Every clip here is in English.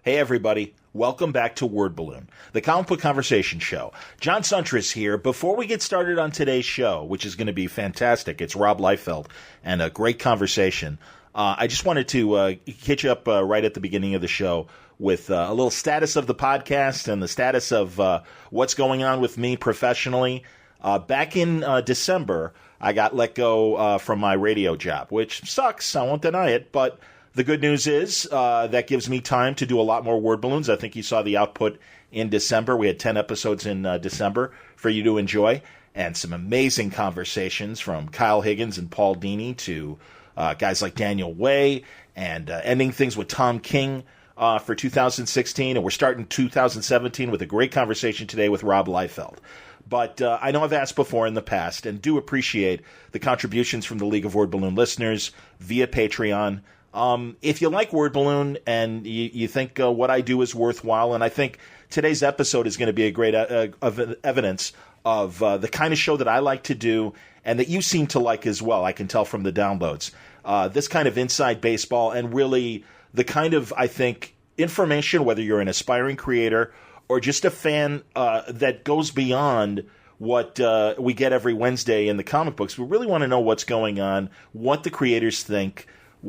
Hey everybody, welcome back to Word Balloon, the comic book conversation show. John Suntress here. Before we get started on today's show, which is going to be fantastic, it's Rob Liefeld and a great conversation. I just wanted to hit you up right at the beginning of the show with a little status of the podcast and the status of what's going on with me professionally. Back in December, I got let go from my radio job, which sucks, I won't deny it, but the good news is that gives me time to do a lot more Word Balloons. I think you saw the output in December. We had 10 episodes in December for you to enjoy, and some amazing conversations from Kyle Higgins and Paul Dini to guys like Daniel Way, and ending things with Tom King for 2016. And we're starting 2017 with a great conversation today with Rob Liefeld. But I know I've asked before in the past, and do appreciate the contributions from the League of Word Balloon listeners via Patreon. If you like Word Balloon and you think what I do is worthwhile, and I think today's episode is going to be a great evidence of the kind of show that I like to do and that you seem to like as well, I can tell from the downloads. This kind of inside baseball and really the kind of, I think, information, whether you're an aspiring creator or just a fan that goes beyond what we get every Wednesday in the comic books. We really want to know what's going on, what the creators think,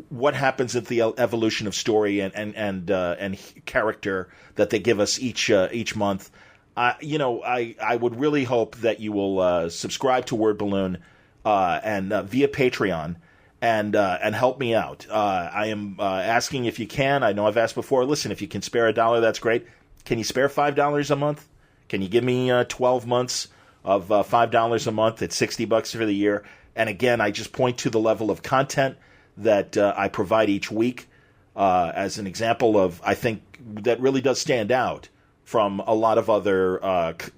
what happens at the evolution of story and character that they give us each month. I would really hope that you will subscribe to Word Balloon and via Patreon and help me out. I am asking if you can. I know I've asked before. Listen, if you can spare $1, that's great. Can you spare $5 a month? Can you give me 12 months of $5 a month at $60 for the year? And again, I just point to the level of content that I provide each week as an example of, I think, that really does stand out from a lot of other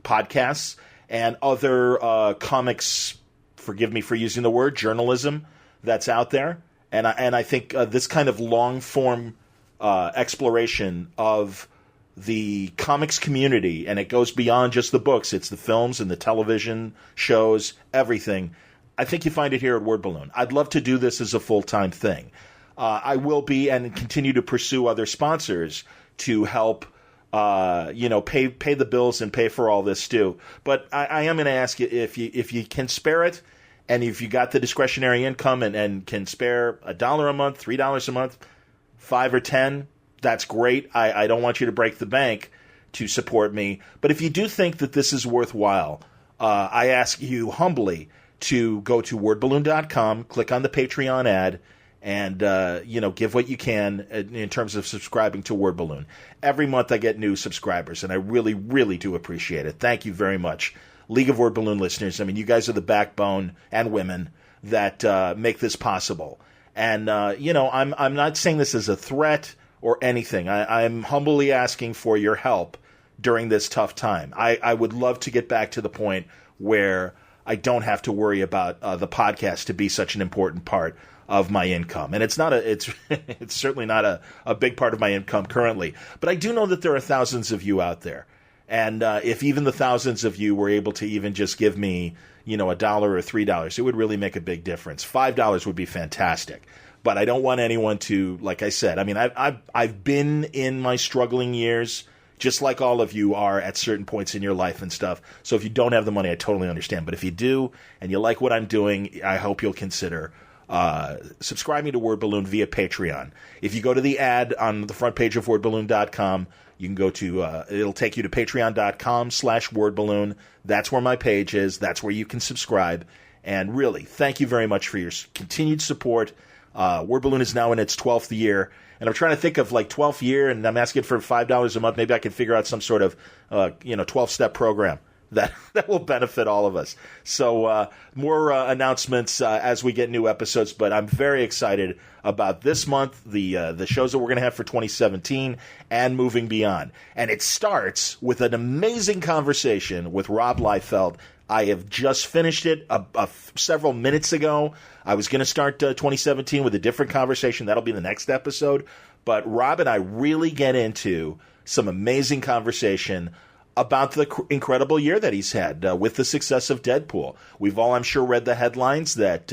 podcasts and other comics, forgive me for using the word, journalism that's out there. And I think this kind of long-form exploration of the comics community, and it goes beyond just the books, it's the films and the television shows, everything. I think you find it here at Word Balloon. I'd love to do this as a full-time thing. I will be and continue to pursue other sponsors to help, pay the bills and pay for all this too. But I am going to ask you if you can spare it, and if you got the discretionary income and can spare $1 a month, $3 a month, $5 or $10, that's great. I don't want you to break the bank to support me. But if you do think that this is worthwhile, I ask you humbly to go to wordballoon.com, click on the Patreon ad, and give what you can in terms of subscribing to Word Balloon. Every month I get new subscribers, and I really, really do appreciate it. Thank you very much. League of Word Balloon listeners, I mean, you guys are the backbone, and women, that make this possible. And, I'm not saying this as a threat or anything. I'm humbly asking for your help during this tough time. I would love to get back to the point where I don't have to worry about the podcast to be such an important part of my income. And it's certainly not a big part of my income currently. But I do know that there are thousands of you out there. And if even the thousands of you were able to even just give me, $1 or $3, it would really make a big difference. $5 would be fantastic. But I don't want anyone to, like I said, I mean, I've been in my struggling years, just like all of you are at certain points in your life and stuff. So if you don't have the money, I totally understand. But if you do and you like what I'm doing, I hope you'll consider subscribing to Word Balloon via Patreon. If you go to the ad on the front page of wordballoon.com, you can go to, it'll take you to patreon.com/wordballoon. That's where my page is. That's where you can subscribe. And really, thank you very much for your continued support. Word Balloon is now in its 12th year. And I'm trying to think of 12th year, and I'm asking for $5 a month. Maybe I can figure out some sort of, 12-step program that will benefit all of us. So more announcements as we get new episodes. But I'm very excited about this month, the shows that we're going to have for 2017 and moving beyond. And it starts with an amazing conversation with Rob Liefeld. I have just finished it several minutes ago. I was going to start 2017 with a different conversation. That'll be the next episode. But Rob and I really get into some amazing conversation about the incredible year that he's had with the success of Deadpool. We've all, I'm sure, read the headlines that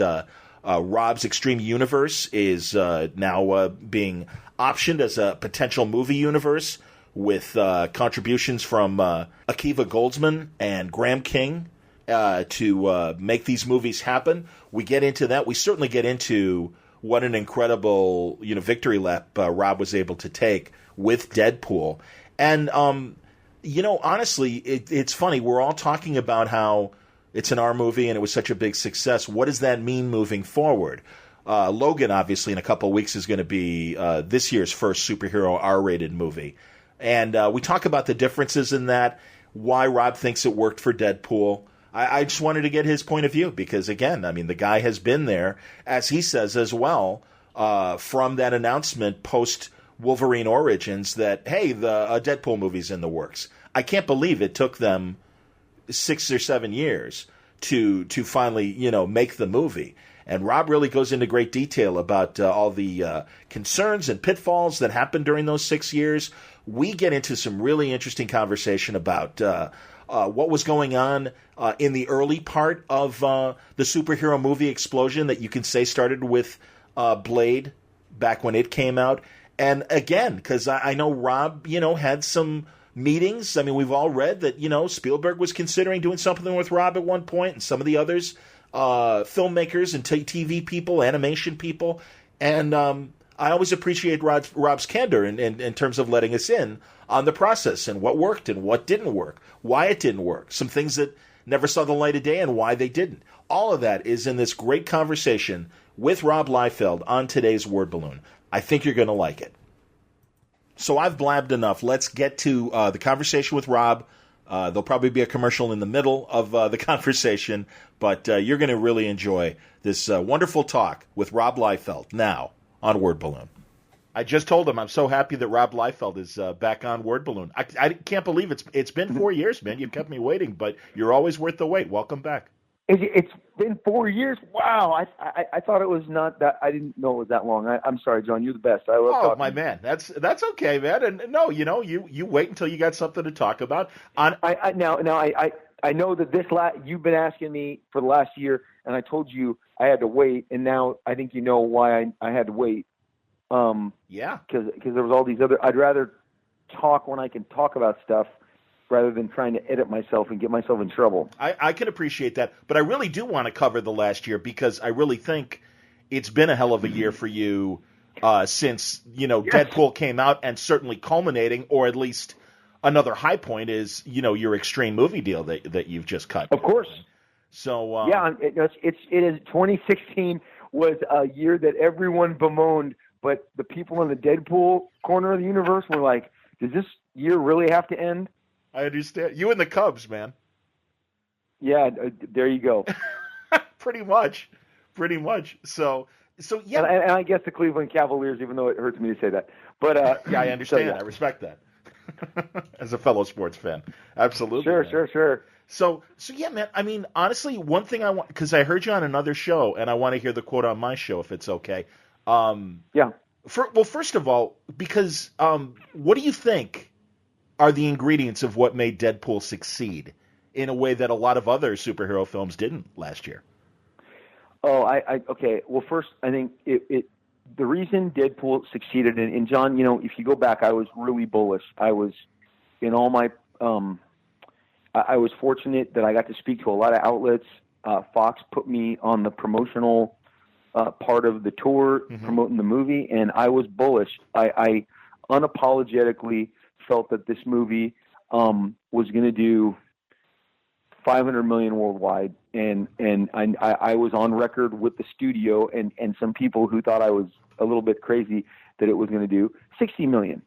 Rob's Extreme Universe is now being optioned as a potential movie universe with contributions from Akiva Goldsman and Graham King to make these movies happen. We get into that. We certainly get into what an incredible victory lap Rob was able to take with Deadpool. And, honestly, it's funny. We're all talking about how it's an R movie and it was such a big success. What does that mean moving forward? Logan, obviously, in a couple of weeks is going to be this year's first superhero R-rated movie. And we talk about the differences in that, why Rob thinks it worked for Deadpool. I just wanted to get his point of view because, again, I mean, the guy has been there, as he says as well, from that announcement post Wolverine Origins that, hey, the Deadpool movie's in the works. I can't believe it took them 6 or 7 years to finally, make the movie. And Rob really goes into great detail about all the concerns and pitfalls that happened during those 6 years. We get into some really interesting conversation about what was going on in the early part of the superhero movie explosion that you can say started with Blade back when it came out. And again, because I know Rob, had some meetings. I mean, we've all read that, Spielberg was considering doing something with Rob at one point, and some of the others, filmmakers and TV people, animation people. And I always appreciate Rob's candor in terms of letting us in on the process and what worked and what didn't work, why it didn't work, some things that never saw the light of day and why they didn't. All of that is in this great conversation with Rob Liefeld on today's Word Balloon. I think you're going to like it. So I've blabbed enough. Let's get to the conversation with Rob. There'll probably be a commercial in the middle of the conversation, but you're going to really enjoy this wonderful talk with Rob Liefeld now on Word Balloon. I just told him I'm so happy that Rob Liefeld is back on Word Balloon. I can't believe it's been 4 years, man. You've kept me waiting, but you're always worth the wait. Welcome back. It's been 4 years. Wow, I thought it was not that. I didn't know it was that long. I'm sorry, John. You're the best. I love talking. My man, that's okay, man. And no, you wait until you got something to talk about. I know that you've been asking me for the last year, and I told you I had to wait, and now I think you know why I had to wait. Yeah, because there was all these other. I'd rather talk when I can talk about stuff, rather than trying to edit myself and get myself in trouble. I can appreciate that, but I really do want to cover the last year because I really think it's been a hell of a year for you since, yes. Deadpool came out, and certainly culminating, or at least another high point is, your Extreme movie deal that you've just cut. Of course. So yeah, it is 2016 was a year that everyone bemoaned, but the people in the Deadpool corner of the universe were like, does this year really have to end? I understand. You and the Cubs, man. Yeah, there you go. Pretty much. So yeah. And I guess the Cleveland Cavaliers, even though it hurts me to say that. But yeah, I understand. So, yeah. I respect that. As a fellow sports fan. Absolutely. Sure. So yeah, man. I mean, honestly, one thing I want, because I heard you on another show, and I want to hear the quote on my show if it's okay. Yeah. First of all, because what do you think are the ingredients of what made Deadpool succeed in a way that a lot of other superhero films didn't last year? Oh, okay. Well, first, I think the reason Deadpool succeeded, and John, if you go back, I was really bullish. I was in all my, I was fortunate that I got to speak to a lot of outlets. Fox put me on the promotional part of the tour, promoting the movie, and I was bullish. I unapologetically felt that this movie was going to do $500 million worldwide, and I was on record with the studio and some people who thought I was a little bit crazy that it was going to do $60 million,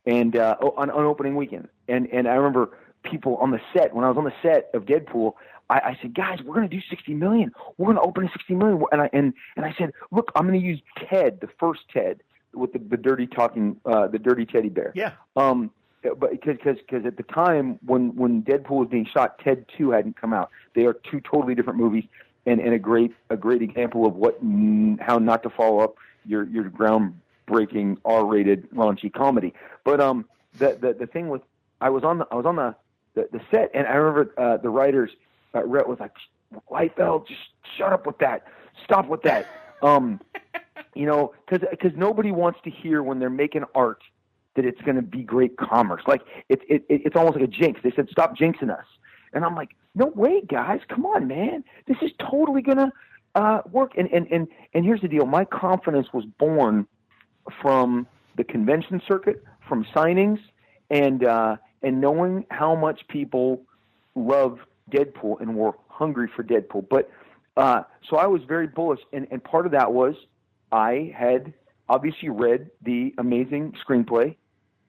and on opening weekend. And I remember people on the set, when I was on the set of Deadpool, I said, guys, we're going to do $60 million. We're going to open at $60 million. And I said, look, I'm going to use Ted, the first Ted, with the dirty talking, the dirty teddy bear. Yeah. But because at the time when Deadpool was being shot, Ted 2 hadn't come out. They are two totally different movies, and a great example of how not to follow up your groundbreaking R-rated raunchy comedy. But the thing with I was on the set, and I remember the writers Rhett was like, Liefeld, just shut up with that. Stop with that. Because nobody wants to hear when they're making art that it's going to be great commerce. Like it's almost like a jinx. They said, stop jinxing us. And I'm like, no way, guys. Come on, man. This is totally going to work. And here's the deal. My confidence was born from the convention circuit, from signings, and knowing how much people love Deadpool and were hungry for Deadpool. But so I was very bullish, and part of that was I had obviously read the amazing screenplay,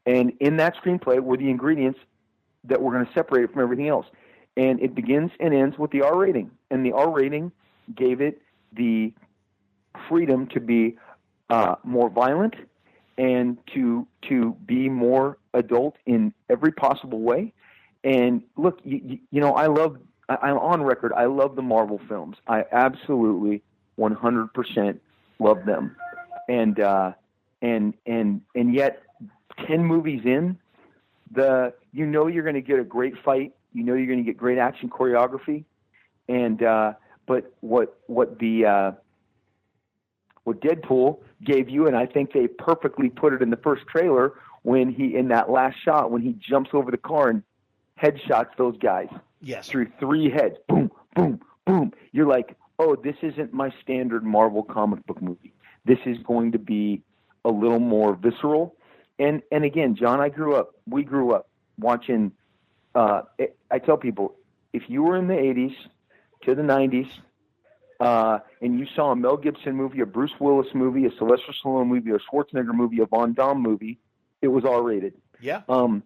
and in that screenplay were the ingredients that were going to separate it from everything else. And it begins and ends with the R rating, and the R rating gave it the freedom to be more violent and to be more adult in every possible way. And look, I'm on record. I love the Marvel films. I absolutely 100% love them. And yet 10 movies in, you're going to get a great fight. You're going to get great action choreography. And but what Deadpool gave you, and I think they perfectly put it in the first trailer when in that last shot when he jumps over the car and headshots those guys. Yes. Through 3 heads. Boom, boom, boom. You're like, oh, this isn't my standard Marvel comic book movie. This is going to be a little more visceral. And again, John, we grew up watching, I tell people, if you were in the 80s to the 90s, and you saw a Mel Gibson movie, a Bruce Willis movie, a Sylvester Stallone movie, a Schwarzenegger movie, a Von Damme movie, it was R-rated. Yeah. And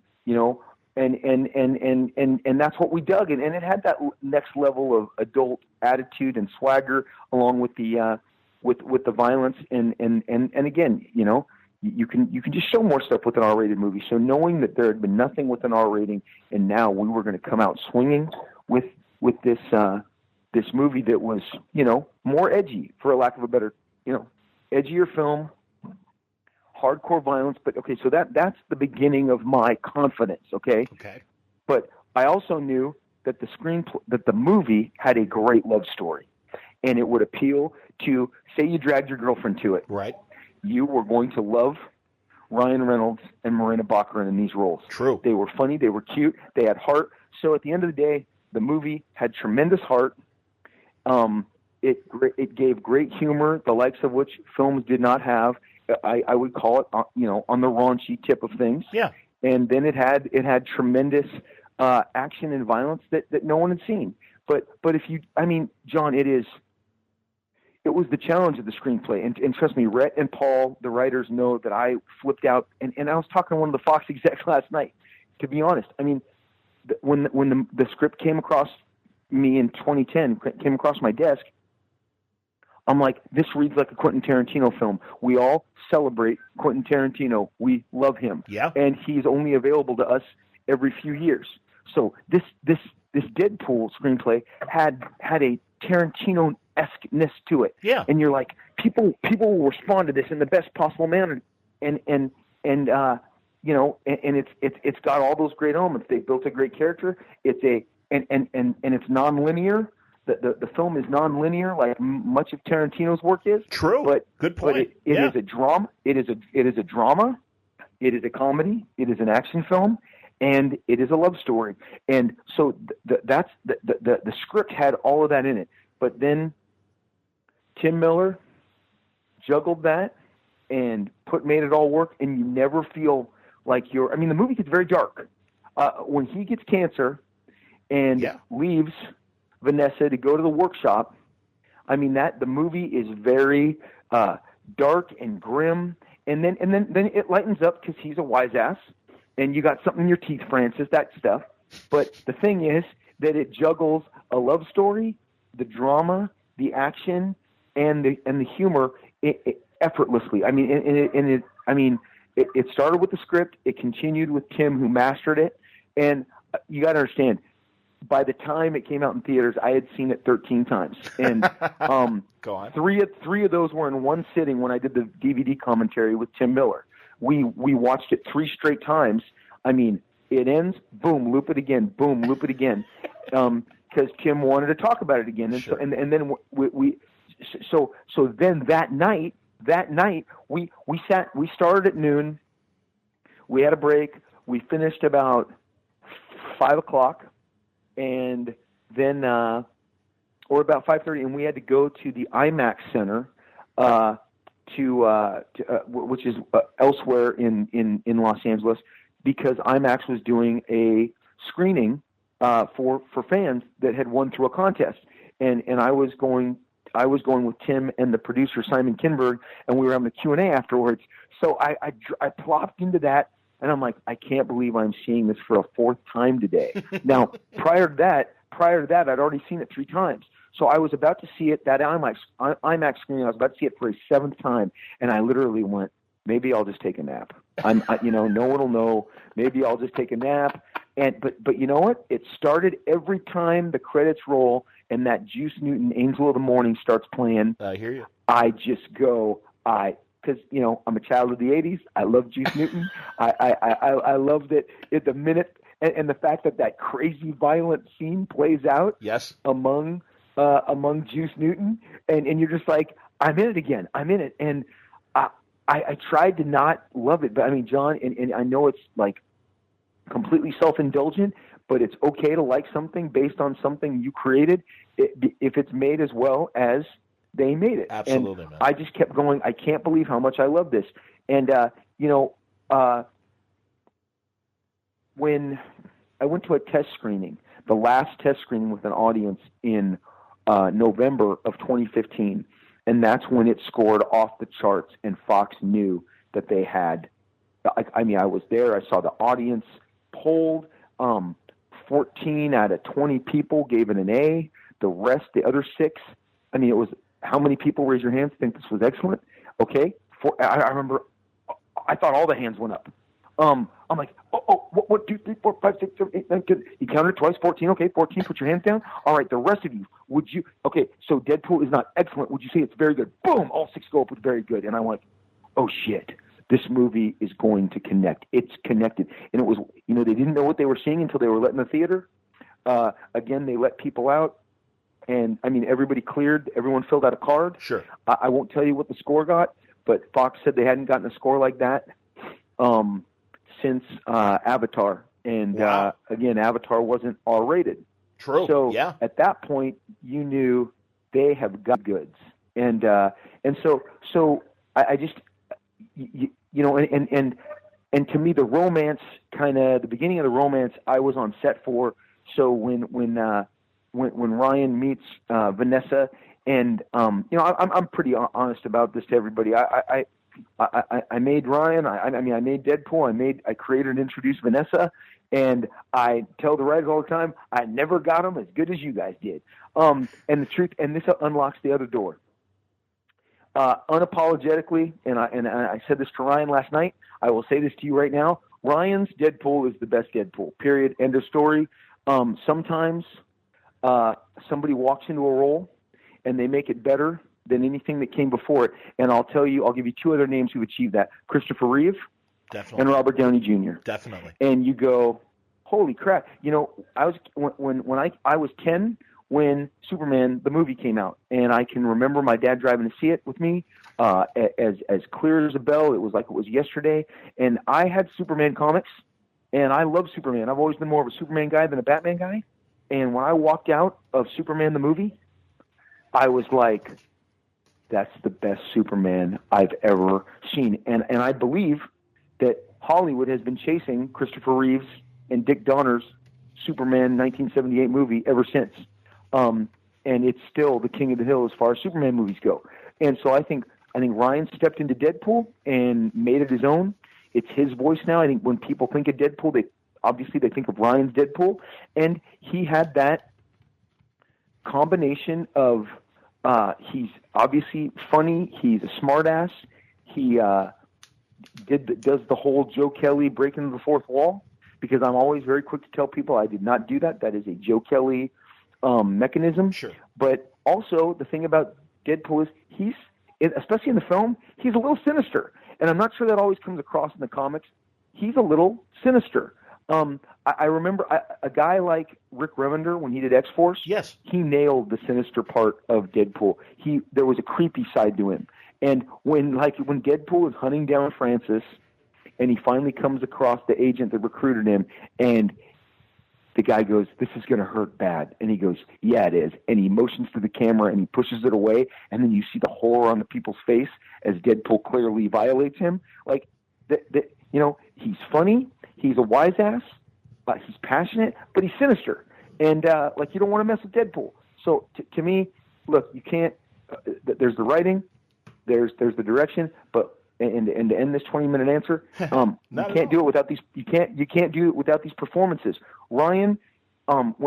that's what we dug, and it had that next level of adult attitude and swagger, along with the with the violence, and again, you can just show more stuff with an R-rated movie. So knowing that there had been nothing with an R rating, and now we were going to come out swinging with this movie that was more edgy, for a lack of a better edgier film. Hardcore violence, but okay, so that's the beginning of my confidence, okay? Okay. But I also knew that that the movie had a great love story, and it would appeal to, say you dragged your girlfriend to it. Right. You were going to love Ryan Reynolds and Marina Baccarin in these roles. True. They were funny, they were cute, they had heart. So at the end of the day, the movie had tremendous heart. It gave great humor, the likes of which films did not have. I would call it, on the raunchy tip of things. Yeah. And then it had tremendous action and violence that no one had seen. But John, it was the challenge of the screenplay. And trust me, Rhett and Paul, the writers, know that I flipped out. And I was talking to one of the Fox execs last night. To be honest, when the script came across me in 2010, came across my desk, I'm like, this reads like a Quentin Tarantino film. We all celebrate Quentin Tarantino. We love him. Yeah. And he's only available to us every few years. So this Deadpool screenplay had a Tarantino-esque-ness to it. Yeah. And you're like, people will respond to this in the best possible manner. And it's got all those great elements. They built a great character. It's non-linear. The film is non-linear, like much of Tarantino's work is. True. But good point. But it is a drama. It is a drama. It is a comedy. It is an action film, and it is a love story. And so that's the script had all of that in it. But then Tim Miller juggled that and made it all work, and you never feel like the movie gets very dark. When he gets cancer and leaves Vanessa to go to the workshop, the movie is very dark and grim, and then it lightens up because he's a wise ass, and you got something in your teeth, Francis, that stuff. But the thing is that it juggles a love story, the drama, the action, and the humor effortlessly. It started with the script, it continued with Tim, who mastered it, and you got to understand, by the time it came out in theaters, I had seen it 13 times, and Go on. Three of those were in one sitting when I did the DVD commentary with Tim Miller. We watched it 3 straight times. It ends, boom, loop it again, because Tim wanted to talk about it again, and sure. so and then we so then that night we started at noon. We had a break. We finished about 5:00, and then or about 5:30, and we had to go to the IMAX Center, which is elsewhere in Los Angeles, because IMAX was doing a screening for fans that had won through a contest, and I was going with Tim and the producer Simon Kinberg, and we were having a Q&A afterwards. So I plopped into that, and I'm like, I can't believe I'm seeing this for a fourth time today. Now, prior to that, I'd already seen it 3 times. So I was about to see it, that IMAX screening, I was about to see it for a 7th time, and I literally went, maybe I'll just take a nap. No one will know. Maybe I'll just take a nap. But you know what? It started every time the credits roll and that Juice Newton Angel of the Morning starts playing. I hear you. I just go, because I'm a child of the '80s. I love Juice Newton. I love that at the minute, and the fact that crazy violent scene plays out. Yes. Among Juice Newton, and you're just like, I'm in it again. I'm in it, and I tried to not love it, but I mean, John, and I know it's like completely self-indulgent, but it's okay to like something based on something you created, if it's made as well as they made it. Absolutely, and man. I just kept going. I can't believe how much I love this. And when I went to a test screening, the last test screening with an audience in November of 2015, and that's when it scored off the charts, and Fox knew that they had. I mean, I was there. I saw the audience polled. 14 out of 20 people gave it an A. The rest, the other 6, I mean, it was, how many people, raise your hands, think this was excellent? Okay. I remember, I thought all the hands went up. I'm like, what, 2, 3, 4, 5, 6, 7, 8, 9, 10. You counted twice, 14. Okay, 14, put your hands down. All right, the rest of you, so Deadpool is not excellent. Would you say it's very good? Boom, all 6 go up with very good. And I went, oh shit, this movie is going to connect. It's connected. And it was, they didn't know what they were seeing until they were let in the theater. Again, they let people out. And, I mean, everybody cleared. Everyone filled out a card. Sure. I won't tell you what the score got, but Fox said they hadn't gotten a score like that since Avatar. And, wow. Again, Avatar wasn't R-rated. True. So yeah. At that point, you knew they have got goods. And so I just, and to me, the romance, kind of the beginning of the romance, I was on set for. So when Ryan meets Vanessa, and I'm pretty honest about this to everybody. I made Ryan. I made Deadpool. I created and introduced Vanessa, and I tell the writers all the time, I never got them as good as you guys did. And the truth, and this unlocks the other door. Unapologetically, and I said this to Ryan last night, I will say this to you right now, Ryan's Deadpool is the best Deadpool, period, end of story. Sometimes somebody walks into a role and they make it better than anything that came before it, and I'll give you 2 other names who achieved that, Christopher Reeve. Definitely. And Robert Downey Jr. Definitely. And you go, holy crap. I was 10 when Superman, the movie, came out. And I can remember my dad driving to see it with me as clear as a bell. It was like it was yesterday. And I had Superman comics, and I love Superman. I've always been more of a Superman guy than a Batman guy. And when I walked out of Superman, the movie, I was like, that's the best Superman I've ever seen. And I believe that Hollywood has been chasing Christopher Reeves and Dick Donner's Superman 1978 movie ever since. And it's still the king of the hill as far as Superman movies go. And so I think Ryan stepped into Deadpool and made it his own. It's his voice now. I think when people think of Deadpool, they think of Ryan's Deadpool. And he had that combination of he's obviously funny, he's a smartass, he does the whole Joe Kelly breaking the 4th wall, because I'm always very quick to tell people I did not do that. That is a Joe Kelly mechanism. Sure. But also the thing about Deadpool is especially in the film, he's a little sinister. And I'm not sure that always comes across in the comics. He's a little sinister. I remember a guy like Rick Remender, when he did X-Force, yes, he nailed the sinister part of Deadpool. There was a creepy side to him. And when Deadpool is hunting down Francis, and he finally comes across the agent that recruited him, and the guy goes, "This is going to hurt bad." And he goes, "Yeah, it is." And he motions to the camera and he pushes it away. And then you see the horror on the people's face as Deadpool clearly violates him. Like, he's funny. He's a wise ass. He's passionate, but he's sinister. And, you don't want to mess with Deadpool. So to me, look, you can't, there's the writing, there's the direction, but, and to end this 20-minute answer, you can't do it without these, you can't do it without these performances. Ryan,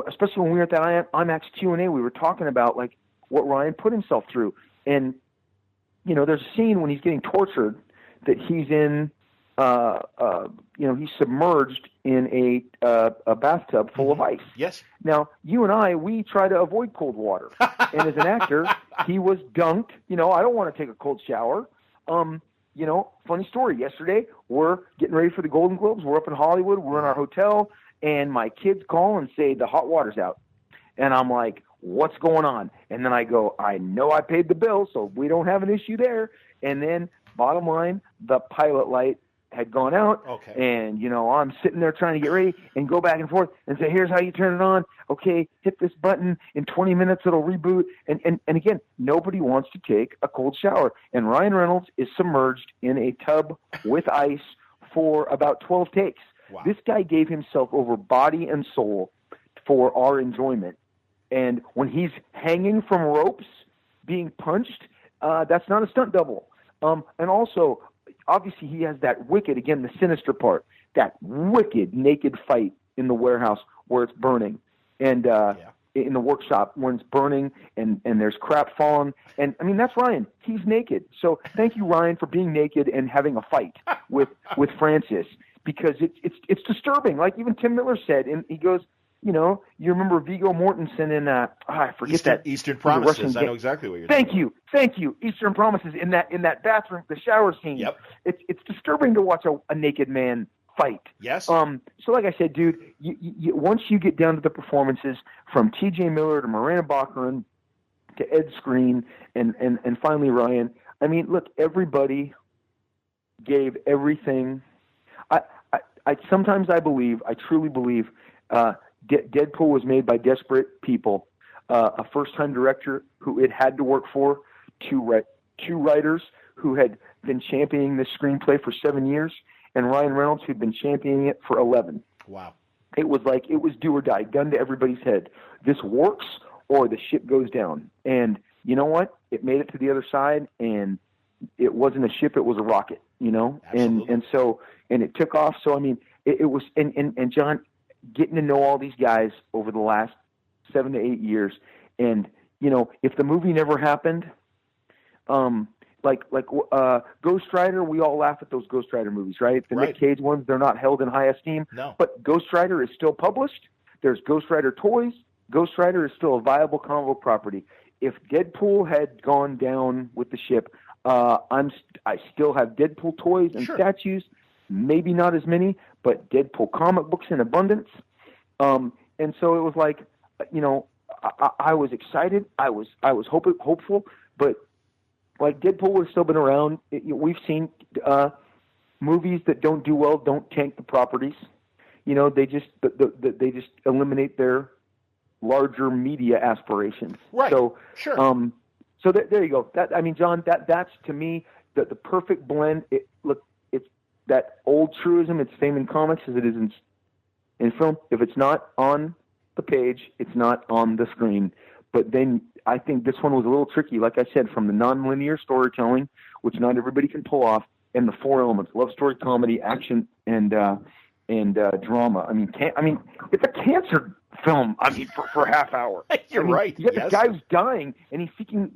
especially when we were at that IMAX Q&A, we were talking about like what Ryan put himself through. And, there's a scene when he's getting tortured that he's in, he's submerged in a bathtub full of ice. Yes. Now, you and we try to avoid cold water. And as an actor, he was dunked. I don't want to take a cold shower. Funny story. Yesterday, we're getting ready for the Golden Globes. We're up in Hollywood. We're in our hotel. And my kids call and say the hot water's out. And I'm like, what's going on? And then I go, I know I paid the bill, so we don't have an issue there. And then, bottom line, the pilot light had gone out, okay. And I'm sitting there trying to get ready and go back and forth and say, here's how you turn it on. Okay, hit this button. In 20 minutes it'll reboot. And again, nobody wants to take a cold shower. And Ryan Reynolds is submerged in a tub with ice for about 12 takes. Wow. This guy gave himself over body and soul for our enjoyment. And when he's hanging from ropes, being punched, that's not a stunt double. And also, obviously, he has that wicked, again, the sinister part, that wicked naked fight in the warehouse where it's burning, and in the workshop when it's burning and there's crap falling. And, I mean, that's Ryan. He's naked. So thank you, Ryan, for being naked and having a fight with Francis, because it's disturbing. Like even Tim Miller said, and he goes, you remember Viggo Mortensen in I forget Eastern Promises. I know exactly what you're doing. Thank you. Eastern Promises in that bathroom, the shower scene. Yep. It's disturbing to watch a naked man fight. Yes. So like I said, dude, you once you get down to the performances from T.J. Miller to Morena Baccarin to Ed Skrein and finally Ryan. I mean, look, everybody gave everything. I sometimes I truly believe. Deadpool was made by desperate people, a first-time director who it had to work for, two writers who had been championing this screenplay for 7 years, and Ryan Reynolds, who'd been championing it for 11. Wow. It was do or die, gun to everybody's head. This works or the ship goes down. And you know what? It made it to the other side, and it wasn't a ship, it was a rocket, Absolutely. And it took off. So, I mean, it was, and John, getting to know all these guys over the last 7 to 8 years. And, if the movie never happened, Ghost Rider, we all laugh at those Ghost Rider movies, right? The Nick Cage ones, they're not held in high esteem. No. But Ghost Rider is still published. There's Ghost Rider toys. Ghost Rider is still a viable comic book property. If Deadpool had gone down with the ship, I still have Deadpool toys and statues. Maybe not as many, but Deadpool comic books in abundance. And so it was like, I was excited. I was hopeful, but like Deadpool would have still been around. We've seen movies that don't do well don't tank the properties. They just eliminate their larger media aspirations. Right. So sure. So there you go. John, that's to me the perfect blend. It's that old truism. It's same in comics as it is in film. If it's not on the page, it's not on the screen. But then I think this one was a little tricky. Like I said, from the nonlinear storytelling, which not everybody can pull off, and the four elements: love story, comedy, action, and drama. It's a cancer film. For a half hour. You're right. You got the guy who's dying, and he's seeking.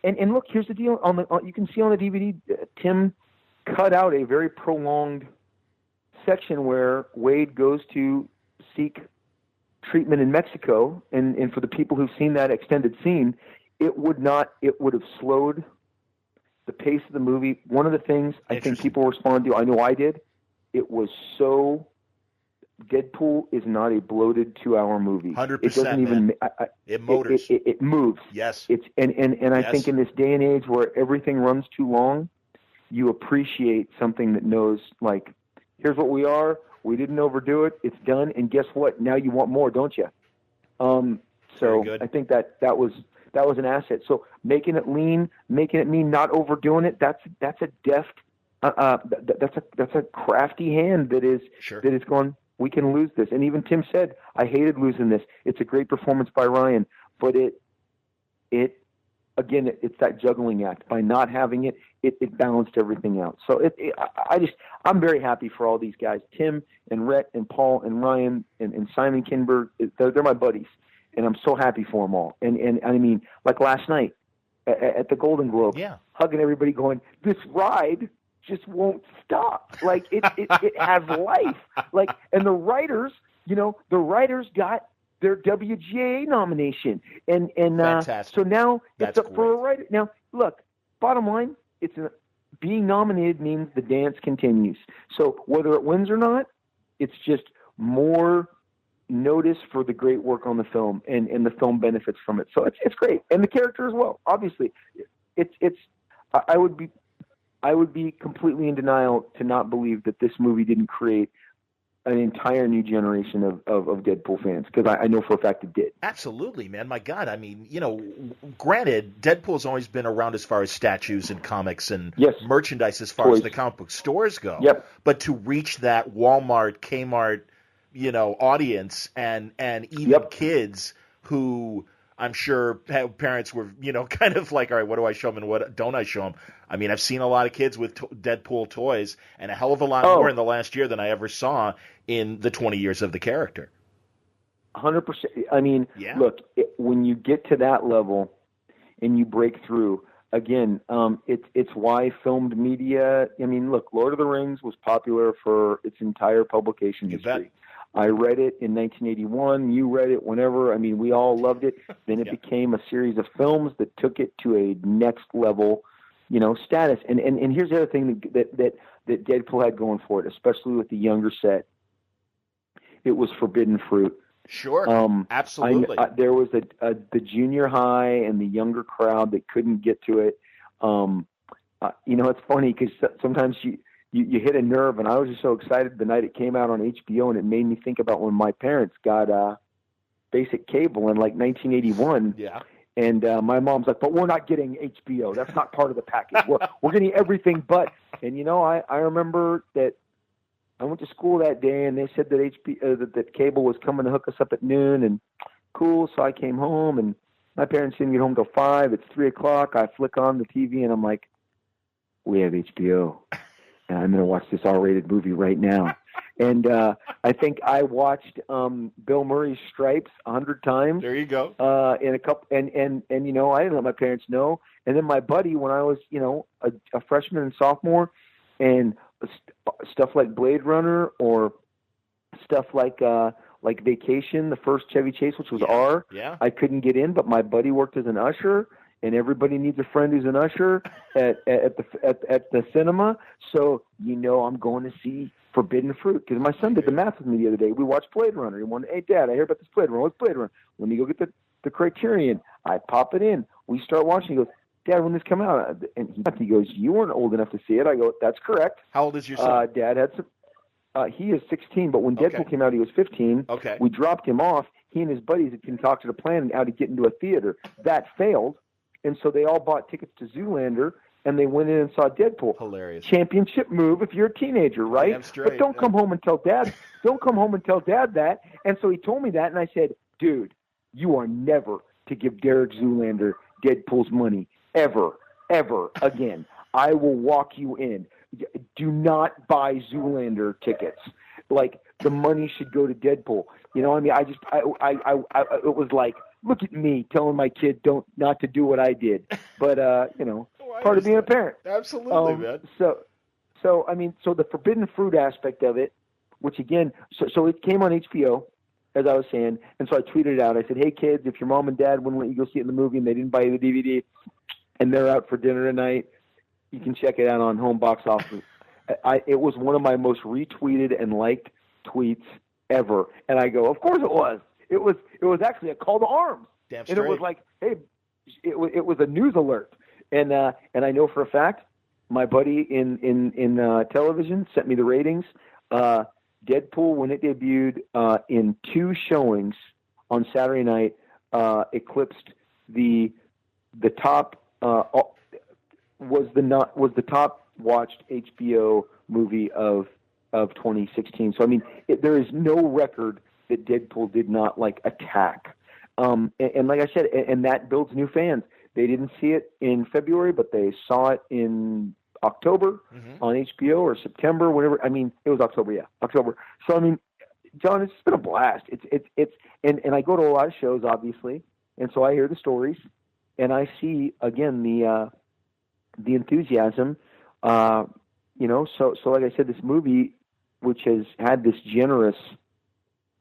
And look, here's the deal. You can see on the DVD, Tim cut out a very prolonged section where Wade goes to seek treatment in Mexico, and for the people who've seen that extended scene, it would have slowed the pace of the movie. One of the things I think people respond to, I know I did, it was so Deadpool is not a bloated 2-hour movie. 100%. It doesn't even. It motors. It moves. Yes. It's and I think in this day and age where everything runs too long, you appreciate something that knows, like, here's what we are. We didn't overdo it. It's done. And guess what? Now you want more, don't you? So I think that was an asset. So making it lean, making it mean, not overdoing it. That's a deft. That's a crafty hand that is going. We can lose this. And even Tim said, I hated losing this. It's a great performance by Ryan, but it's that juggling act. By not having it, it balanced everything out. So I'm very happy for all these guys, Tim and Rhett and Paul and Ryan and Simon Kinberg. They're my buddies, and I'm so happy for them all. And I mean, like last night at the Golden Globe, hugging everybody, going, this ride just won't stop. Like it has life. Like, and the writers got their WGA nomination, and so now it's up for a writer. Now, look, bottom line, being nominated means the dance continues. So whether it wins or not, it's just more notice for the great work on the film, and the film benefits from it. So it's great, and the character as well. Obviously, I would be completely in denial to not believe that this movie didn't create an entire new generation of Deadpool fans, because I know for a fact it did. Absolutely, man. My God. I mean, granted, Deadpool's always been around as far as statues and comics and merchandise as far as the comic book stores go. Yep. But to reach that Walmart, Kmart, audience and even kids who I'm sure parents were, kind of like, all right, what do I show them and what don't I show them? I mean, I've seen a lot of kids with Deadpool toys, and a hell of a lot more in the last year than I ever saw in the 20 years of the character. 100%. I mean, look, when you get to that level and you break through, again, it's why filmed media. I mean, look, Lord of the Rings was popular for its entire publication history. I read it in 1981. You read it whenever. I mean, we all loved it. Then it became a series of films that took it to a next level, status. And here's the other thing that Deadpool had going for it, especially with the younger set. It was forbidden fruit. Sure, absolutely. There was the junior high and the younger crowd that couldn't get to it. It's funny because sometimes you hit a nerve, and I was just so excited the night it came out on HBO, and it made me think about when my parents got basic cable in like 1981. Yeah. And my mom's like, but we're not getting HBO. That's not part of the package. We're getting everything but. And I remember that I went to school that day, and they said that that cable was coming to hook us up at noon, and cool. So I came home, and my parents didn't get home till 5. It's 3:00. I flick on the TV, and I'm like, we have HBO. And I'm going to watch this R-rated movie right now. And I think I watched Bill Murray's Stripes 100 times. There you go. In a couple, and I didn't let my parents know. And then my buddy, when I was a freshman and sophomore, and stuff like Blade Runner or stuff like Vacation, the first Chevy Chase, which was R. Yeah. I couldn't get in, but my buddy worked as an usher. And everybody needs a friend who's an usher at the cinema. So I'm going to see Forbidden Fruit, because my son did the math with me the other day. We watched Blade Runner. He wanted, hey, Dad, I hear about this Blade Runner. What's Blade Runner? Let me go get the Criterion. I pop it in. We start watching. He goes, Dad, when this come out? And he goes, you weren't old enough to see it. I go, that's correct. How old is your son? Dad had some. He is 16, but when Deadpool came out, he was 15. Okay. We dropped him off. He and his buddies had concocted a plan how to get into a theater. That failed. And so they all bought tickets to Zoolander, and they went in and saw Deadpool. Hilarious. Championship move if you're a teenager, right? But don't come home and tell Dad. Don't come home and tell Dad that. And so he told me that, and I said, dude, you are never to give Derek Zoolander Deadpool's money ever again. I will walk you in. Do not buy Zoolander tickets. Like, the money should go to Deadpool. It was like, look at me telling my kid not to do what I did. But, part of being a parent. Absolutely, man. So the forbidden fruit aspect of it, which again, so it came on HBO, as I was saying, and so I tweeted it out. I said, hey, kids, if your mom and dad wouldn't let you go see it in the movie and they didn't buy you the DVD and they're out for dinner tonight, you can check it out on Home Box Office. It was one of my most retweeted and liked tweets ever. And I go, of course it was. It was actually a call to arms. Damn straight. straight. And it was like, hey, it was a news alert. And I know for a fact, my buddy in television sent me the ratings. Deadpool, when it debuted in 2 showings on Saturday night, eclipsed the top was the top watched HBO movie of 2016. So I mean, there is no record that Deadpool did not attack. And like I said, and that builds new fans. They didn't see it in February, but they saw it in October on HBO or September, whatever. I mean, it was October, yeah, October. So I mean, John, it's been a blast. And I go to a lot of shows, obviously, and so I hear the stories, and I see again the enthusiasm. So like I said, this movie, which has had this generous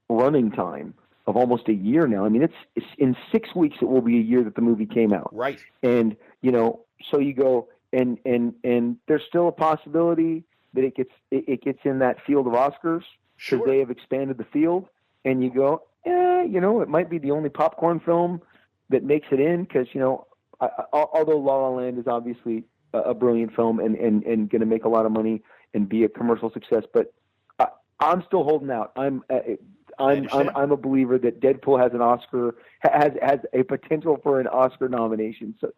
running time of almost a year now. I mean, it's in 6 weeks it will be a year that the movie came out. Right. And so you go and there's still a possibility that it gets in that field of Oscars because they have expanded the field. And you go, it might be the only popcorn film that makes it in because although La La Land is obviously a brilliant film and going to make a lot of money and be a commercial success, but I'm still holding out. I'm a believer that Deadpool has an Oscar, has a potential for an Oscar nomination. So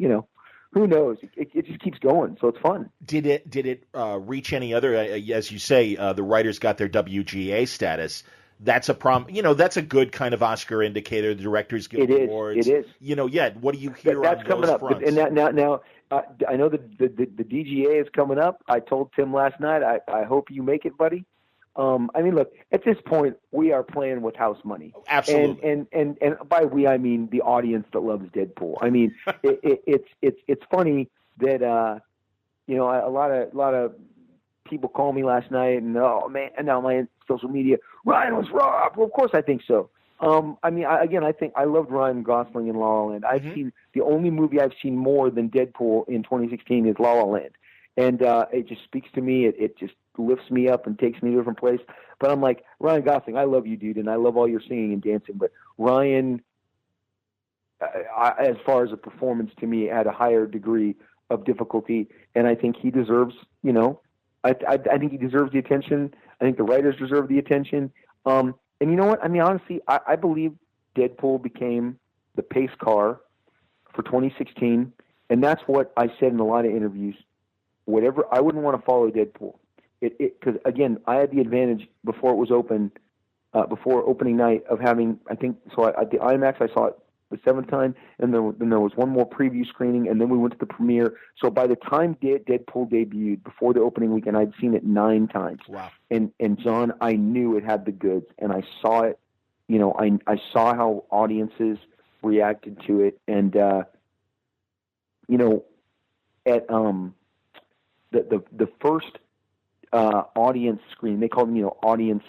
who knows? It just keeps going, so it's fun. Did it reach any other? As you say, the writers got their WGA status. That's a that's a good kind of Oscar indicator. The directors get awards. It is. What do you hear that's on coming those up? fronts? And now I know the DGA is coming up. I told Tim last night. I hope you make it, buddy. I mean, look, at this point, we are playing with house money. Absolutely. And by we, I mean the audience that loves Deadpool. I mean, it's funny that a lot of people call me last night and oh man, and now my social media, Ryan was robbed. Well, of course I think so. I mean, I think I loved Ryan Gosling in La La Land. I've seen the only movie I've seen more than Deadpool in 2016 is La La Land, and it just speaks to me. It just lifts me up and takes me to a different place. But I'm like, Ryan Gosling, I love you, dude, and I love all your singing and dancing. But Ryan, as far as a performance, to me, had a higher degree of difficulty, and I think he deserves. I think he deserves the attention. I think the writers deserve the attention. And you know what? I mean, honestly, I believe Deadpool became the pace car for 2016, and that's what I said in a lot of interviews. Whatever, I wouldn't want to follow Deadpool. Because again, I had the advantage before it was open, before opening night of having. I think so. At the IMAX, I saw it the 7th time, and then there was one more preview screening, and then we went to the premiere. So by the time Deadpool debuted, before the opening weekend, I'd seen it 9 times. Wow! And John, I knew it had the goods, and I saw it. I saw how audiences reacted to it, and at the first audience screening, they called them audience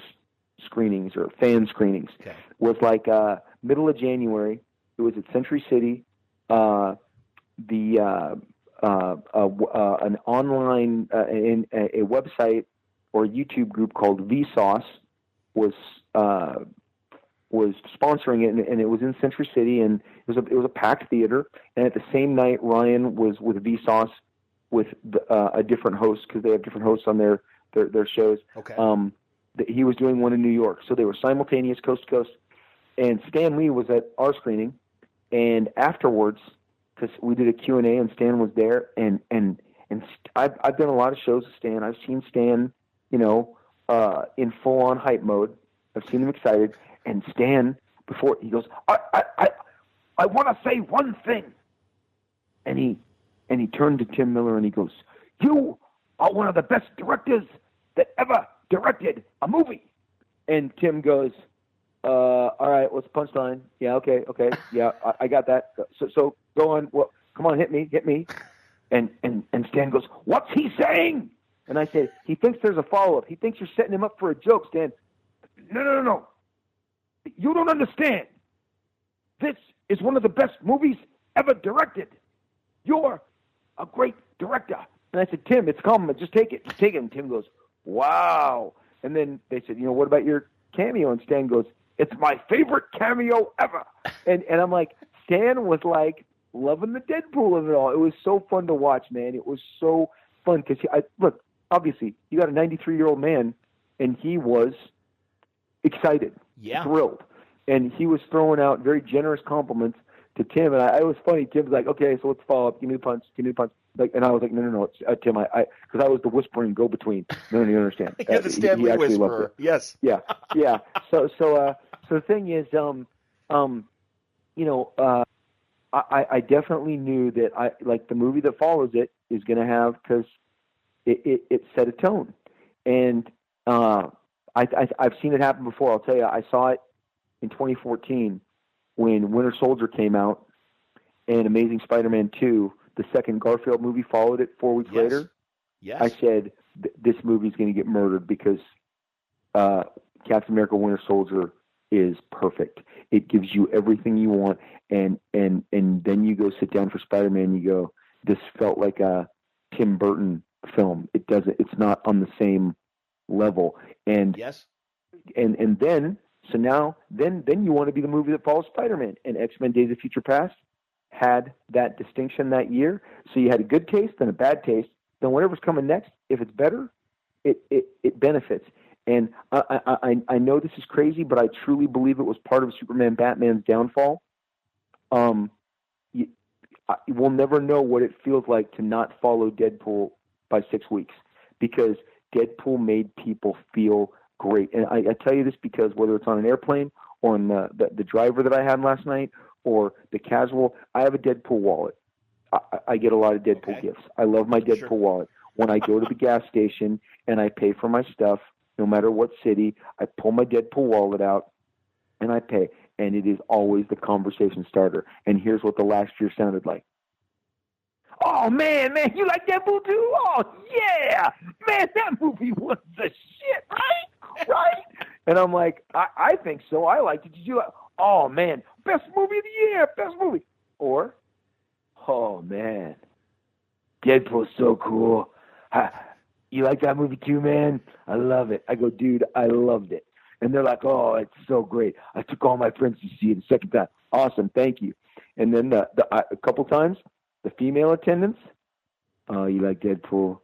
screenings or fan screenings, was middle of January. It was at Century City. An online a website or a YouTube group called Vsauce was sponsoring it, and it was in Century City, and it was a packed theater. And at the same night, Ryan was with Vsauce with a different host because they have different hosts on their shows. Okay. He was doing one in New York, so they were simultaneous, coast to coast. And Stan Lee was at our screening, and afterwards, because we did a Q&A, and Stan was there, and I've done a lot of shows with Stan. I've seen Stan, in full on hype mode. I've seen him excited, and Stan before he goes, I want to say one thing, and he turned to Tim Miller and he goes, "You are one of the best directors that ever directed a movie." And Tim goes, all right, what's the punchline? Yeah, okay, yeah, I got that. So go on. Well, come on, hit me. And Stan goes, "What's he saying?" And I said, "He thinks there's a follow-up. He thinks you're setting him up for a joke, Stan." No. You don't understand. This is one of the best movies ever directed. You're a great director. And I said, "Tim, it's coming. Just take it. And Tim goes, "Wow." And then they said, what about your cameo? And Stan goes, it's my favorite cameo ever. And I'm like, Stan was like loving the Deadpool of it all. It was so fun to watch, man. It was so fun because look, obviously you got a 93-year-old man, and he was excited, thrilled, and he was throwing out very generous compliments to Tim. And it was funny. Tim was like, okay, so let's follow up. Give me the punch. Like, and I was like, no, it's, Tim, because I was the whispering go-betwin. No, you understand. You're the Stanley whisperer. Yes. Yeah. So the thing is, I definitely knew that the movie that follows it is going to have, because it set a tone, and I've seen it happen before. I'll tell you, I saw it in 2014 when Winter Soldier came out, and Amazing Spider-Man 2. The second Garfield movie followed it 4 weeks later. Yes. I said, this movie's going to get murdered because Captain America Winter Soldier is perfect. It gives you everything you want. And then you go sit down for Spider-Man and you go, this felt like a Tim Burton film. It's not on the same level. And and then you want to be the movie that follows Spider-Man. And X-Men Days of Future Past had that distinction that year. So you had a good taste, then a bad taste. Then whatever's coming next, if it's better, it benefits. And I know this is crazy, but I truly believe it was part of Superman Batman's downfall. We'll never know what it feels like to not follow Deadpool by 6 weeks, because Deadpool made people feel great. And I tell you this because whether it's on an airplane or on the driver that I had last night, or the casual, I have a Deadpool wallet. I get a lot of Deadpool gifts. I love my Deadpool wallet. When I go to the gas station and I pay for my stuff, no matter what city, I pull my Deadpool wallet out and I pay. And it is always the conversation starter. And here's what the last year sounded like. Oh, man, you like Deadpool too? Oh, yeah. Man, that movie was the shit, right? And I'm like, I think so. I liked it. Did you like? Oh, man, best movie of the year, best movie. Or, oh, man, Deadpool's so cool. You like that movie too, man? I love it. I go, dude, I loved it. And they're like, oh, it's so great. I took all my friends to see it the second time. Awesome, thank you. And then a couple times, the female attendants, oh, you like Deadpool?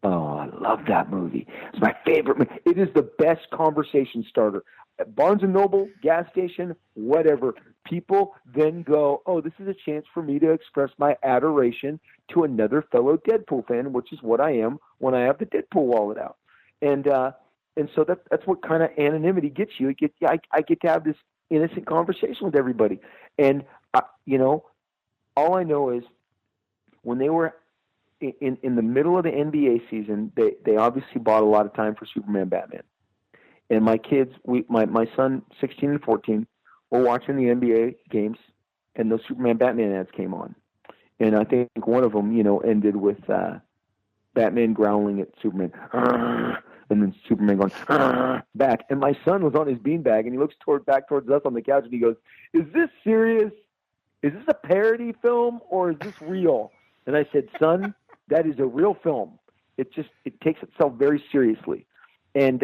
Oh, I love that movie. It's my favorite movie. It is the best conversation starter. At Barnes & Noble, gas station, whatever, people then go, oh, this is a chance for me to express my adoration to another fellow Deadpool fan, which is what I am when I have the Deadpool wallet out. And so that's what kind of anonymity gets you. I get to have this innocent conversation with everybody. And, all I know is when they were in the middle of the NBA season, they obviously bought a lot of time for Superman Batman. And my kids, my son, 16 and 14, were watching the NBA games, and those Superman Batman ads came on. And I think one of them, ended with Batman growling at Superman, and then Superman going back. And my son was on his beanbag, and he looks back towards us on the couch, and he goes, "Is this serious? Is this a parody film, or is this real?" And I said, "Son, that is a real film. It takes itself very seriously." And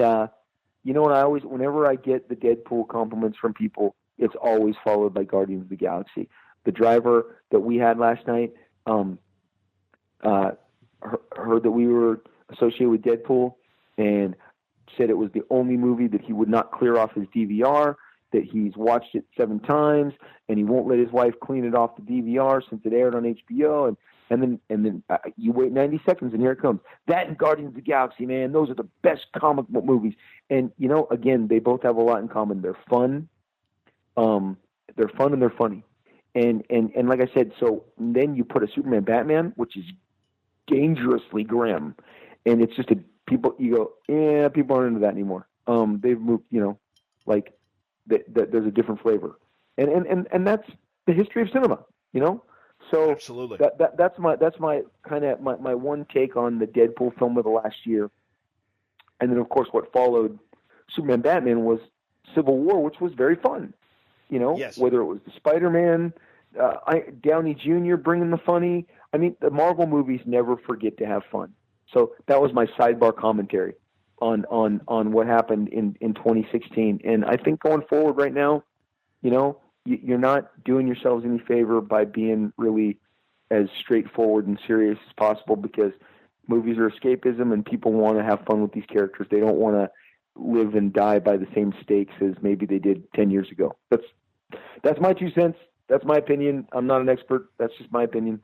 whenever I get the Deadpool compliments from people, it's always followed by Guardians of the Galaxy. The driver that we had last night heard that we were associated with Deadpool and said it was the only movie that he would not clear off his DVR, that he's watched it 7 times, and he won't let his wife clean it off the DVR since it aired on HBO. And then you wait 90 seconds, and here it comes. That and Guardians of the Galaxy, man, those are the best comic book movies. And, again, they both have a lot in common. They're fun. They're fun and they're funny. And like I said, so then you put a Superman Batman, which is dangerously grim. And it's just you go, yeah, people aren't into that anymore. They've moved, there's a different flavor. And that's the history of cinema, So absolutely. That's my kind of my one take on the Deadpool film of the last year. And then of course what followed Superman Batman was Civil War, which was very fun. Whether it was the Spider-Man, Downey Jr. bringing the funny. I mean, the Marvel movies never forget to have fun. So that was my sidebar commentary. on what happened in 2016. And I think going forward right now, you're not doing yourselves any favor by being really as straightforward and serious as possible, because movies are escapism and people want to have fun with these characters. They don't want to live and die by the same stakes as maybe they did 10 years ago. That's my 2 cents. That's my opinion. I'm not an expert. That's just my opinion.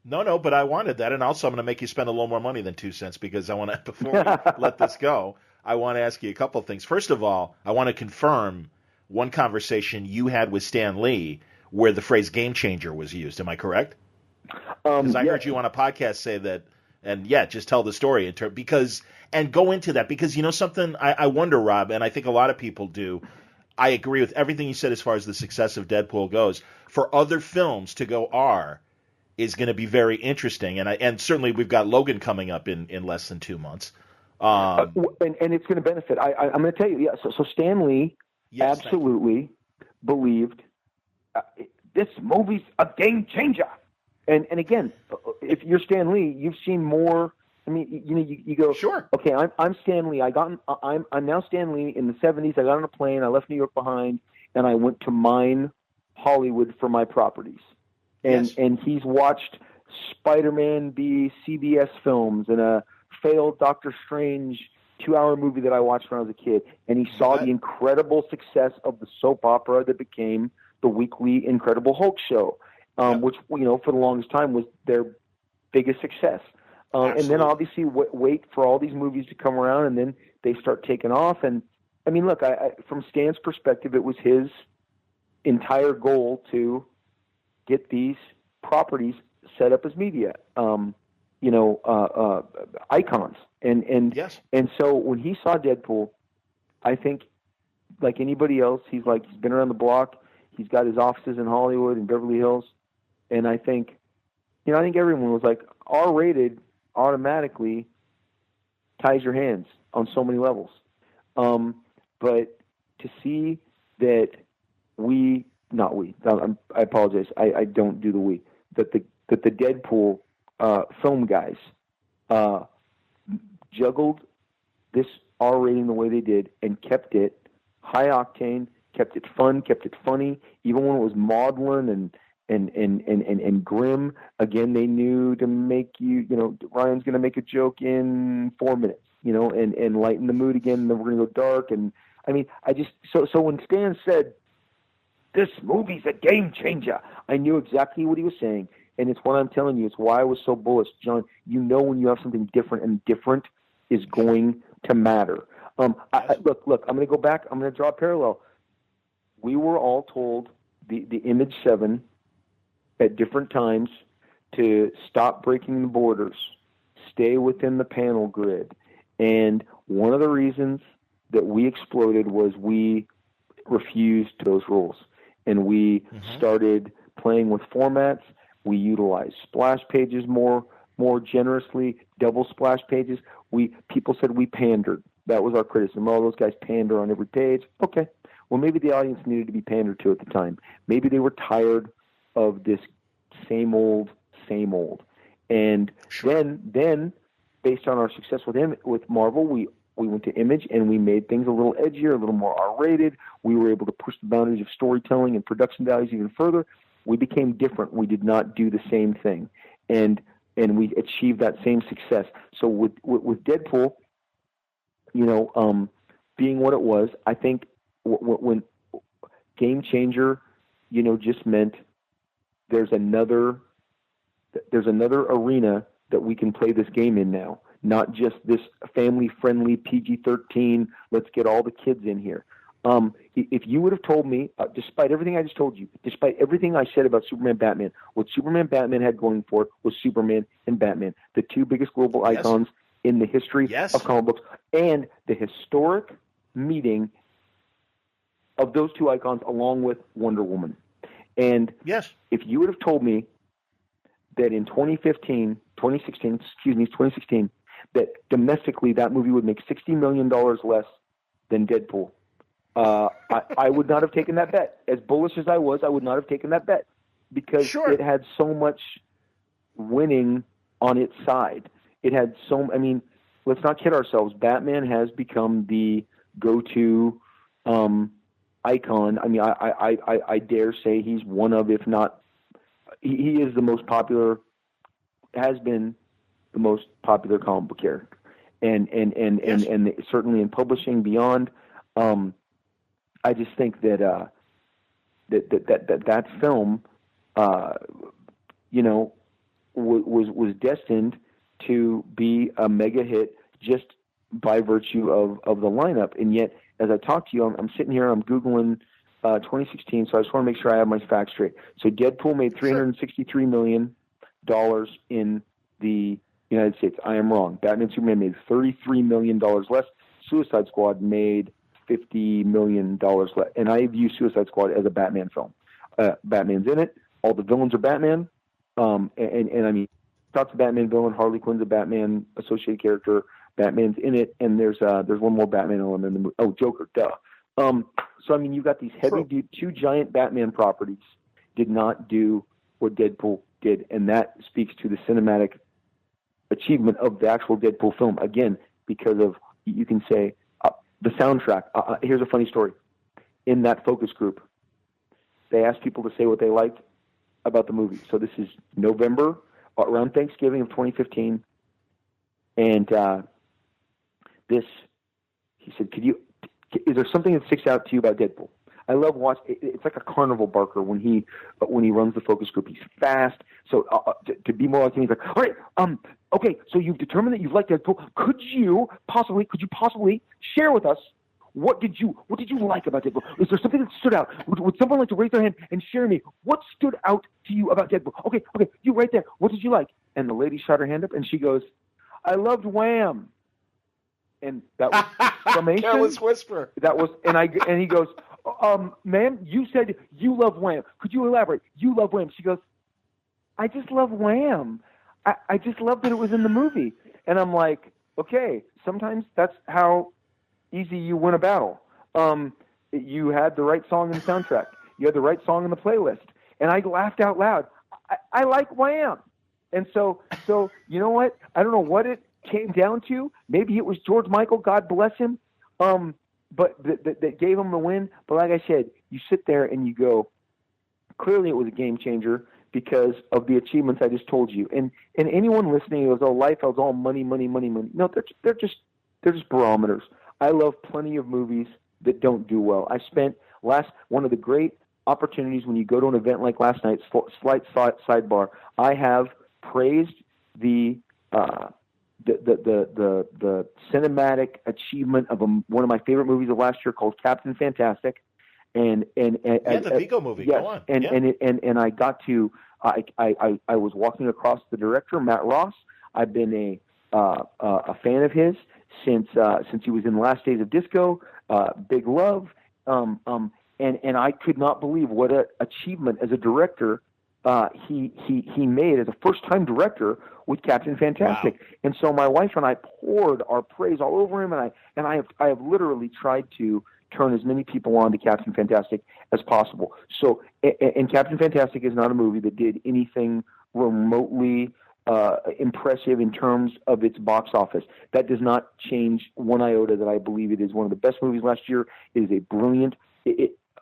No, but I wanted that, and also I'm going to make you spend a little more money than 2 cents, because I want to, before we let this go, I want to ask you a couple of things. First of all, I want to confirm one conversation you had with Stan Lee where the phrase game changer was used. Am I correct? Because I heard you on a podcast say that, and just tell the story and go into that, because something I wonder, Rob, and I think a lot of people do. I agree with everything you said as far as the success of Deadpool goes. For other films to go R is going to be very interesting, and certainly we've got Logan coming up in less than 2 months, and it's going to benefit. I'm going to tell you, So Stan Lee absolutely believed this movie's a game changer. And again, if you're Stan Lee, you've seen more. I mean, you go, sure. Okay, I'm Stan Lee. I'm now Stan Lee. In the 70s, I got on a plane. I left New York behind, and I went to mine Hollywood for my properties. And he's watched Spider-Man be CBS films and a failed Doctor Strange 2-hour movie that I watched when I was a kid. And he saw the incredible success of the soap opera that became the weekly Incredible Hulk show, which, for the longest time was their biggest success. And then obviously wait for all these movies to come around, and then they start taking off. And I mean, look, from Stan's perspective, it was his entire goal to get these properties set up as media, icons. And so when he saw Deadpool, I think, like anybody else, he's been around the block. He's got his offices in Hollywood and Beverly Hills. And I think everyone was like, R-rated automatically ties your hands on so many levels. But to see that I apologize, I don't do the we, that the Deadpool film guys juggled this R rating the way they did and kept it high octane, kept it fun, kept it funny, even when it was maudlin and grim. Again, they knew to make Ryan's going to make a joke in 4 minutes, and lighten the mood again, and then we're going to go dark. And I mean, so when Stan said, this movie's a game changer, I knew exactly what he was saying. And it's what I'm telling you. It's why I was so bullish, John. When you have something different, and different is going to matter. Look, I'm going to go back. I'm going to draw a parallel. We were all told the Image 7 at different times to stop breaking the borders, stay within the panel grid. And one of the reasons that we exploded was we refused those rules. And we started playing with formats. We utilized splash pages more generously, double splash pages. People said we pandered. That was our criticism. Oh, those guys pander on every page. Okay. Well, maybe the audience needed to be pandered to at the time. Maybe they were tired of this same old. And then based on our success with Marvel, we went to Image and we made things a little edgier, a little more R-rated. We were able to push the boundaries of storytelling and production values even further. We became different. We did not do the same thing. And we achieved that same success. So with Deadpool, being what it was, I think when game changer, just meant there's another arena that we can play this game in now, not just this family-friendly PG-13, let's get all the kids in here. If you would have told me, despite everything I just told you, despite everything I said about Superman, Batman, what Superman, Batman had going for it was Superman and Batman, the two biggest global icons in the history of comic books, and the historic meeting of those two icons along with Wonder Woman. And if you would have told me that in 2016, that domestically that movie would make $60 million less than Deadpool, I would not have taken that bet. As bullish as I was, I would not have taken that bet because it had so much winning on its side. It had let's not kid ourselves. Batman has become the go-to icon. I mean, I dare say he's one of, if not, he is the most popular, has been the most popular comic book character, and certainly in publishing beyond. I just think that that film, was destined to be a mega hit just by virtue of the lineup. And yet, as I talk to you, I'm sitting here, I'm Googling 2016, so I just want to make sure I have my facts straight. So Deadpool made $363 million in the United States. I am wrong. Batman Superman made $33 million less. Suicide Squad made $50 million less. And I view Suicide Squad as a Batman film. Batman's in it. All the villains are Batman. And I mean, Scott's a Batman villain. Harley Quinn's a Batman associated character. Batman's in it, and there's one more Batman element in the movie. Oh, Joker, duh. So I mean, you've got these two giant Batman properties did not do what Deadpool did, and that speaks to the cinematic achievement of the actual Deadpool film. Again, because of, you can say, the soundtrack. Here's a funny story. In that focus group, they asked people to say what they liked about the movie. So this is November, around Thanksgiving of 2015, and he said, is there something that sticks out to you about Deadpool? I love watching. It's like a carnival barker when he runs the focus group. He's fast. So to be more like him, he's like, all right, okay. So you've determined that you've liked Deadpool. Could you possibly share with us what did you like about Deadpool? Is there something that stood out? Would someone like to raise their hand and share me what stood out to you about Deadpool? Okay, you right there. What did you like? And the lady shot her hand up and she goes, I loved Wham. And that was summation. Careless whisper. That was, and he goes, ma'am, you said you love Wham. Could you elaborate? You love Wham. She goes, I just love Wham. I just love that it was in the movie. And I'm like, okay, sometimes that's how easy you win a battle. You had the right song in the soundtrack. You had the right song in the playlist. And I laughed out loud. I like Wham. And so you know what? I don't know what it came down to. Maybe it was George Michael, God bless him, but that gave him the win. But like I said, you sit there and you go, clearly it was a game changer because of the achievements I just told you. And anyone listening goes, oh, Liefeld's all money. No, they're just barometers. I love plenty of movies that don't do well. I spent one of the great opportunities when you go to an event like last night's slight sidebar. I have praised the cinematic achievement of one of my favorite movies of last year called Captain Fantastic, and the Vigo movie. Yes, go on. And I got to I was walking across the director Matt Ross. I've been a fan of his since he was in Last Days of Disco, Big Love, and I could not believe what an achievement as a director he made as a first-time director with Captain Fantastic. Wow. And so my wife and I poured our praise all over him, and I have literally tried to turn as many people on to Captain Fantastic as possible. So, and Captain Fantastic is not a movie that did anything remotely impressive in terms of its box office. That does not change one iota that I believe it is one of the best movies last year. It is a brilliant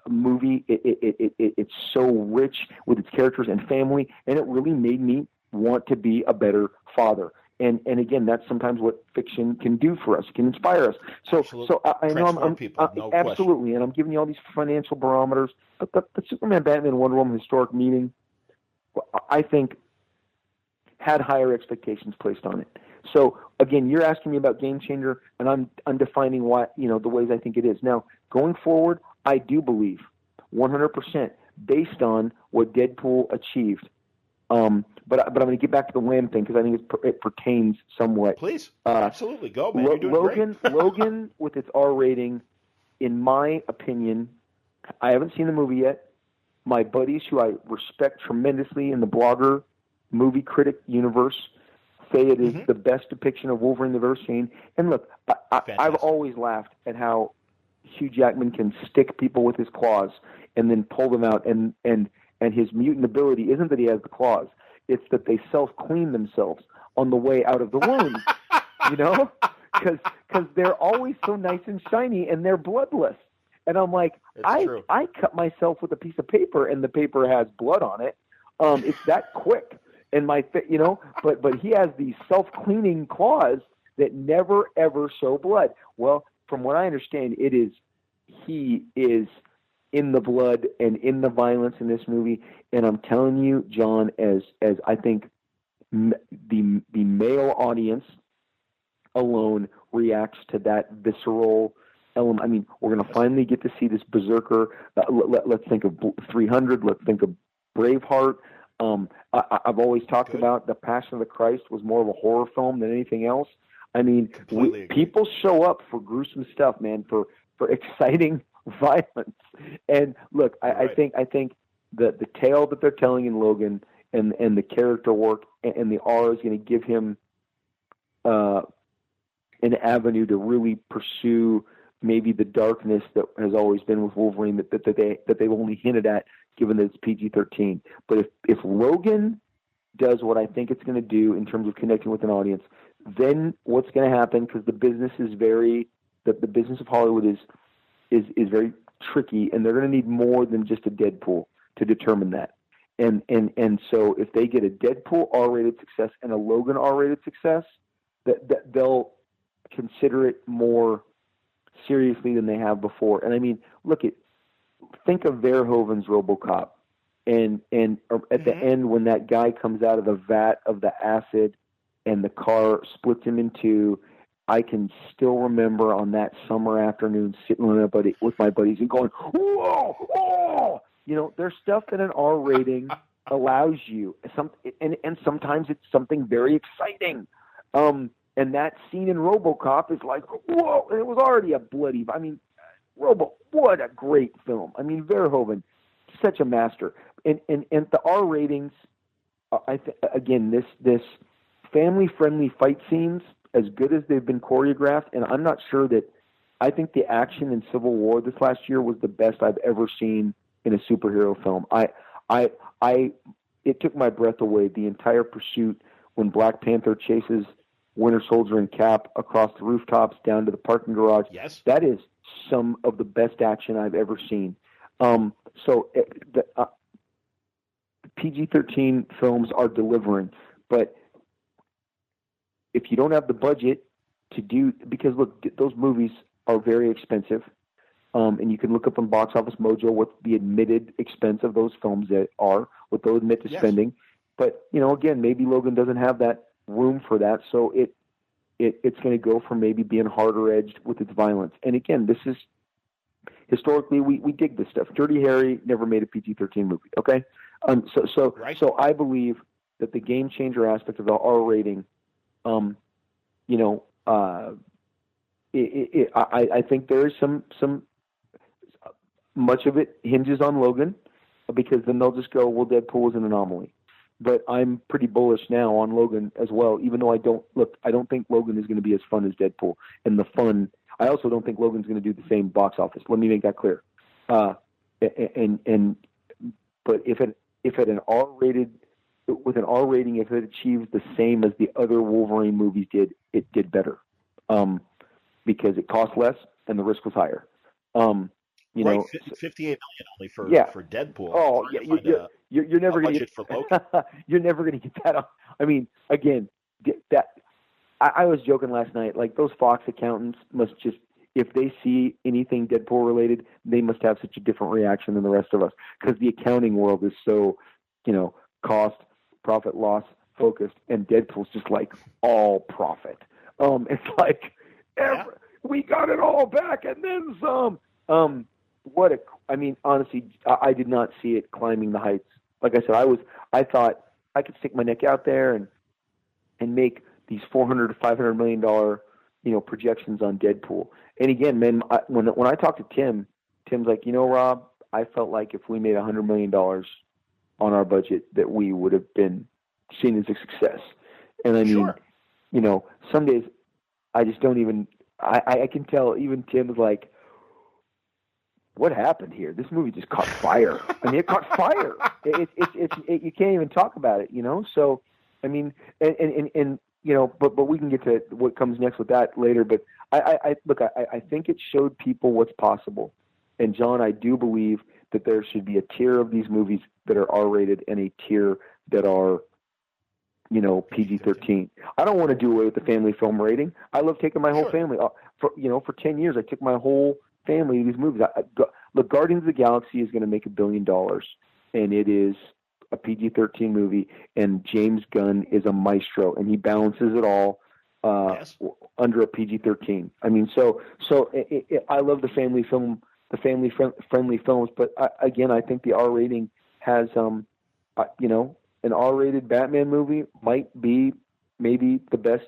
movie. It's so rich with its characters and family, and it really made me want to be a better father. And again, that's sometimes what fiction can do for us. It can inspire us. So I know I'm people, no absolutely, question. And I'm giving you all these financial barometers. But the Superman, Batman, Wonder Woman historic meaning, I think, had higher expectations placed on it. So again, you're asking me about game changer, and I'm defining why, the ways I think it is. Now, going forward, I do believe 100% based on what Deadpool achieved. But I'm going to get back to the Wham thing because I think it pertains somewhat. Please, absolutely, go, man. You're doing great. Logan, with its R rating, in my opinion, I haven't seen the movie yet. My buddies, who I respect tremendously in the blogger, movie critic universe, say it is the best depiction of Wolverine they've ever seen. And look, I've always laughed at how Hugh Jackman can stick people with his claws and then pull them out. And his mutant ability isn't that he has the claws; it's that they self-clean themselves on the way out of the wound. because they're always so nice and shiny, and they're bloodless. And I'm like, I cut myself with a piece of paper, and the paper has blood on it. It's that quick. And but he has these self-cleaning claws that never ever show blood. Well, from what I understand, he is in the blood and in the violence in this movie. And I'm telling you, John, as I think the male audience alone reacts to that visceral element. I mean, we're going to finally get to see this berserker. Let's think of 300. Let's think of Braveheart. I've always talked about The Passion of the Christ was more of a horror film than anything else. I mean, people show up for gruesome stuff, man, for exciting violence. And look, I think the tale that they're telling in Logan and the character work and the R is going to give him an avenue to really pursue maybe the darkness that has always been with Wolverine that they've only hinted at, given that it's PG-13. But if Logan does what I think it's going to do in terms of connecting with an audience, then what's going to happen? Because the business is the business of Hollywood is very tricky, and they're going to need more than just a Deadpool to determine that. And so if they get a Deadpool R-rated success and a Logan R-rated success, that they'll consider it more seriously than they have before. And I mean, think of Verhoeven's RoboCop, and at the end when that guy comes out of the vat of the acid and the car splits him in two. I can still remember on that summer afternoon sitting with my buddies and going, "Whoa, oh!" There's stuff that an R rating allows you, and sometimes it's something very exciting. And that scene in RoboCop is like, whoa! And it was already a bloody. I mean, what a great film! I mean, Verhoeven, such a master. And the R ratings, again, this family-friendly fight scenes, as good as they've been choreographed, and I'm not sure that. I think the action in Civil War this last year was the best I've ever seen in a superhero film. It took my breath away. The entire pursuit when Black Panther chases Winter Soldier and Cap across the rooftops down to the parking garage. Yes, that is some of the best action I've ever seen. So the PG-13 films are delivering, but if you don't have the budget to do, because look, those movies are very expensive, and you can look up on Box Office Mojo what the admitted expense of those films are, what they'll admit to spending. But again, maybe Logan doesn't have that room for that, so it's going to go from maybe being harder edged with its violence. And again, this is historically we dig this stuff. Dirty Harry never made a PG-13 movie. Okay, so I believe that the game changer aspect of the R rating. I think there is some much of it hinges on Logan, because then they'll just go, well, Deadpool was an anomaly. But I'm pretty bullish now on Logan as well, even though I don't think Logan is going to be as fun as Deadpool. And I also don't think Logan's going to do the same box office. Let me make that clear. But if at an R-rated, with an R rating, if it achieves the same as the other Wolverine movies did, it did better, because it cost less and the risk was higher. $58 million only for Deadpool. Oh, yeah, you're never going to get for Logan. You're never going to get that on. I mean, again, I was joking last night. Like, those Fox accountants must just, if they see anything Deadpool related, they must have such a different reaction than the rest of us, because the accounting world is so, cost, profit, loss focused, and Deadpool's just like all profit. It's like we got it all back and then some. Honestly, I did not see it climbing the heights. Like I said, I thought I could stick my neck out there and make these $400 to $500 million, projections on Deadpool. And again, man, when I talked to Tim's like, Rob, I felt like if we made $100 million on our budget, that we would have been seen as a success. And I mean, some days I just don't even, I can tell even Tim's like, what happened here? This movie just caught fire. I mean, it caught fire. You can't even talk about it, So, I mean, and but we can get to what comes next with that later. But I think it showed people what's possible. And John, I do believe that there should be a tier of these movies that are R-rated and a tier that are, PG-13. I don't want to do away with the family film rating. I love taking my whole family. For 10 years, I took my whole family to these movies. Look, Guardians of the Galaxy is going to make $1 billion, and it is a PG-13 movie, and James Gunn is a maestro, and he balances it all under a PG-13. I mean, I love the family film, the family-friendly films, but again, I think the R rating has, an R-rated Batman movie might be maybe the best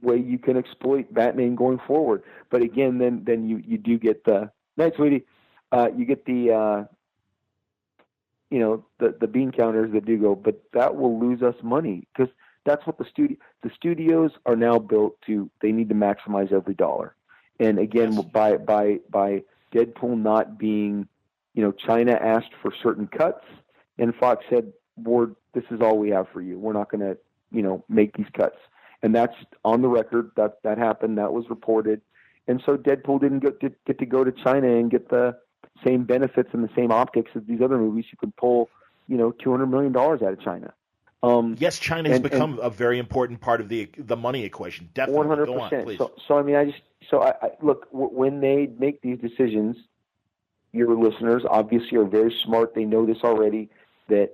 way you can exploit Batman going forward. But again, then you do get the night, sweetie. You get the the bean counters that do go, but that will lose us money because that's what the studios are now built to. They need to maximize every dollar. And again, by Deadpool not being, China asked for certain cuts, and Fox said, "Board, this is all we have for you. We're not going to, make these cuts." And that's on the record. That happened. That was reported. And so Deadpool didn't get to go to China and get the same benefits and the same optics as these other movies. You can pull, $200 million out of China. Yes, China has become a very important part of the money equation. Definitely. 100%. Go on, please. So I mean, I look, when they make these decisions, your listeners obviously are very smart. They know this already, that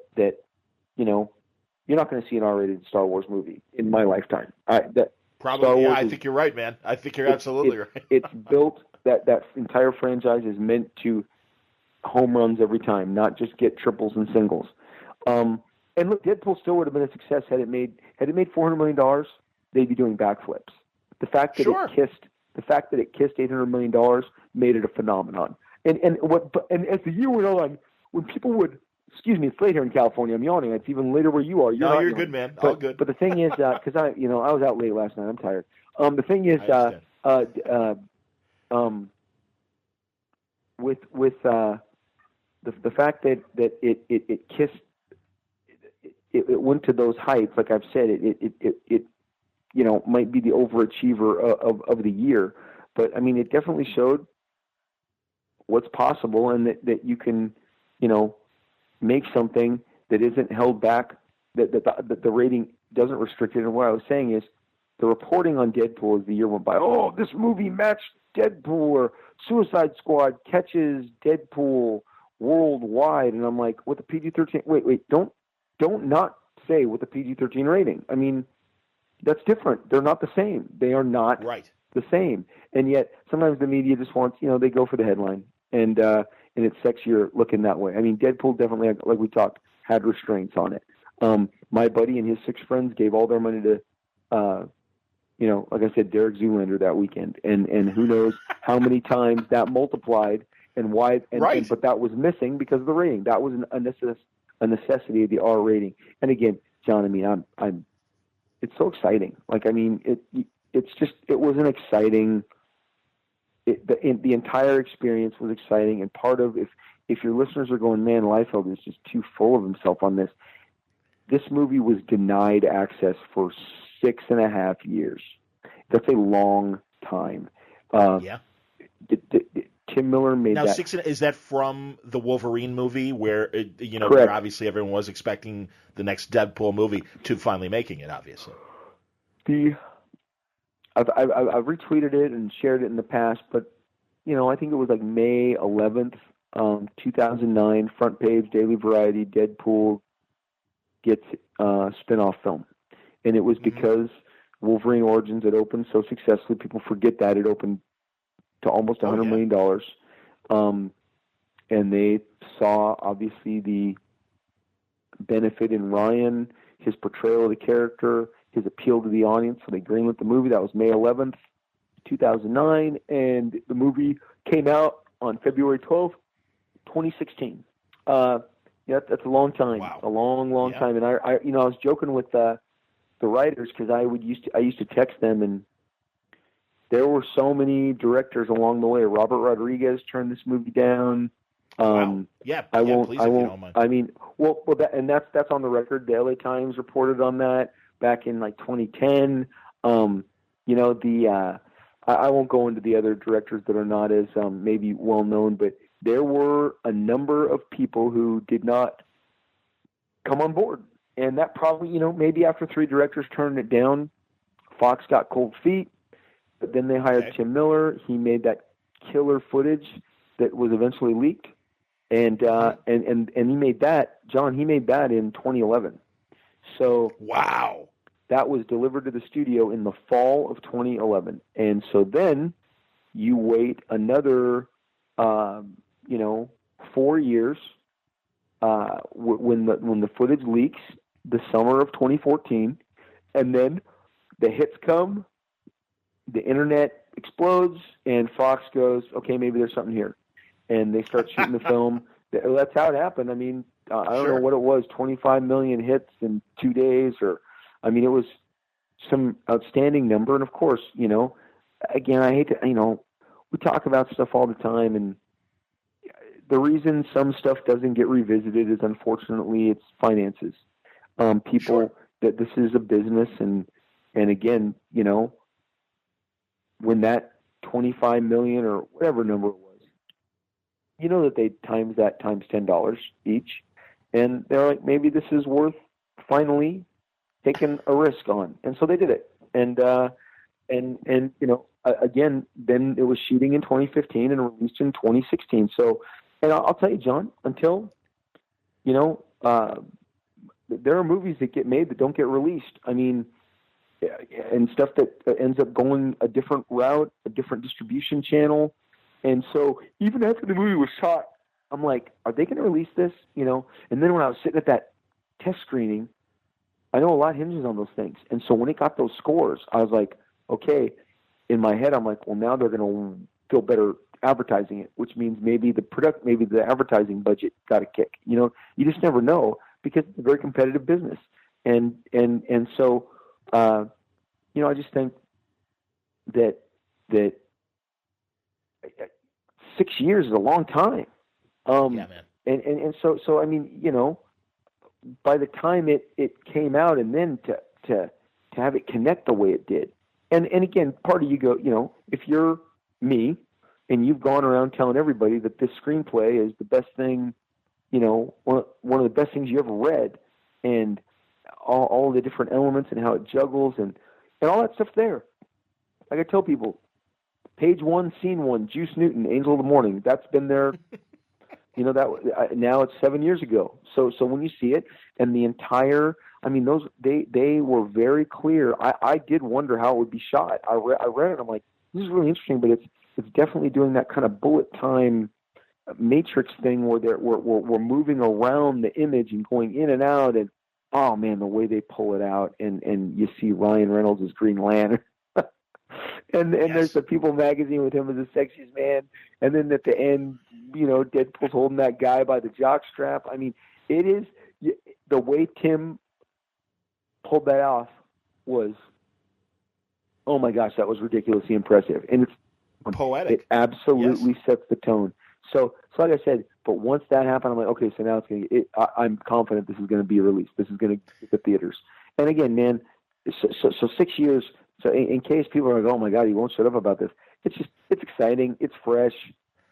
you're not going to see an R-rated Star Wars movie in my lifetime. Probably, I think you're right, man. I think you're absolutely right. It's built, that entire franchise is meant to home runs every time, not just get triples and singles. And look, Deadpool still would have been a success had it made $400 million. They'd be doing backflips. The fact that it kissed $800 million made it a phenomenon. And as the year went on, when people would, excuse me, it's late here in California. I'm yawning. It's even later where you are. You're good, man. All good. But the thing is, because I was out late last night. I'm tired. The thing is, with the fact that it kissed, it went to those heights. Like I've said, it might be the overachiever of the year. But I mean, it definitely showed what's possible, and that you can, make something that isn't held back, that the rating doesn't restrict it. And what I was saying is, the reporting on Deadpool as the year went by, oh, this movie matched Deadpool, or Suicide Squad catches Deadpool worldwide. And I'm like, with the PG-13, wait, don't not say with the PG-13 rating. I mean, that's different. They're not the same. They are not the same. And yet sometimes the media just wants, they go for the headline, and it's sexier looking that way. I mean, Deadpool definitely, like we talked, had restraints on it. My buddy and his 6 friends gave all their money to, like I said, Derek Zoolander that weekend, and who knows how many times that multiplied, and why. But that was missing because of the rating. That was a necessity of the R rating. And again, John, I mean, it's so exciting. Like, I mean, it was an exciting. The entire experience was exciting, and part of, if your listeners are going, man, Liefeld is just too full of himself on this. This movie was denied access for 6.5 years. That's a long time. Tim Miller made now, that. Is that from the Wolverine movie, where where obviously everyone was expecting the next Deadpool movie to finally making it? Obviously, I've retweeted it and shared it in the past, but I think it was like May 11th, 2009, front page, Daily Variety, Deadpool gets spin-off film, and it was because Wolverine Origins had opened so successfully. People forget that it opened to almost $100 million, and they saw obviously the benefit in Ryan, his portrayal of the character, his appeal to the audience, so they greenlit the movie. That was May 11th, 2009, and the movie came out on February 12th, 2016. That's a long time. Wow. A long time. And I was joking with the writers, because I used to text them, and there were so many directors along the way. Robert Rodriguez turned this movie down. Wow. I won't. I mean, that's on the record. The LA Times reported on that. back in like 2010. You know, I won't go into the other directors that are not as maybe well known, but there were a number of people who did not come on board. And that probably, you know, maybe after 3 directors turned it down, Fox got cold feet. But then they hired Tim Miller. He made that killer footage that was eventually leaked. And he made that, John, he made that in 2011. So wow. That was delivered to the studio in the fall of 2011. And so then you wait another, 4 years when the footage leaks the summer of 2014, and then the hits come, the internet explodes, and Fox goes, okay, maybe there's something here. And they start shooting the film. That's how it happened. I mean, I don't know what it was, 25 million hits in 2 days, it was some outstanding number. And of course, you know, again, I hate to, we talk about stuff all the time, and the reason some stuff doesn't get revisited is unfortunately it's finances. That this is a business, and again, you know, when that 25 million or whatever number it was, you know, that they times that times $10 each, and they're like, maybe this is worth finally taking a risk on, and so they did it, and you know, again, then it was shooting in 2015 and released in 2016. So, and I'll tell you, John, until, you know, there are movies that get made that don't get released. I mean, and stuff that ends up going a different route, a different distribution channel. And so even after the movie was shot, I'm like, are they going to release this? You know? And then when I was sitting at that test screening, I know a lot hinges on those things. And so when it got those scores, I was like, okay, in my head, I'm like, well, now they're going to feel better advertising it, which means maybe the advertising budget got a kick. You know, you just never know, because it's a very competitive business. And so, you know, I just think that 6 years is a long time. Yeah, man. And so, I mean, you know, by the time it came out, and then to have it connect the way it did. And again, part of you go, you know, if you're me and you've gone around telling everybody that this screenplay is the best thing, you know, one of the best things you ever read, and all the different elements and how it juggles and all that stuff there. Like I tell people, page 1, scene 1, Juice Newton, Angel of the Morning, that's been there. You know, that now it's 7 years ago. So when you see it, and the entire, I mean, those they were very clear. I did wonder how it would be shot. I read it. I'm like, this is really interesting, but it's definitely doing that kind of bullet time Matrix thing where we're moving around the image and going in and out. And oh man, the way they pull it out, and you see Ryan Reynolds as Green Lantern. And there's the People magazine with him as the sexiest man. And then at the end, you know, Deadpool's holding that guy by the jockstrap. I mean, it is the way Tim pulled that off was, oh my gosh, that was ridiculously impressive. And it's poetic. It absolutely sets the tone. So like I said, but once that happened, I'm like, okay, so now I'm confident this is going to be released. This is going to hit the theaters. And again, man, so 6 years. So in case people are like, oh my God, he won't shut up about this. It's exciting. It's fresh.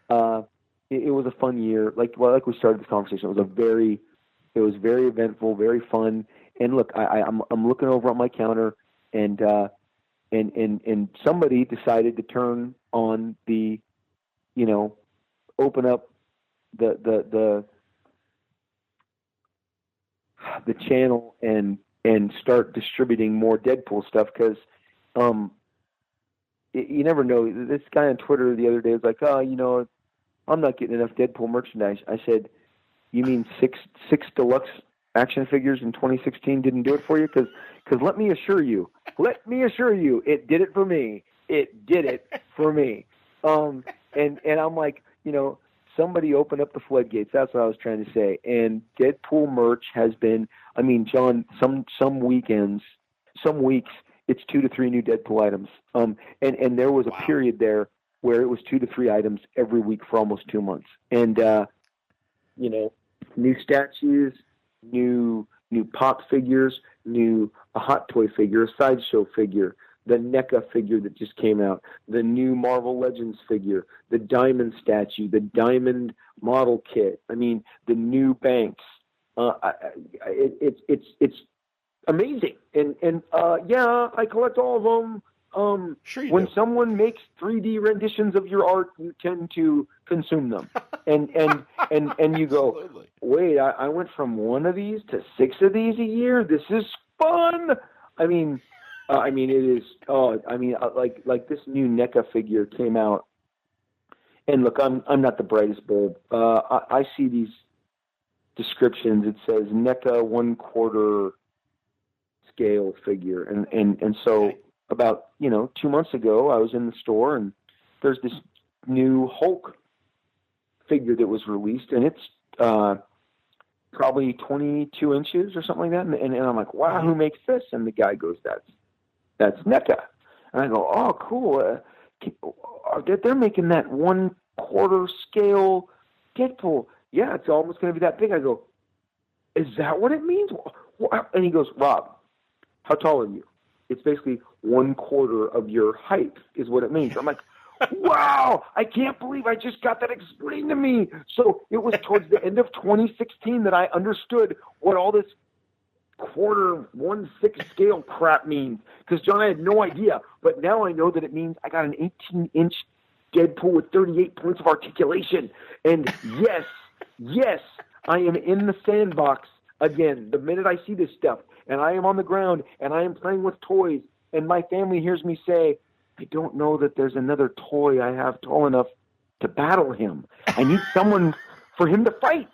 It was a fun year. Like we started this conversation, it was very eventful, very fun. And look, I'm looking over at my counter, and somebody decided to turn on the, you know, open up the channel and start distributing more Deadpool stuff, because you never know. This guy on Twitter the other day was like, oh, you know, I'm not getting enough Deadpool merchandise. I said, you mean six deluxe action figures in 2016 didn't do it for you? Because let me assure you, it did it for me. It did it for me. And I'm like, you know, somebody opened up the floodgates. That's what I was trying to say. And Deadpool merch has been, I mean, John, some weekends, some weeks, it's 2 to 3 new Deadpool items. And there was a period there where it was 2 to 3 items every week for almost 2 months. And, you know, new statues, new pop figures, new a Hot Toy figure, a Sideshow figure, the NECA figure that just came out, the new Marvel Legends figure, the Diamond statue, the Diamond model kit. I mean, the new Banks. It's amazing. And yeah, I collect all of them. Sure you when do. someone makes 3D renditions of your art, you tend to consume them. And you go, Absolutely. wait, I went from one of these to 6 of these a year. This is fun. I mean, it is. Like this new NECA figure came out, and look, I'm not the brightest bulb. I see these descriptions. It says NECA 1/4 scale figure, and so. Okay. About 2 months ago, I was in the store and there's this new Hulk figure that was released, and it's probably 22 inches or something like that. And I'm like, wow, who makes this? And the guy goes, that's NECA. And I go, oh, cool. They're making that 1/4 scale Deadpool. Yeah, it's almost going to be that big. I go, is that what it means? And he goes, Rob, how tall are you? It's basically 1/4 of your height is what it means. I'm like, wow, I can't believe I just got that explained to me. So it was towards the end of 2016 that I understood what all this 1/6 scale crap means. Because, John, I had no idea. But now I know that it means I got an 18-inch Deadpool with 38 points of articulation. And yes, I am in the sandbox again the minute I see this stuff. And I am on the ground, and I am playing with toys, and my family hears me say, I don't know that there's another toy I have tall enough to battle him. I need someone for him to fight,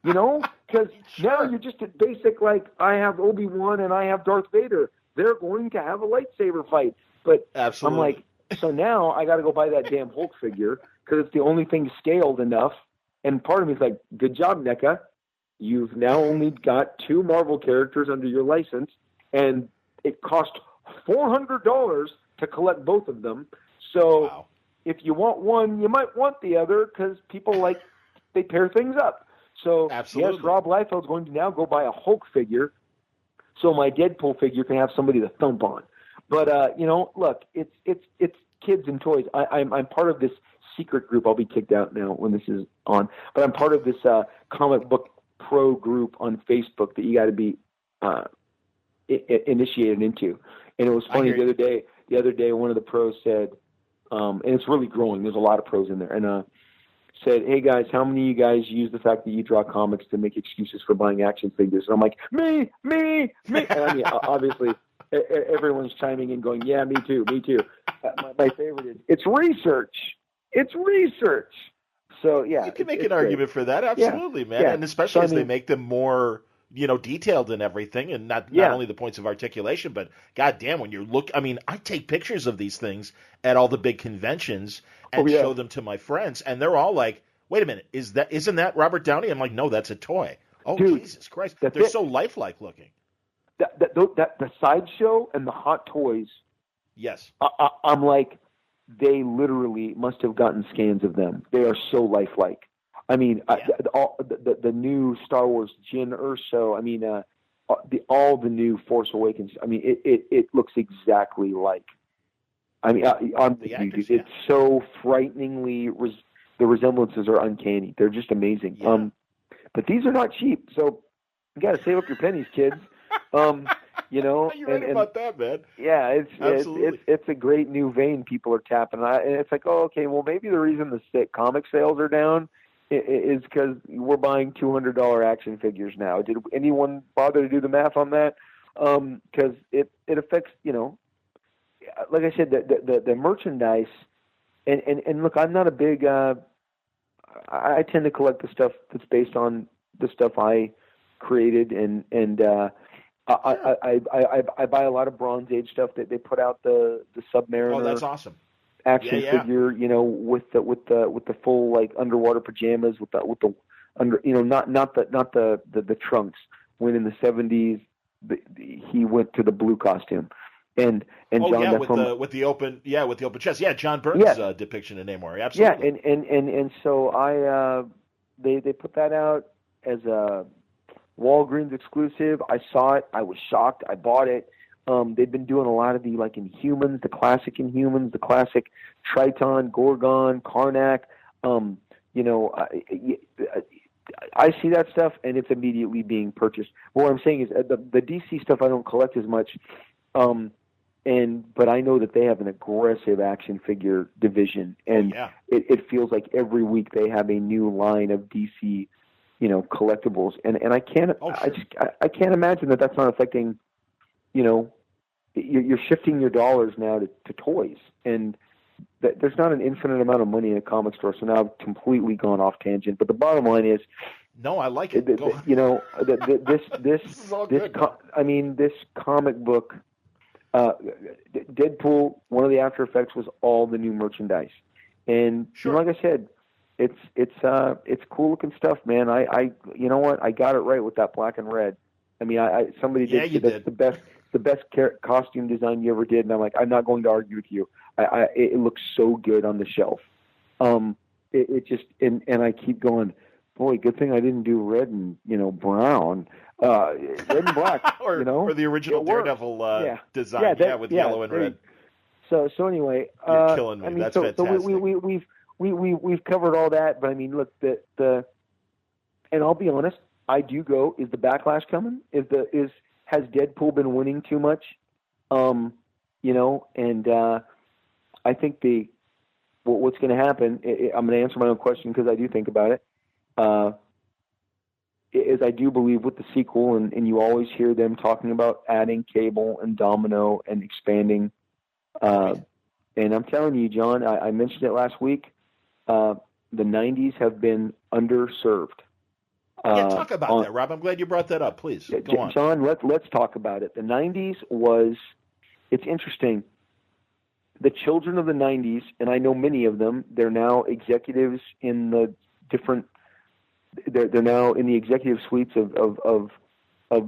because now you're just at basic, like, I have Obi-Wan and I have Darth Vader. They're going to have a lightsaber fight. But Absolutely. I'm like, so now I got to go buy that damn Hulk figure because it's the only thing scaled enough. And part of me is like, good job, NECA. You've now only got 2 Marvel characters under your license, and it cost $400 to collect both of them. So Wow. If you want one, you might want the other because people they pair things up. So Absolutely. yes, Rob Liefeld's going to now go buy a Hulk figure so my Deadpool figure can have somebody to thump on. But, look, it's kids and toys. I'm part of this secret group. I'll be kicked out now when this is on. But I'm part of this comic book pro group on Facebook that you got to be initiated into. And it was funny the other day one of the pros said, and it's really growing, there's a lot of pros in there, and said, hey guys, how many of you guys use the fact that you draw comics to make excuses for buying action figures? And I'm like, me. And I mean, obviously everyone's chiming in going, yeah, me too. My favorite is, it's research. So yeah, you can make an argument for that, absolutely, man. Yeah. And especially as they make them more, detailed and everything, and not only the points of articulation, but goddamn, when you look, I mean, I take pictures of these things at all the big conventions and show them to my friends, and they're all like, "Wait a minute, isn't that Robert Downey?" I'm like, "No, that's a toy." Oh, dude, Jesus Christ, they're so lifelike looking. The Sideshow and the Hot Toys. Yes, I'm like, they literally must have gotten scans of them. They are so lifelike. I mean, the new Star Wars Jyn Erso. I mean, all the new Force Awakens. I mean, it looks exactly like. I mean, it's so frighteningly. The resemblances are uncanny. They're just amazing. Yeah. But these are not cheap, so you got to save up your pennies, kids. You're right about that, man. Yeah, it's a great new vein people are tapping on, and it's like, oh, okay, well, maybe the reason the comic sales are down is because we're buying $200 action figures now. Did anyone bother to do the math on that? Because it affects, like I said, the merchandise, and look, I'm not a big. I tend to collect the stuff that's based on the stuff I created, and I buy a lot of Bronze Age stuff that they put out the Submariner. Oh, that's awesome. Action figure, with the full like underwater pajamas, with the under, not the trunks. When in the 70s, he went to the blue costume, and John, with the open chest. Yeah, John Burns' depiction in Namor. Absolutely. Yeah, and so they put that out as a Walgreens exclusive. I saw it. I was shocked. I bought it. They've been doing a lot of the like Inhumans, the classic Inhumans, the classic Triton, Gorgon, Karnak. I see that stuff, and it's immediately being purchased. But what I'm saying is the DC stuff I don't collect as much, but I know that they have an aggressive action figure division, and it feels like every week they have a new line of DC, collectibles, and I can't I can't imagine that that's not affecting, you're shifting your dollars now to toys, and there's not an infinite amount of money in a comic store. So now I've completely gone off tangent. But the bottom line is, no, I like it. this comic book, Deadpool. One of the after effects was all the new merchandise, and like I said, it's cool looking stuff, man. I you know what? I got it right with that black and red. I mean, somebody did. That's the best costume design you ever did, and I'm not going to argue with you. It looks so good on the shelf. It just and I keep going, boy, good thing I didn't do red and brown, red and black, or the original Daredevil design, with yellow and red. So anyway, you're killing me. That's fantastic. We've covered all that, but I mean, look, and I'll be honest, I do go. Is the backlash coming? Has Deadpool been winning too much? I think what's going to happen, I'm going to answer my own question because I do think about it, is I do believe with the sequel, and you always hear them talking about adding Cable and Domino and expanding. And I'm telling you, John, I mentioned it last week, the 90s have been underserved. Talk about that, Rob. I'm glad you brought that up. Please, go on. John, let's talk about it. The 90s it's interesting. The children of the 90s, and I know many of them, they're now executives in the different, they're now in the executive suites of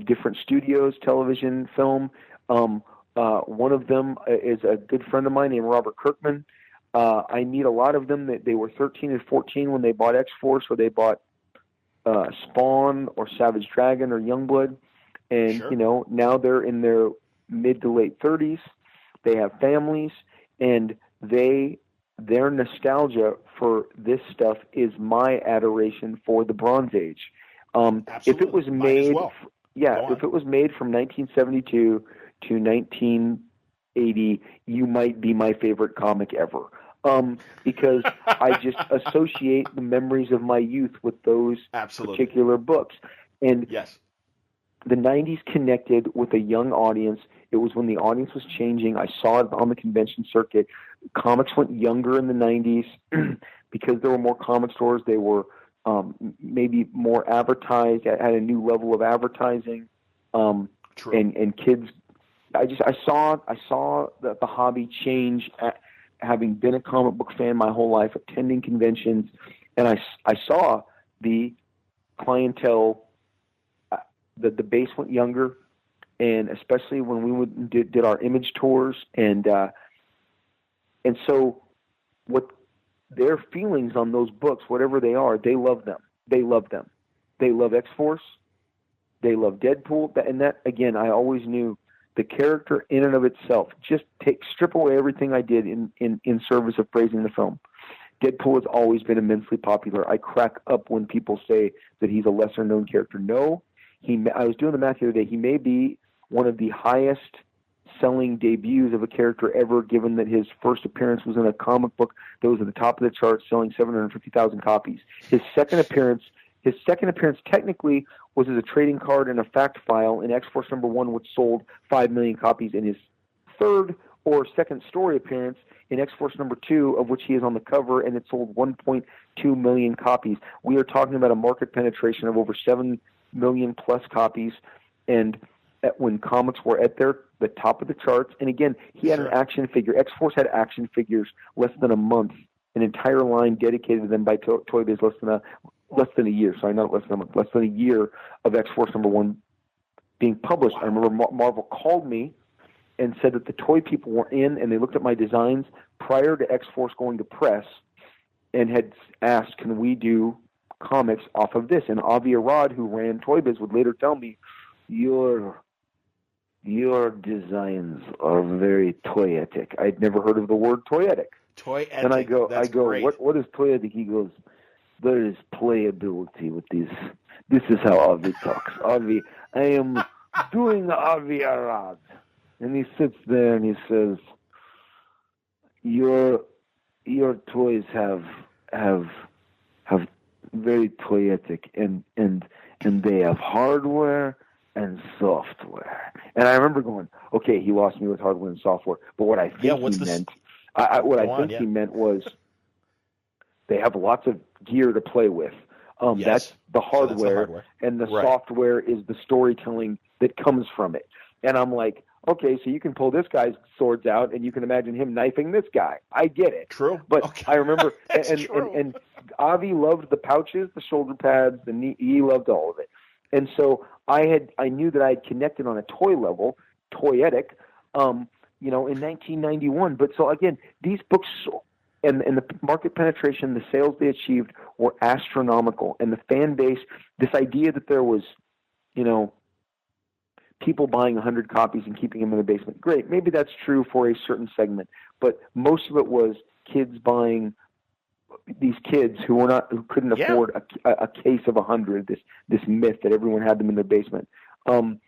different studios, television, film. One of them is a good friend of mine named Robert Kirkman. I meet a lot of them. They were 13 and 14 when they bought X-Force, or they bought Spawn or Savage Dragon or Youngblood. And, now they're in their mid to late 30s. They have families. And their nostalgia for this stuff is my adoration for the Bronze Age. If it was made, if it was made from 1972 to 1980, you might be my favorite comic ever. Because I just associate the memories of my youth with those particular books. And the 90s connected with a young audience. It was when the audience was changing. I saw it on the convention circuit. Comics went younger in the 90s because there were more comic stores. They were maybe more advertised, had a new level of advertising. And kids, I saw the hobby change, having been a comic book fan my whole life, attending conventions, and I saw the clientele, the base went younger. And especially when we did our image tours, and so what their feelings on those books, whatever they are, they love them. They love them. They love X-Force. They love Deadpool. And that, again, I always knew the character in and of itself. Just strip away everything I did in service of praising the film. Deadpool has always been immensely popular. I crack up when people say that he's a lesser known character. No, I was doing the math the other day. He may be one of the highest selling debuts of a character ever, given that his first appearance was in a comic book that was at the top of the charts, selling 750,000 copies. His second appearance technically was as a trading card and a fact file in X-Force #1, which sold 5 million copies. In his third or second story appearance in X-Force #2, of which he is on the cover, and it sold 1.2 million copies. We are talking about a market penetration of over 7 million plus copies, and when comics were at the top of the charts. And again, he had an action figure. X-Force had action figures less than a month, an entire line dedicated to them by Toy Biz less than a year. Sorry, not less than a month, less than a year of X-Force #1 being published. I remember Marvel called me and said that the toy people were in, and they looked at my designs prior to X-Force going to press and had asked, can we do comics off of this. And Avi Arad, who ran Toy Biz, would later tell me, your designs are very toyetic. I'd never heard of the word toyetic. Toyetic. And I go, great. What is toyetic? He goes, there is playability with these. This is how Avi talks. Avi, I am doing Avi Arad. And he sits there and he says, your toys have very toyetic and they have hardware and software. And I remember going, okay, he lost me with hardware and software. But what I think he meant was they have lots of gear to play with. Yes. That's the hardware, and the software is the storytelling that comes from it. And I'm like, okay, so you can pull this guy's swords out, and you can imagine him knifing this guy. I get it. True. But okay. I remember, and Avi loved the pouches, the shoulder pads, the knee. He loved all of it. And so I knew that I had connected on a toy level, toyetic, in 1991. But so again, these books and the market penetration, the sales they achieved were astronomical, and the fan base, this idea that there was, people buying 100 copies and keeping them in their basement. Great, maybe that's true for a certain segment, but most of it was kids buying. These kids who couldn't afford a case of 100. This myth that everyone had them in their basement, and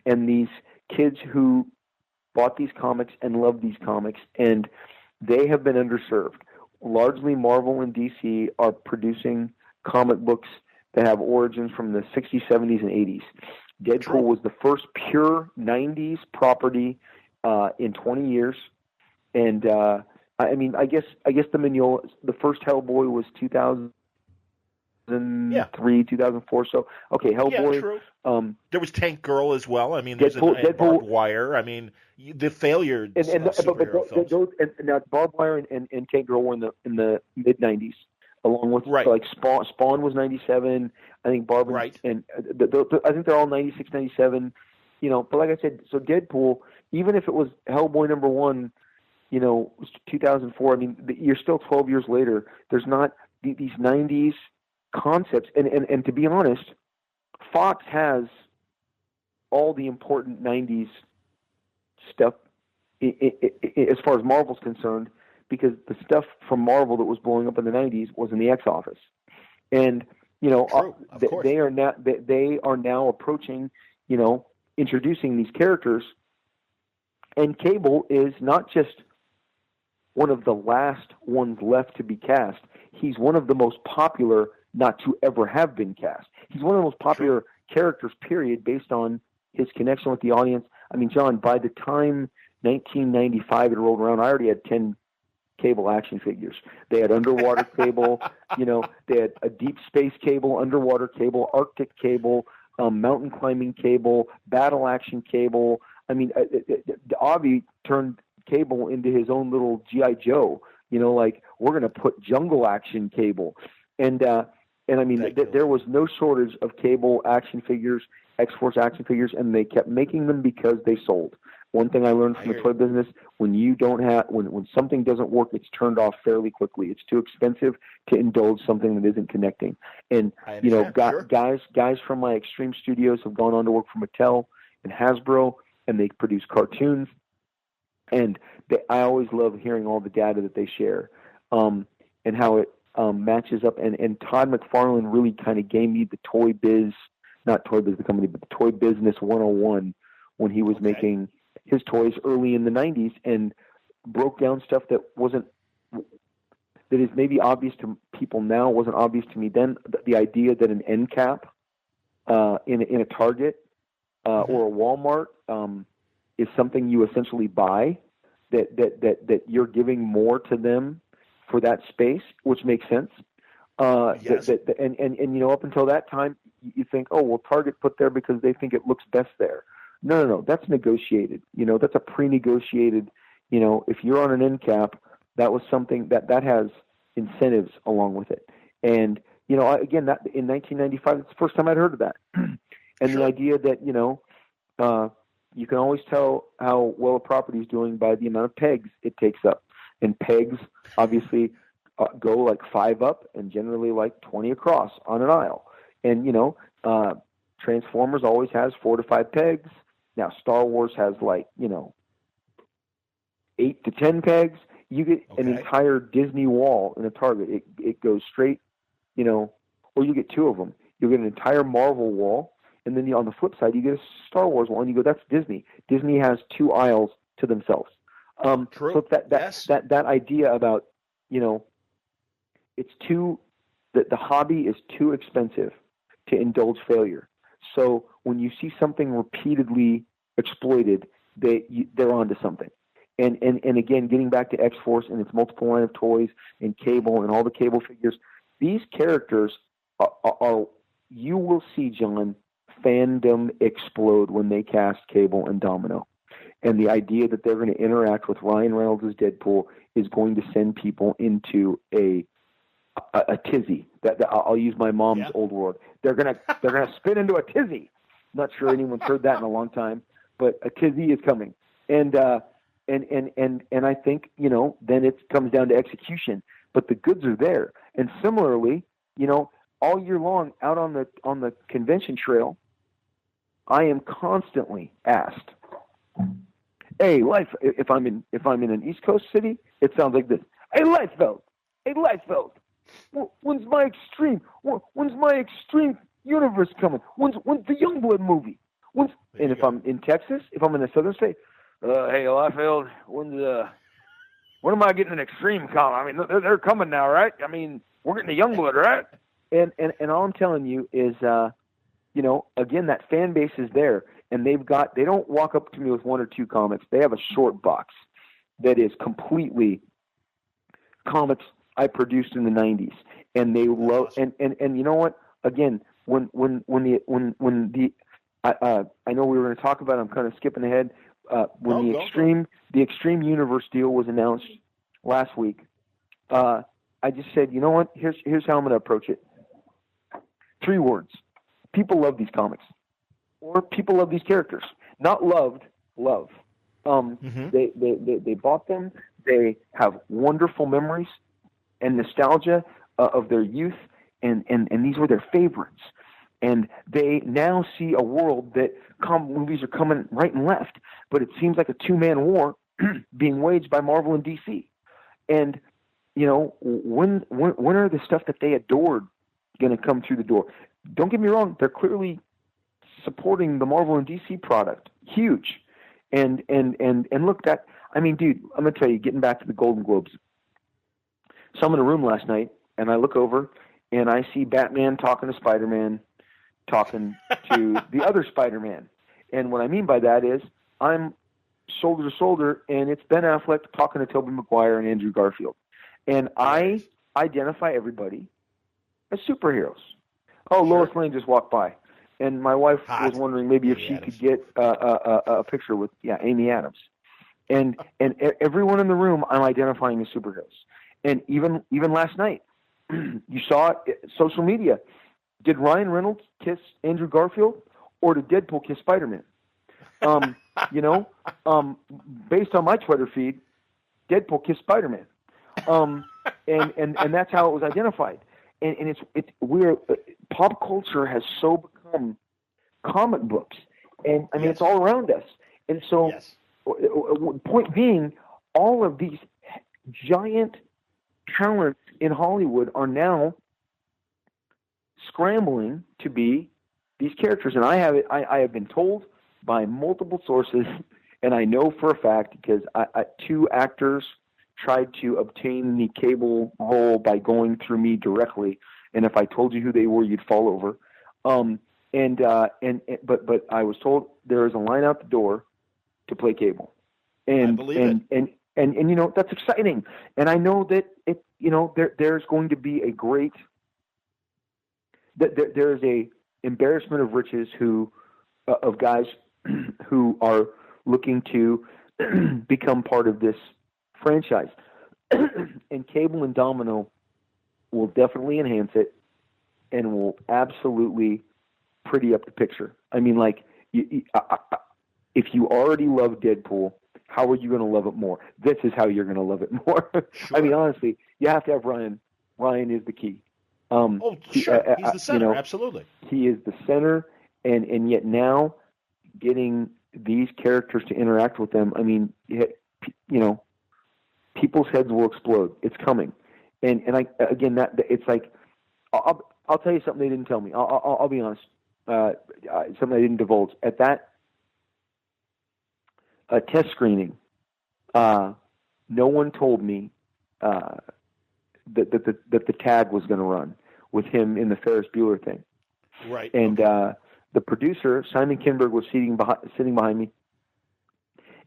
these kids who bought these comics and loved these comics, and they have been underserved. Largely, Marvel and DC are producing comic books that have origins from the 60s, 70s, and 80s. Deadpool was the first pure 90s property in 20 years, and I guess the Mignola, the first Hellboy was 2003, 2004. So okay, Hellboy. Yeah, true. There was Tank Girl as well. I mean, there's Deadpool, Barbed Wire. I mean, the failure superhero films. Now Barbed Wire and Tank Girl were in the mid 90s, along with like Spawn was 97. I think Barbie and I think they're all 96, 97. But like I said, so Deadpool, even if it was Hellboy number 1. 2004. I mean, you're still 12 years later. There's not these 90s concepts, and to be honest, Fox has all the important 90s stuff as far as Marvel's concerned, because the stuff from Marvel that was blowing up in the 90s was in the X office, and they are now approaching, introducing these characters, and Cable is not just one of the last ones left to be cast. He's one of the most popular not to ever have been cast. He's one of the most popular characters, period, based on his connection with the audience. I mean, John, by the time 1995 had rolled around, I already had 10 Cable action figures. They had underwater Cable, they had a deep space Cable, underwater Cable, Arctic Cable, mountain climbing Cable, battle action Cable. I mean, Avi turned Cable into his own little G.I. Joe, we're going to put jungle action Cable. And I mean, there was no shortage of Cable action figures, X-Force action figures, and they kept making them because they sold. One thing I learned from the toy business, when something doesn't work, it's turned off fairly quickly. It's too expensive to indulge something that isn't connecting. And, guys from my Extreme Studios have gone on to work for Mattel and Hasbro, and they produce cartoons. And I always love hearing all the data that they share, and how it matches up. And Todd McFarlane really kind of gave me the not Toy Biz the company, but the Toy Business 101 when he was making his toys early in the 90s, and broke down stuff that is maybe obvious to people now, wasn't obvious to me then. The idea that an end cap in a Target or a Walmart is something you essentially buy, that you're giving more to them for that space, which makes sense. Yes. And up until that time, you think, oh, well, Target put there because they think it looks best there. No, that's negotiated. That's a pre-negotiated. If you're on an end cap, that was something that has incentives along with it. And again, that in 1995, it's the first time I'd heard of that. And the idea that you can always tell how well a property is doing by the amount of pegs it takes up. And pegs, obviously, go like 5 up and generally like 20 across on an aisle. And, Transformers always has 4 to 5 pegs. Now, Star Wars has 8 to 10 pegs. You get an entire Disney wall in a Target. It goes straight, or you get 2 of them. You get an entire Marvel wall, and then on the flip side, you get a Star Wars wall, and you go, that's Disney. Disney has 2 aisles to themselves. True. So that idea about, it's the hobby is too expensive to indulge failure. So when you see something repeatedly exploited, they're onto something. And again, getting back to X-Force and its multiple line of toys and Cable and all the Cable figures, these characters are you will see, John, fandom explode when they cast Cable and Domino. And the idea that they're going to interact with Ryan Reynolds as Deadpool is going to send people into a tizzy. That I'll use my mom's old word. They're gonna spin into a tizzy. Not sure anyone's heard that in a long time, but a tizzy is coming. And I think then it comes down to execution. But the goods are there. And similarly, all year long out on the convention trail, I am constantly asked, "Hey, if I'm in an East Coast city, it sounds like this. Hey, Liefeld, when's my extreme? When's my extreme universe coming? When's the Youngblood movie? And if I'm in Texas, if I'm in a southern state, hey, Liefeld, when am I getting an extreme comic? I mean, they're coming now, right? I mean, we're getting the Youngblood, right?" And all I'm telling you is, again, that fan base is there, and they don't walk up to me with 1 or 2 comics. They have a short box that is completely comics I produced in the 90s, and they love. And you know what? Again, when I know we were going to talk about it, I'm kind of skipping ahead. When the Extreme Universe deal was announced last week, I just said, you know what? Here's how I'm going to approach it. 3 words. People love these comics, or people love these characters. Not loved, love. They bought them. They have wonderful memories and nostalgia of their youth, and these were their favorites. And they now see a world that movies are coming right and left, but it seems like a 2-man war being waged by Marvel and DC. And when are the stuff that they adored going to come through the door? Don't get me wrong; they're clearly supporting the Marvel and DC product, huge. And look, dude, I'm going to tell you, getting back to the Golden Globes. So I'm in a room last night, and I look over, and I see Batman talking to Spider-Man, talking to the other Spider-Man. And what I mean by that is I'm shoulder to shoulder, and it's Ben Affleck talking to Tobey Maguire and Andrew Garfield. And I identify everybody as superheroes. Oh, Lois Lane just walked by. And my wife was wondering maybe if she could get a picture with Amy Adams. And everyone in the room I'm identifying as superheroes. And even last night, you saw it, social media. Did Ryan Reynolds kiss Andrew Garfield, or did Deadpool kiss Spider-Man? Based on my Twitter feed, Deadpool kissed Spider-Man. And that's how it was identified. And we're pop culture has so become comic books, and it's all around us. And so, point being, all of these giant talents in Hollywood are now scrambling to be these characters. And I have been told by multiple sources, and I know for a fact because 2 actors tried to obtain the Cable role by going through me directly, and if I told you who they were, you'd fall over. But I was told there is a line out the door to play Cable, and I believe it. And that's exciting. And I know that there's going to be a great there is a embarrassment of riches of guys who are looking to become part of this franchise. And Cable and Domino will definitely enhance it and will absolutely pretty up the picture. I mean, like, if you already love Deadpool, how are you going to love it more? This is how you're going to love it more. Sure. I mean, honestly, you have to have Ryan. Ryan is the key. Sure. He's the center. Absolutely. He is the center, and yet now getting these characters to interact with them, I mean, people's heads will explode. It's coming. And it's like, I'll tell you something they didn't tell me. I'll be honest. Something I didn't divulge. At that test screening, no one told me that the tag was going to run with him in the Ferris Bueller thing. Right. And the producer, Simon Kinberg, was sitting behind me.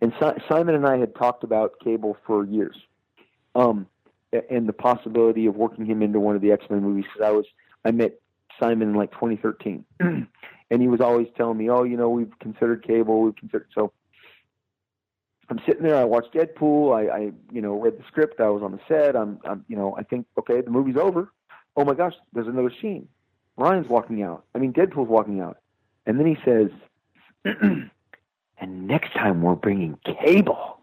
And Simon and I had talked about Cable for years, and the possibility of working him into one of the X-Men movies. Because I met Simon in like 2013, and he was always telling me, we've considered Cable, so I'm sitting there, I watched Deadpool, I read the script, I was on the set, I think, okay, the movie's over. Oh my gosh, there's another scene. Ryan's walking out. Deadpool's walking out. And then he says, and next time we're bringing Cable.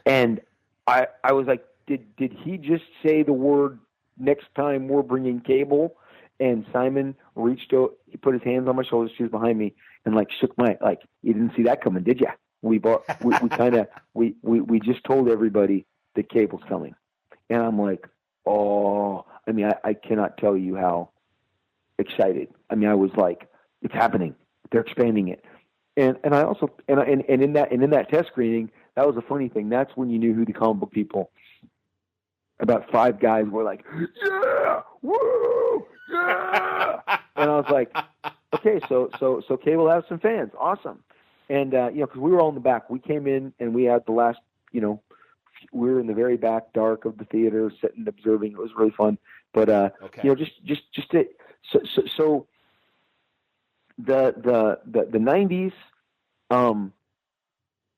And I was like, did he just say the word next time we're bringing Cable? And Simon reached out, he put his hands on my shoulders, she was behind me, and shook you didn't see that coming, did you? We just told everybody that Cable's coming. And I'm like, I cannot tell you how excited. I was like, it's happening. They're expanding it. And I also, and in that test screening, that was a funny thing. That's when you knew who the comic book people, about 5 guys were like, yeah, woo, yeah. And I was like, okay, so Cable has some fans. Awesome. And, because we were all in the back. We came in and we had the last, we were in the very back dark of the theater, sitting observing. It was really fun. But, okay. So the 90s,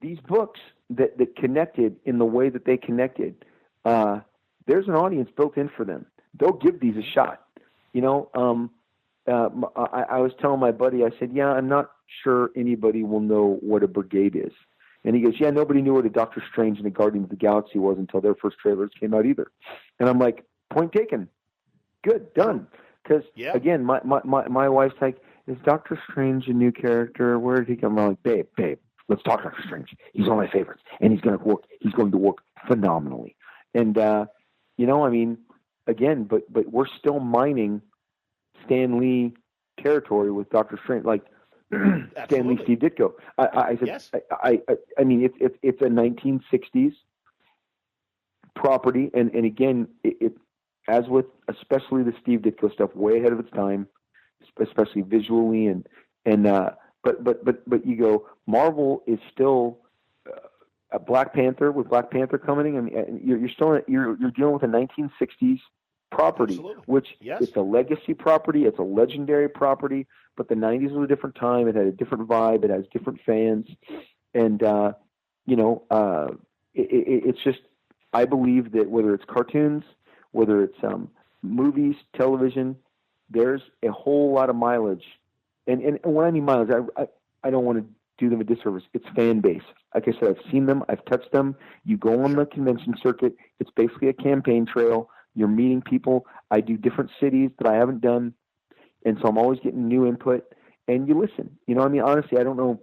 these books that connected in the way that they connected, there's an audience built in for them. They'll give these a shot. I was telling my buddy, I said, I'm not sure anybody will know what a brigade is. And he goes, nobody knew what a Doctor Strange and a Guardian of the Galaxy was until their first trailers came out either. And I'm like, point taken. Good, done. Because, again, my wife's like, is Doctor Strange a new character? Where did he come? I'm like, babe, let's talk Doctor Strange. He's one of my favorites. And he's going to work phenomenally. And, again, but we're still mining Stan Lee territory with Doctor Strange, Stan Lee, Steve Ditko. I said, yes. It's a 1960s property, and again, it as with especially the Steve Ditko stuff, way ahead of its time, especially visually, but you go, Marvel is still a Black Panther with Black Panther coming. You're dealing with a 1960s property, absolutely. Which yes. It's a legacy property, it's a legendary property, but the 90s was a different time, it had a different vibe, it has different fans, and it's just, I believe that whether it's cartoons, whether it's movies, television, there's a whole lot of mileage, and when I mean mileage, I don't want to do them a disservice. It's fan base. Like I said, I've seen them, I've touched them. You go on the convention circuit, it's basically a campaign trail. You're meeting people. I do different cities that I haven't done, and so I'm always getting new input. And you listen. Honestly, I don't know.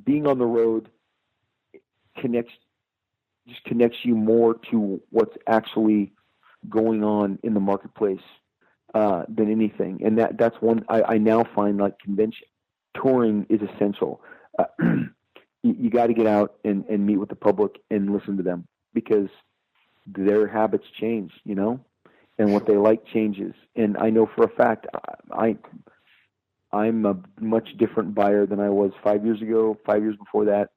Being on the road connects you more to what's actually going on in the marketplace than anything. And that's one I now find, like, convention touring is essential. You got to get out and meet with the public and listen to them, because their habits change, and what they like changes. And I know for a fact, I'm a much different buyer than I was 5 years ago, 5 years before that,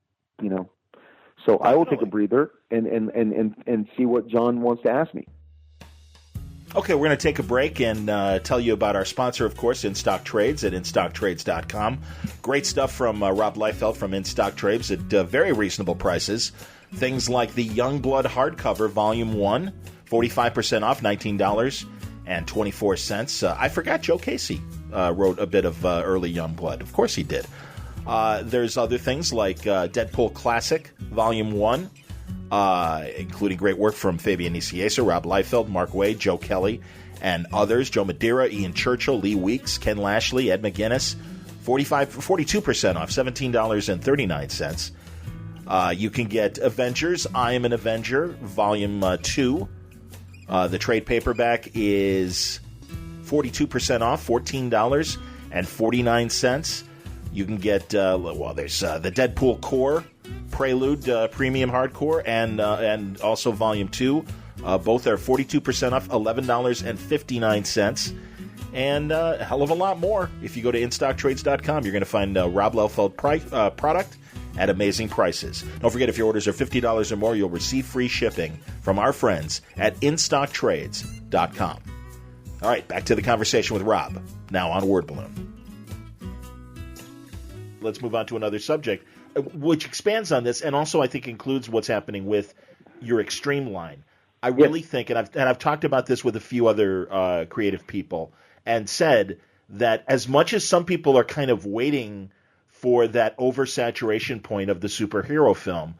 So I will take a breather and see what John wants to ask me. Okay, we're going to take a break and tell you about our sponsor, of course, In Stock Trades at InStockTrades.com. Great stuff from Rob Liefeld from In Stock Trades at very reasonable prices. Things like the Youngblood hardcover, Volume 1, 45% off, $19.24. I forgot Joe Casey wrote a bit of early Youngblood. Of course he did. There's other things like Deadpool Classic, Volume 1, including great work from Fabian Nicieza, Rob Liefeld, Mark Waid, Joe Kelly, and others. Joe Madeira, Ian Churchill, Lee Weeks, Ken Lashley, Ed McGuinness. 42% off, $17.39. You can get Avengers, I Am an Avenger, Volume 2. The trade paperback is 42% off, $14.49. You can get, there's the Deadpool Core, Prelude Premium Hardcore, and also Volume 2. Both are 42% off, $11.59. And a hell of a lot more. If you go to InStockTrades.com, you're going to find Rob Liefeld product at amazing prices. Don't forget, if your orders are $50 or more, you'll receive free shipping from our friends at InStockTrades.com. All right, back to the conversation with Rob, now on Word Balloon. Let's move on to another subject, which expands on this and also I think includes what's happening with your Extreme line. I really think, and I've talked about this with a few other creative people, and said that as much as some people are kind of waiting for that oversaturation point of the superhero film,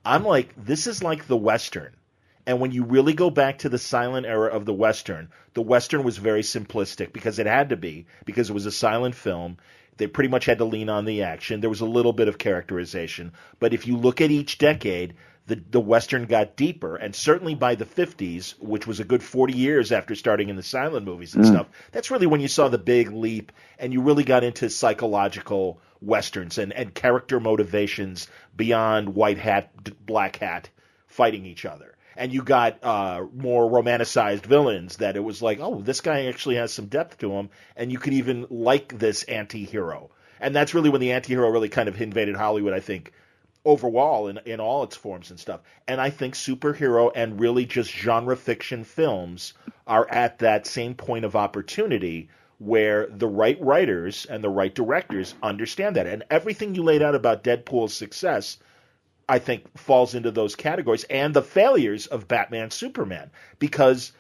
I'm like, this is like the Western. And when you really go back to the silent era of the Western was very simplistic because it had to be, because it was a silent film. They pretty much had to lean on the action. There was a little bit of characterization. But if you look at each decade, the Western got deeper, and certainly by the 50s, which was a good 40 years after starting in the silent movies and stuff, that's really when you saw the big leap, and you really got into psychological Westerns and character motivations beyond white hat, black hat fighting each other. And you got more romanticized villains that it was like, oh, this guy actually has some depth to him, and you could even like this anti-hero. And that's really when the anti-hero really kind of invaded Hollywood, I think, overall in all its forms and stuff. And I think superhero and really just genre fiction films are at that same point of opportunity where the right writers and the right directors understand that. And everything you laid out about Deadpool's success, I think, falls into those categories, and the failures of Batman Superman. Because,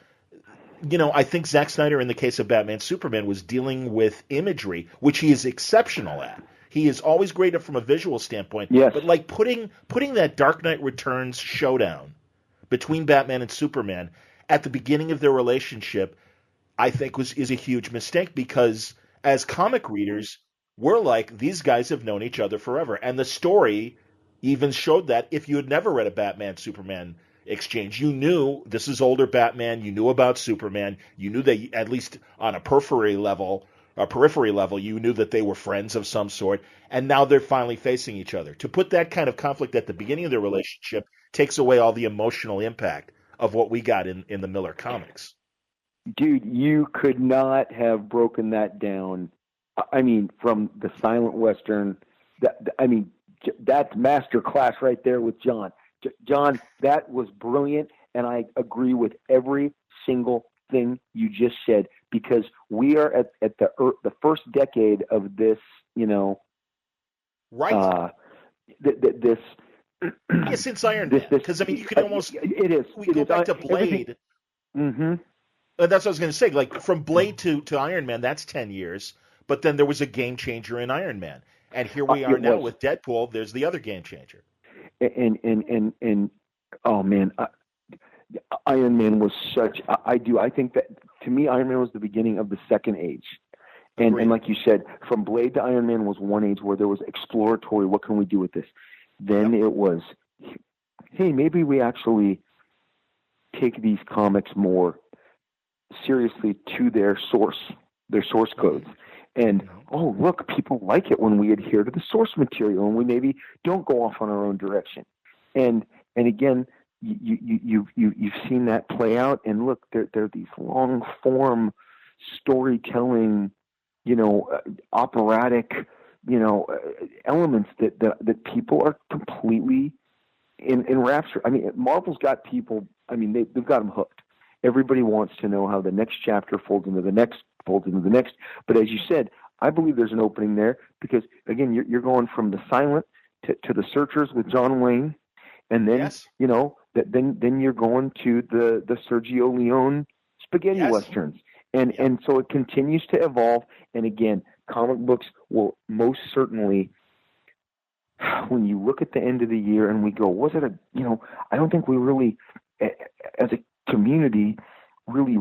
I think Zack Snyder, in the case of Batman Superman, was dealing with imagery, which he is exceptional at. He is always great from a visual standpoint. Yes. But like putting that Dark Knight Returns showdown between Batman and Superman at the beginning of their relationship, I think is a huge mistake, because as comic readers, we're like, these guys have known each other forever. And the story even showed that. If you had never read a Batman Superman exchange, you knew this is older Batman, you knew about Superman, you knew that at least on a periphery level, you knew that they were friends of some sort, and now they're finally facing each other. To put that kind of conflict at the beginning of their relationship takes away all the emotional impact of what we got in the Miller comics. Dude, you could not have broken that down. I mean, from the silent Western, that's master class right there with John. John, that was brilliant, and I agree with every single thing you just said, because we are at the first decade of this, right? This. Yeah, since Iron Man, because you can almost it is. We go back to Blade. Mm-hmm. That's what I was going to say. Like from Blade to Iron Man, that's 10 years. But then there was a game changer in Iron Man, and here we are now with Deadpool. There's the other game changer. And oh man, Iron Man was such. I think that to me, Iron Man was the beginning of the second age. And like you said, from Blade to Iron Man was one age where there was exploratory. What can we do with this? Then it was, hey, maybe we actually take these comics more seriously to their source codes. And, oh, look, people like it when we adhere to the source material and we maybe don't go off on our own direction. And again, you've seen that play out. And look, there are these long form storytelling, operatic, elements that people are completely in rapture. I mean, Marvel's got people. I mean, they've got them hooked. Everybody wants to know how the next chapter folds into the next. But as you said, I believe there's an opening there because again, you're going from the silent to the Searchers with John Wayne, and then then you're going to the Sergio Leone spaghetti westerns, and so it continues to evolve. And again, comic books will most certainly when you look at the end of the year and we go, was it I don't think we really, as a community, really,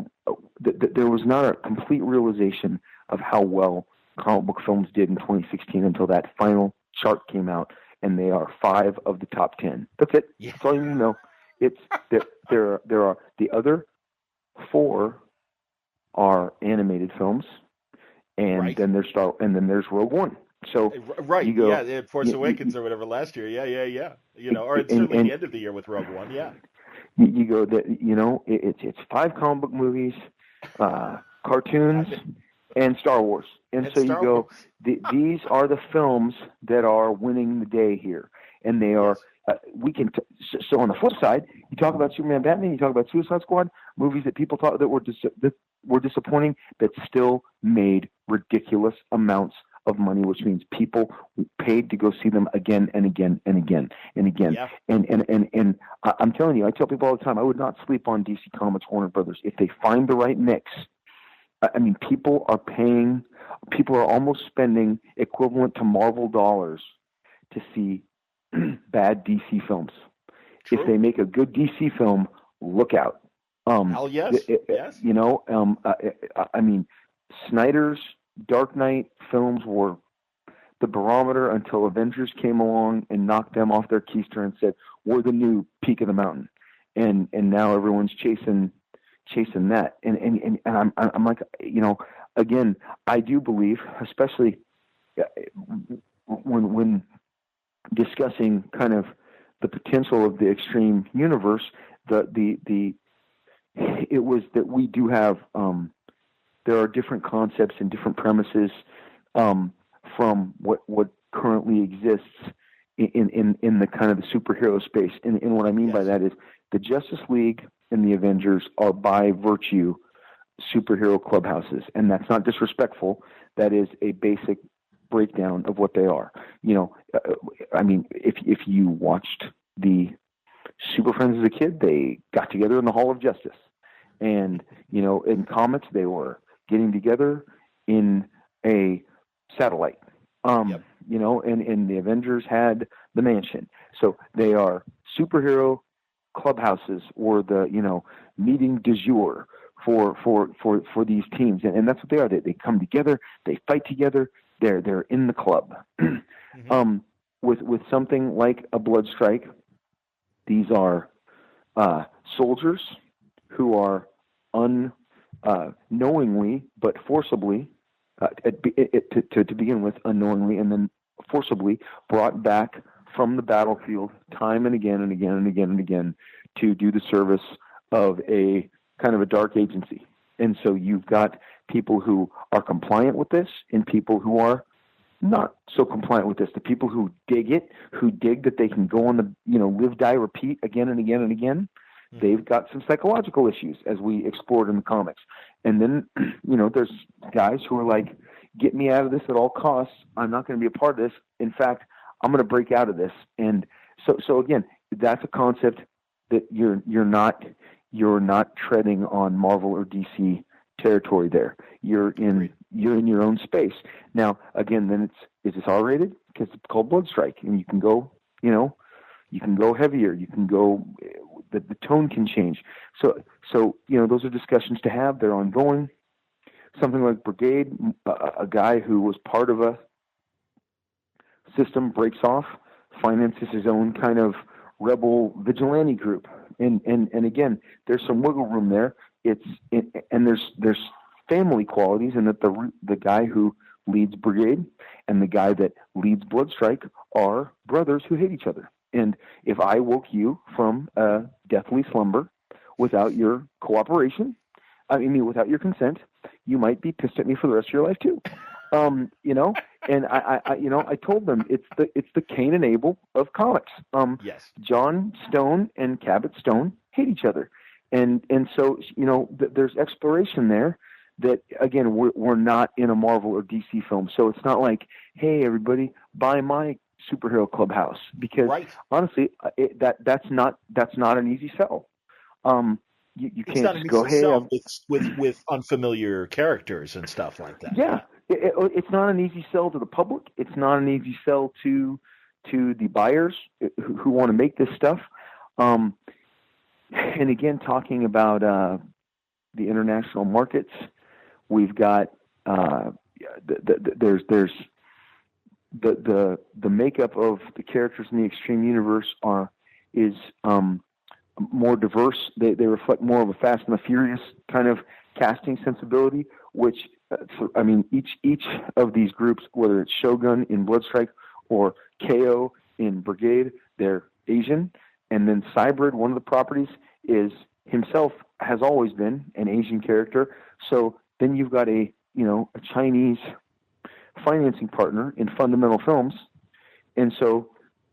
there was not a complete realization of how well comic book films did in 2016 until that final chart came out, and they are 5 of the top 10. That's it. Yeah. That's all you need to know. It's there are the other 4 are animated films, and then there's Rogue One. So you go, Force Awakens or whatever last year. Yeah. Or it's certainly the end of the year with Rogue One. Yeah. You go that it's 5 comic book movies, cartoons, and Star Wars. And so you go, these are the films that are winning the day here, and they are. So on the flip side, you talk about Superman, Batman, you talk about Suicide Squad, movies that people thought that were disappointing, that still made ridiculous amounts of money, which means people paid to go see them again and again and again and again. Yeah. And I'm telling you, I tell people all the time, I would not sleep on DC Comics, Warner Brothers. If they find the right mix, I mean, people are almost spending equivalent to Marvel dollars to see bad DC films. True. If they make a good DC film, look out. Hell yes. Yes. I mean, Snyder's Dark Knight films were the barometer until Avengers came along and knocked them off their keister and said, we're the new peak of the mountain. And now everyone's chasing that. And I'm like, again, I do believe, especially when discussing kind of the potential of the extreme universe, it was that we do have, there are different concepts and different premises from what currently exists in the kind of the superhero space. And what I mean by that is the Justice League and the Avengers are by virtue superhero clubhouses, and that's not disrespectful. That is a basic breakdown of what they are. I mean, if you watched the Super Friends as a kid, they got together in the Hall of Justice, and in comics they were getting together in a satellite. And the Avengers had the mansion. So they are superhero clubhouses, or the meeting du jour for these teams, and that's what they are. They come together, they fight together, they're in the club. Mm-hmm. With something like a Blood Strike, these are soldiers who are unknowingly but forcibly, to begin with, unknowingly and then forcibly brought back from the battlefield time and again and again and again and again to do the service of a kind of a dark agency. And so you've got people who are compliant with this and people who are not so compliant with this. The people who dig it, who dig that they can go on the, live, die, repeat again and again and again, they've got some psychological issues, as we explored in the comics. And then, there's guys who are like, get me out of this at all costs. I'm not going to be a part of this. In fact, I'm going to break out of this. And so again, that's a concept that you're not treading on Marvel or DC territory there. You're in your own space. Now, again, then is this R-rated? Because it's called Blood Strike, and you can go, you can go heavier. You can go, the tone can change. So those are discussions to have. They're ongoing. Something like Brigade, a guy who was part of a system breaks off, finances his own kind of rebel vigilante group, and again, there's some wiggle room there. And there's family qualities, in that the guy who leads Brigade and the guy that leads Blood Strike are brothers who hate each other. And if I woke you from a deathly slumber without your cooperation, without your consent, you might be pissed at me for the rest of your life too. And I told them it's the Cain and Abel of comics. Yes. John Stone and Cabot Stone hate each other. And so, there's exploration there that, again, we're not in a Marvel or DC film. So it's not like, hey, everybody, buy my superhero clubhouse, because honestly, that's not an easy sell. You can't just go, hey, with unfamiliar characters and stuff like that. Yeah. It's not an easy sell to the public. It's not an easy sell to to the buyers who want to make this stuff. And again, talking about the international markets, we've got there's the makeup of the characters in the Extreme Universe is more diverse. They reflect more of a Fast and the Furious kind of casting sensibility, which each of these groups, whether it's Shogun in Bloodstrike or KO in Brigade, they're Asian. And then Cybrid, one of the properties, is himself has always been an Asian character. So then you've got a Chinese financing partner in Fundamental Films, and so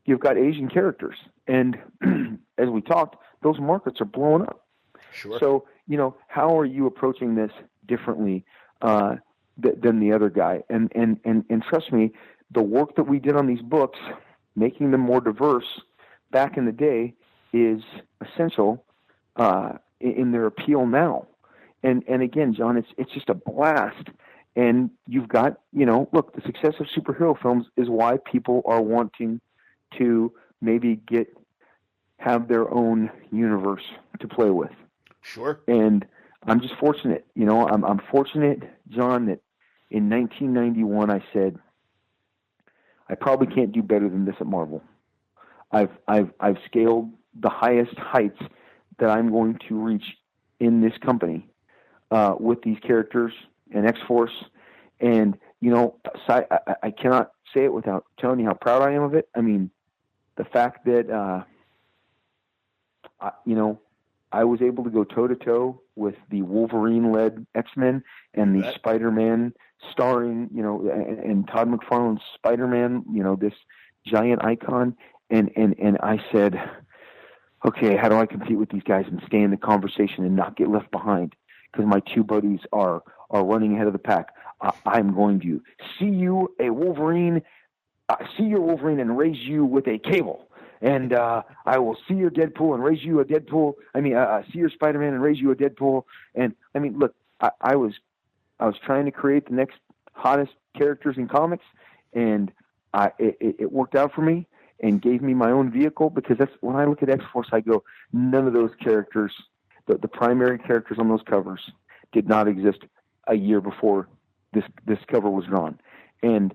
you've got Asian characters. And as we talked, those markets are blowing up. Sure. So how are you approaching this differently than the other guy? And trust me, the work that we did on these books, making them more diverse back in the day, is essential in their appeal now. And again, John, it's just a blast. And you've got, look, the success of superhero films is why people are wanting to maybe have their own universe to play with. Sure. And I'm just fortunate, I'm fortunate, John, that in 1991 I said, I probably can't do better than this at Marvel. I've scaled the highest heights that I'm going to reach in this company with these characters and X-Force. And, I cannot say it without telling you how proud I am of it. I mean, the fact that, I was able to go toe-to-toe with the Wolverine-led X-Men and the Spider-Man starring, and Todd McFarlane's Spider-Man, this giant icon. And I said, okay, how do I compete with these guys and stay in the conversation and not get left behind? Because my two buddies are running ahead of the pack. I'm going to see you a Wolverine, see your Wolverine and raise you with a cable. And I will see your Deadpool and raise you a Deadpool. See your Spider-Man and raise you a Deadpool. And look, I was trying to create the next hottest characters in comics, and it worked out for me and gave me my own vehicle, because that's when I look at X-Force, I go, none of those characters, the primary characters on those covers, did not exist a year before this cover was drawn. And,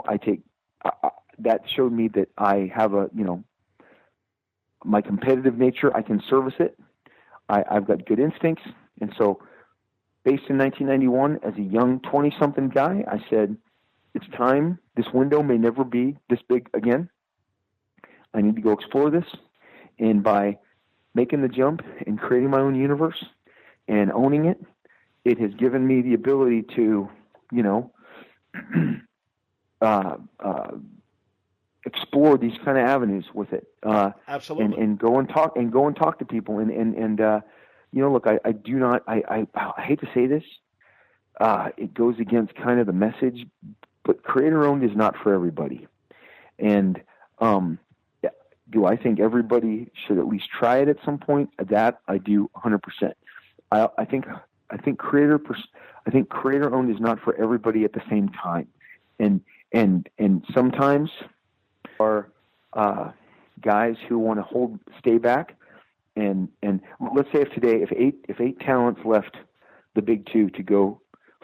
I take that showed me that I have my competitive nature, I can service it. I've got good instincts. And so based in 1991, as a young 20-something guy, I said, it's time. This window may never be this big again. I need to go explore this. And by making the jump and creating my own universe and owning it, it has given me the ability to, explore these kind of avenues with it. Absolutely. And go and talk to people. And look, I do not, I hate to say this, it goes against kind of the message, but creator-owned is not for everybody. And, do I think everybody should at least try it at some point? That I do 100%. I think creator-owned is not for everybody at the same time. And sometimes are guys who want to stay back, and let's say if eight talents left the big two to go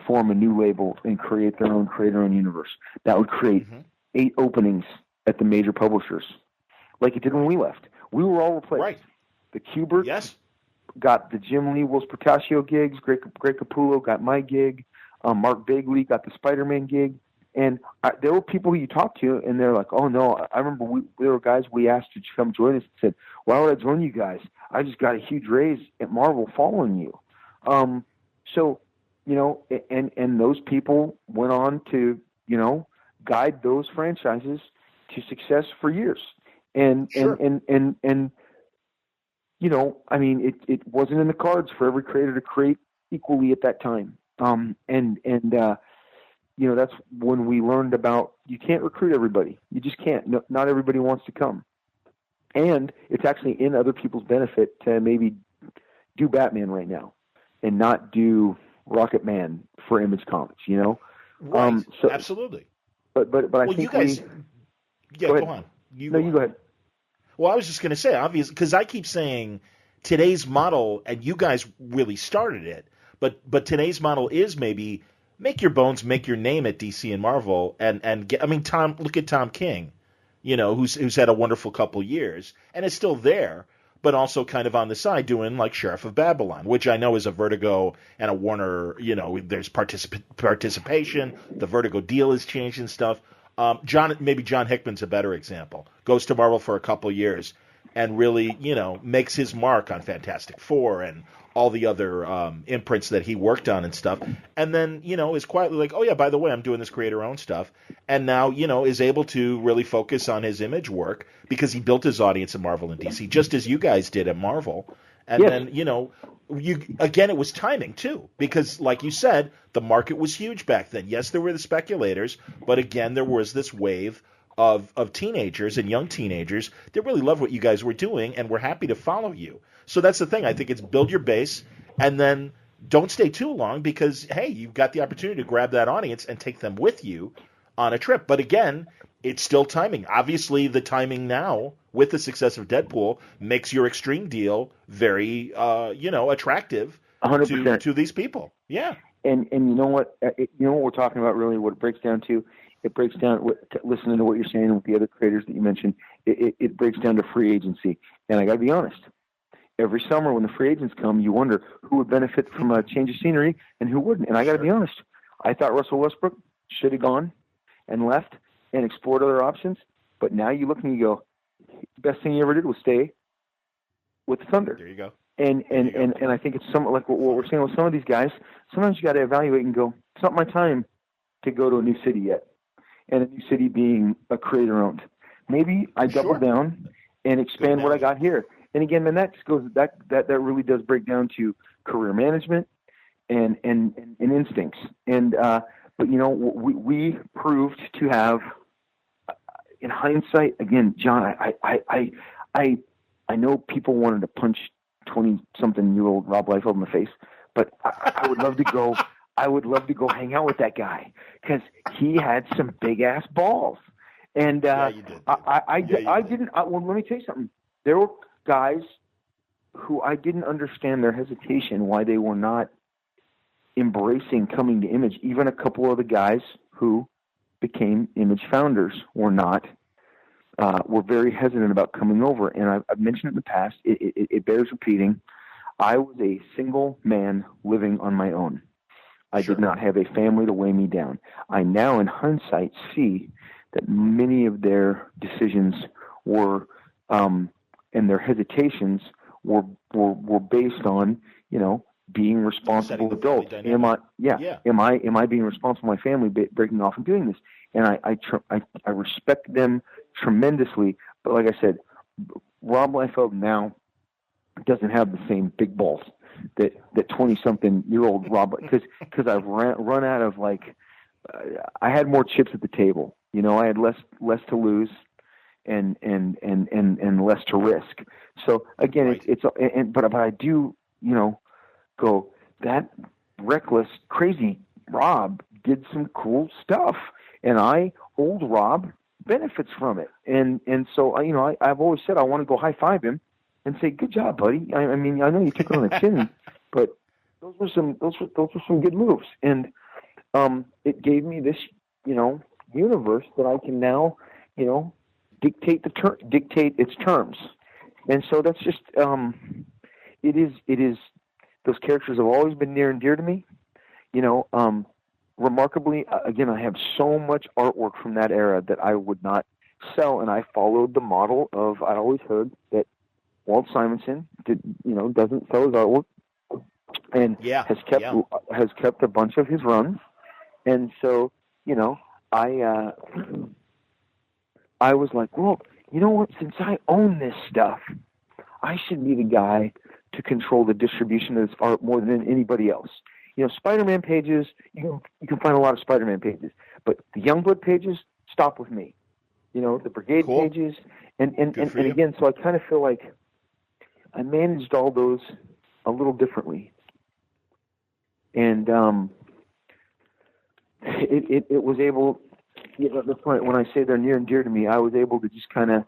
form a new label and create their own universe, that would create 8 openings at the major publishers, like it did when we left. We were all replaced. Right. The Kubert got the Jim Lee, Wills Portacio gigs. Greg Capullo got my gig. Mark Bagley got the Spider-Man gig. And there were people who you talk to, and they're like, "Oh no!" I remember there were guys we asked to come join us and said, "Why would I join you guys? I just got a huge raise at Marvel following you." So and those people went on to guide those franchises to success for years. And it wasn't in the cards for every creator to create equally at that time. That's when we learned about you can't recruit everybody. You just can't. No, not everybody wants to come. And it's actually in other people's benefit to maybe do Batman right now and not do Rocket Man for Image Comics, Right. Absolutely. But I think you guys, go on. You go ahead. Well, I was just going to say, obviously, because I keep saying today's model, and you guys really started it, but today's model is maybe make your bones, make your name at DC and Marvel, and get. I mean, look at Tom King, who's had a wonderful couple years and is still there, but also kind of on the side doing like Sheriff of Babylon, which I know is a Vertigo and a Warner. There's participation. The Vertigo deal has changed and stuff. John Hickman's a better example. Goes to Marvel for a couple years and really, makes his mark on Fantastic Four and all the other imprints that he worked on and stuff. And then, is quietly like, oh yeah, by the way, I'm doing this creator-owned stuff. And now, is able to really focus on his image work because he built his audience at Marvel and DC, just as you guys did at Marvel. And then, it was timing too, because like you said, the market was huge back then. Yes, there were the speculators, but again, there was this wave of teenagers and young teenagers that really loved what you guys were doing and were happy to follow you. So that's the thing. I think it's build your base and then don't stay too long because, hey, you've got the opportunity to grab that audience and take them with you on a trip. But again, it's still timing. Obviously, the timing now with the success of Deadpool makes your Extreme deal very, attractive 100%. to these people. Yeah. And you know what? What we're talking about really, what it breaks down to, listening to what you're saying with the other creators that you mentioned, it breaks down to free agency. And I got to be honest, every summer when the free agents come, you wonder who would benefit from a change of scenery and who wouldn't. And I got to be honest, I thought Russell Westbrook should have gone and left and explored other options. But now you look and you go, best thing you ever did was stay with the Thunder. There you go. And I think it's somewhat like what we're saying with some of these guys. Sometimes you got to evaluate and go, it's not my time to go to a new city yet. And a new city being a creator-owned. Maybe I double down and expand what I got here. And again, man, that really does break down to career management and instincts. And but we proved to have, in hindsight, again, John, I know people wanted to punch 20-something-year-old Rob Liefeld in the face, but I would love to go. I would love to go hang out with that guy because he had some big ass balls. And you did. I didn't. Well, let me tell you something. There were guys who I didn't understand their hesitation, why they were not embracing coming to Image. Even a couple of the guys who became Image founders were very hesitant about coming over. And I've mentioned it in the past. It bears repeating. I was a single man living on my own. I did not have a family to weigh me down. I now, in hindsight, see that many of their decisions were, and their hesitations were based on, being responsible adults. Am I being responsible for my family, breaking off and doing this? And I respect them tremendously. But like I said, Rob Liefeld now doesn't have the same big balls that 20-something-year-old Rob, because I've run out of I had more chips at the table. I had less to lose and less to risk. So again, but I do go, that reckless, crazy Rob did some cool stuff, and old Rob benefits from it. And so I've always said I want to go high five him and say, good job, buddy. I mean, I know you took it on the chin, but those were some good moves. And it gave me this, universe that I can now, dictate its terms. And so that's just, it is, those characters have always been near and dear to me. Remarkably, again, I have so much artwork from that era that I would not sell. And I followed the model of, I always heard that Walt Simonson doesn't sell his artwork and has kept a bunch of his runs. And so, I was like, well, you know what? Since I own this stuff, I should be the guy to control the distribution of this art more than anybody else. Spider-Man pages, you can find a lot of Spider-Man pages, but the Youngblood pages stop with me. The Brigade pages, and again, so I kind of feel like I managed all those a little differently, and it was able the point when I say they're near and dear to me, I was able to just kind of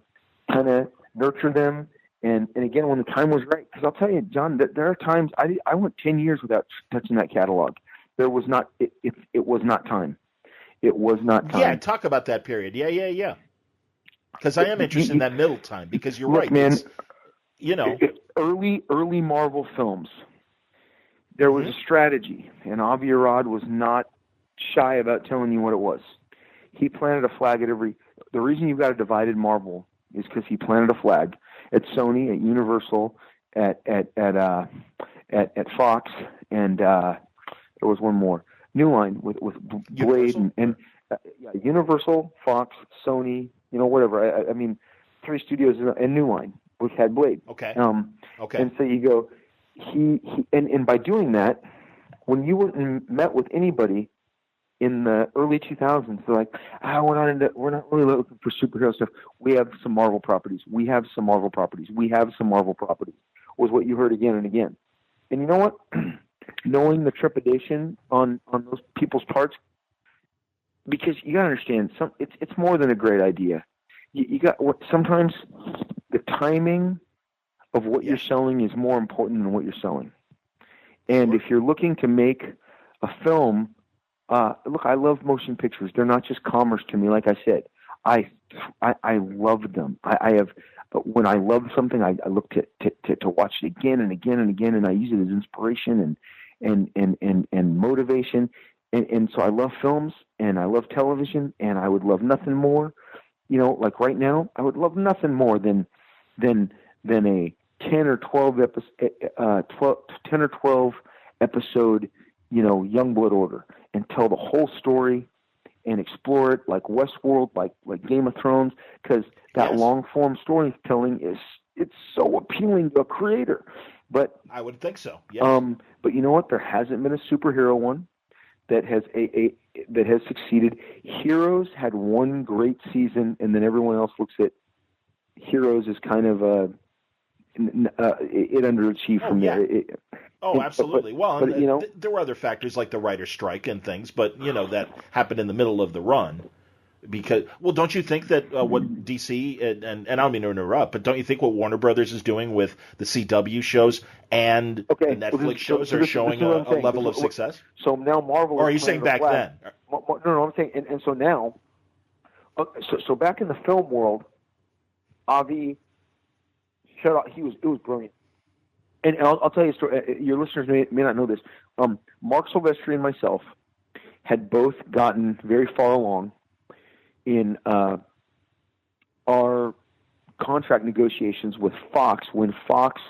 nurture them. And again, when the time was right, because I'll tell you, John, that there are times I went 10 years without touching that catalog. There was not, it was not time. It was not time. Yeah, talk about that period. Yeah. Because I am interested in that middle time, because you're right. Man, early Marvel films, there was a strategy, and Avi Arad was not shy about telling you what it was. He planted a flag at the reason you've got a divided Marvel is because he planted a flag at Sony, at Universal, at Fox, and there was one more. New Line with Blade and Universal, Fox, Sony, whatever. I mean, 3 studios and New Line, which had Blade. Okay. Okay. And so you go, and by doing that, when you went and met with anybody in the early 2000s, they're like, we're not really looking for superhero stuff. We have some Marvel properties. Was what you heard again and again. And you know what? Knowing the trepidation on those people's parts, because you gotta understand, it's more than a great idea. You got sometimes the timing of what you're selling is more important than what you're selling. And if you're looking to make a film, look, I love motion pictures. They're not just commerce to me. Like I said, I love them. But when I love something, I look to watch it again and again and again, and I use it as inspiration and motivation. And so I love films and I love television, and I would love nothing more. Like right now, I would love nothing more than a 10 or 12 episode, Youngblood order, and tell the whole story and explore it like Westworld, like Game of Thrones, because that long form storytelling it's so appealing to a creator. But I would think so. Yes. But you know what? There hasn't been a superhero one that has that has succeeded. Heroes had one great season, and then everyone else looks at Heroes as kind of it underachieved from there. Absolutely. But there were other factors like the writer's strike and things, but that happened in the middle of the run. Because, don't you think that what DC and I don't mean to interrupt, but don't you think what Warner Brothers is doing with the CW shows and the Netflix shows are showing a level of success? So now Marvel. Or are you saying back then? No, I'm saying, and so now, so back in the film world, Avi, it was brilliant. And I'll tell you a story. Your listeners may not know this. Mark Silvestri and myself had both gotten very far along in our contract negotiations with Fox when Fox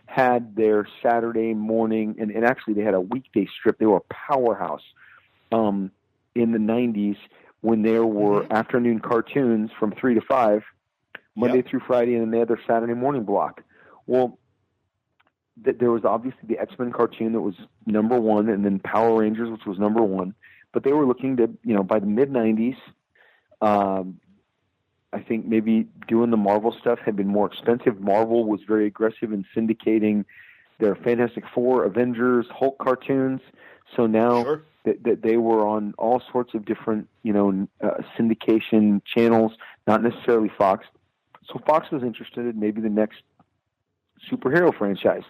had their Saturday morning, and actually they had a weekday strip. They were a powerhouse in the 90s when there were afternoon cartoons from 3 to 5, Monday through Friday, and then they had their Saturday morning block. Well, there was obviously the X-Men cartoon that was number one, and then Power Rangers, which was number one. But they were looking to, by the mid-90s, I think maybe doing the Marvel stuff had been more expensive. Marvel was very aggressive in syndicating their Fantastic Four, Avengers, Hulk cartoons. So now that they were on all sorts of different, syndication channels, not necessarily Fox. So Fox was interested in maybe the next superhero franchise.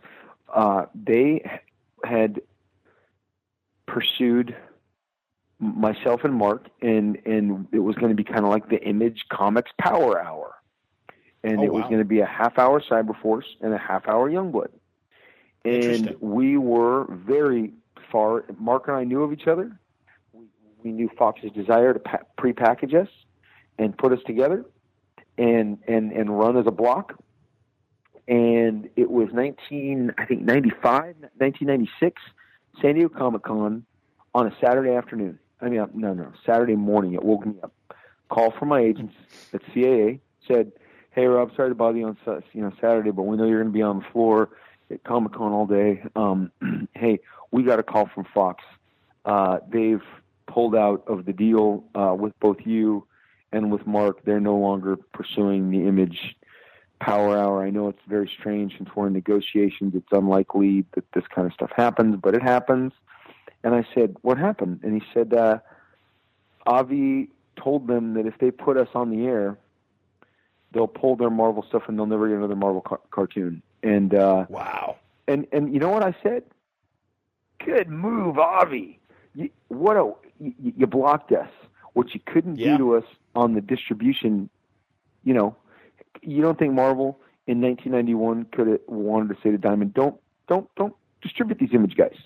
They had pursued myself and Mark, and it was going to be kind of like the Image Comics Power Hour. And it was going to be a half-hour Cyberforce and a half-hour Youngblood. And we were very far. Mark and I knew of each other. We knew Fox's desire to pre-package us and put us together and run as a block. And it was 1996, San Diego Comic-Con on a Saturday afternoon. Saturday morning. It woke me up. Call from my agents at CAA, said, "Hey, Rob, sorry to bother you on Saturday, but we know you're going to be on the floor at Comic-Con all day. Hey, we got a call from Fox. They've pulled out of the deal with both you and with Mark. They're no longer pursuing the Image Power Hour. I know it's very strange since we're in negotiations. It's unlikely that this kind of stuff happens, but it happens." And I said, "What happened?" And he said, Avi told them that if they put us on the air, they'll pull their Marvel stuff and they'll never get another Marvel cartoon. And wow. And you know what I said? Good move, Avi. You blocked us. What you couldn't do to us on the distribution. You know, you don't think Marvel in 1991 could have wanted to say to Diamond, don't distribute these Image guys.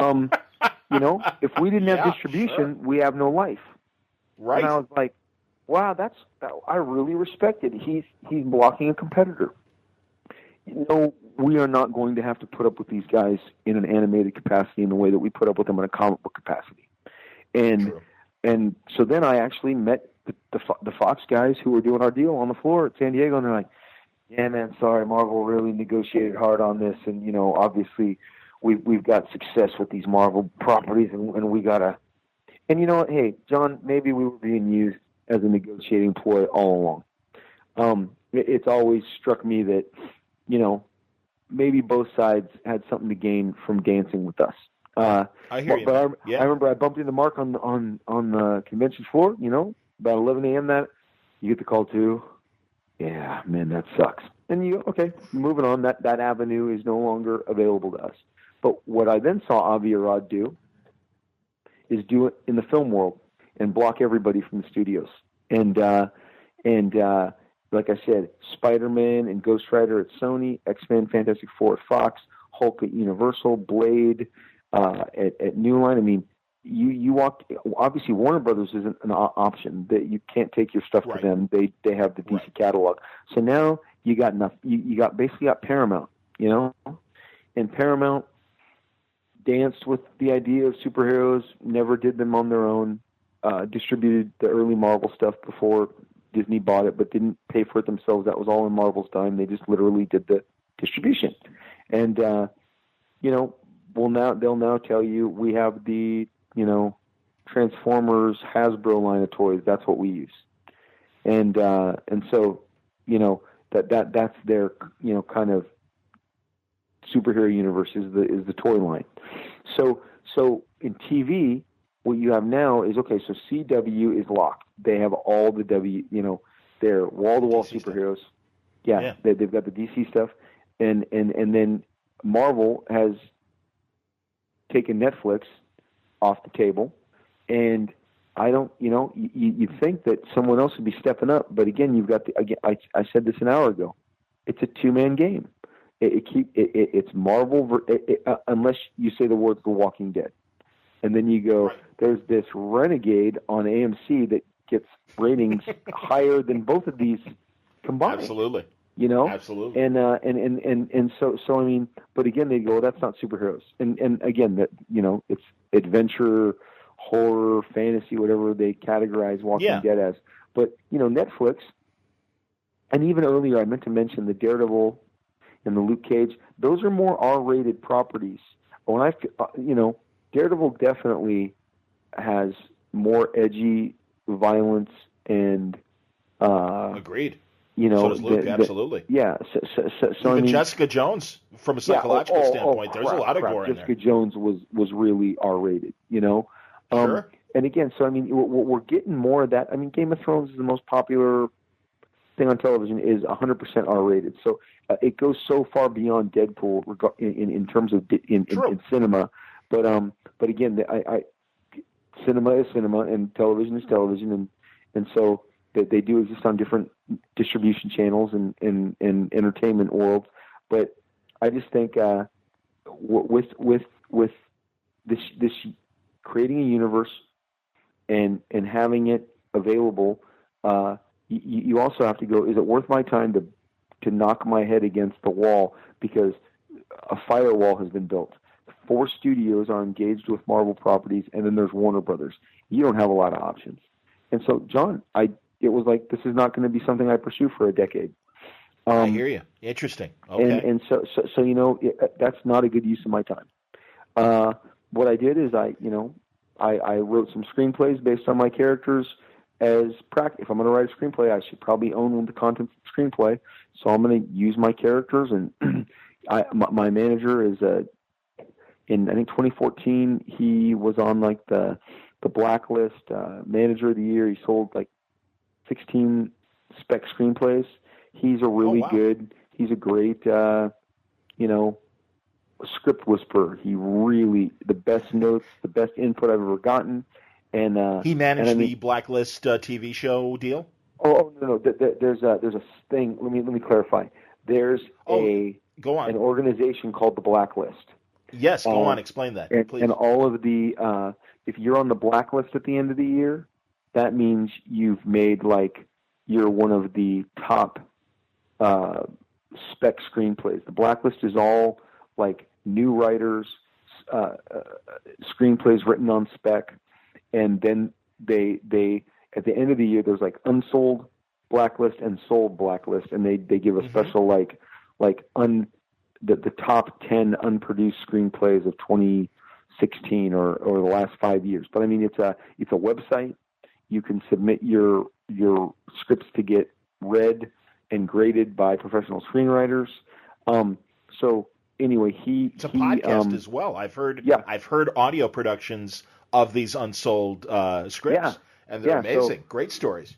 You know, if we didn't have distribution, we have no life. Right. And I was like, wow, I really respect it. He's blocking a competitor. You know, we are not going to have to put up with these guys in an animated capacity in the way that we put up with them in a comic book capacity. And so then I actually met the Fox guys who were doing our deal on the floor at San Diego, and they're like, yeah, man, sorry, Marvel really negotiated hard on this, and, you know, obviously we've got success with these Marvel properties, and we got to... And you know what? Hey, John, maybe we were being used as a negotiating ploy all along. It's always struck me that, you know, maybe both sides had something to gain from dancing with us. I hear you. But I remember I bumped into Mark on the convention floor, you know, about 11 a.m. that you get the call too. Yeah, man, that sucks. And you go, okay, moving on. That avenue is no longer available to us. But what I then saw Avi Arad do is do it in the film world and block everybody from the studios. And like I said, Spider-Man and Ghost Rider at Sony, X-Men, Fantastic Four at Fox, Hulk at Universal, Blade at New Line. I mean, you walk. Obviously, Warner Brothers isn't an option. That you can't take your stuff to them. They have the DC catalog. So now you got enough. You basically got Paramount. You know, and Paramount danced with the idea of superheroes. Never did them on their own. Distributed the early Marvel stuff before Disney bought it, but didn't pay for it themselves. That was all in Marvel's time. They just literally did the distribution. And, you know, they'll now tell you we have the, you know, Transformers Hasbro line of toys. That's what we use. And so, you know, that's their, you know, kind of superhero universe is the toy line. So in TV, what you have now is, okay, so CW is locked. They have all the you know, their wall-to-wall superheroes. Yeah. They've got the DC stuff. And then Marvel has taken Netflix off the table. And I don't, you know, you'd think that someone else would be stepping up. But again, you've got I said this an hour ago. It's a two-man game. It's Marvel, unless you say the words The Walking Dead. And then you go, there's this Renegade on AMC that gets ratings higher than both of these combined. Absolutely. You know? Absolutely. And so I mean, but again, they go, well, that's not superheroes. And again, that, you know, it's adventure, horror, fantasy, whatever they categorize Walking Dead as. But, you know, Netflix, and even earlier I meant to mention the Daredevil and the Luke Cage, those are more R-rated properties. When you know, Daredevil definitely has more edgy violence and agreed. You know, so does Luke, absolutely. Yeah. So even I mean, Jessica Jones, from a psychological standpoint, there's a lot of gore in there. Jessica Jones was really R-rated. You know. Sure. And again, so I mean, we're getting more of that. I mean, Game of Thrones is the most popular thing on television, is 100% R-rated. So it goes so far beyond Deadpool in terms of in cinema. But again, cinema is cinema and television is television, and so they do exist on different distribution channels and entertainment worlds. But I just think with this creating a universe and having it available, you also have to go, is it worth my time to knock my head against the wall because a firewall has been built? 4 studios are engaged with Marvel properties, and then there's Warner Brothers. You don't have a lot of options. And so, John, it was like, this is not going to be something I pursue for a decade. I hear you. Interesting. Okay. And so you know, that's not a good use of my time. What I did is I wrote some screenplays based on my characters as practice. If I'm going to write a screenplay, I should probably own the content of the screenplay. So I'm going to use my characters, and my manager is in I think 2014 he was on like the the Blacklist Manager of the Year. He sold like 16 spec screenplays. He's a really good. He's a great, script whisperer. He really the best notes, the best input I've ever gotten. And he managed the Blacklist TV show deal. Oh no! There's a thing. Let me clarify. There's an organization called the Blacklist. Yes, go on. Explain that, please. And all of the if you're on the Blacklist at the end of the year, that means you've made you're one of the top spec screenplays. The Blacklist is all new writers, screenplays written on spec, and then they at the end of the year there's unsold Blacklist and sold Blacklist, and they give a special the top 10 unproduced screenplays of 2016 or the last 5 years. But I mean, it's a website. You can submit your scripts to get read and graded by professional screenwriters. So anyway, it's a podcast as well. I've heard audio productions of these unsold scripts, and they're amazing. Great stories.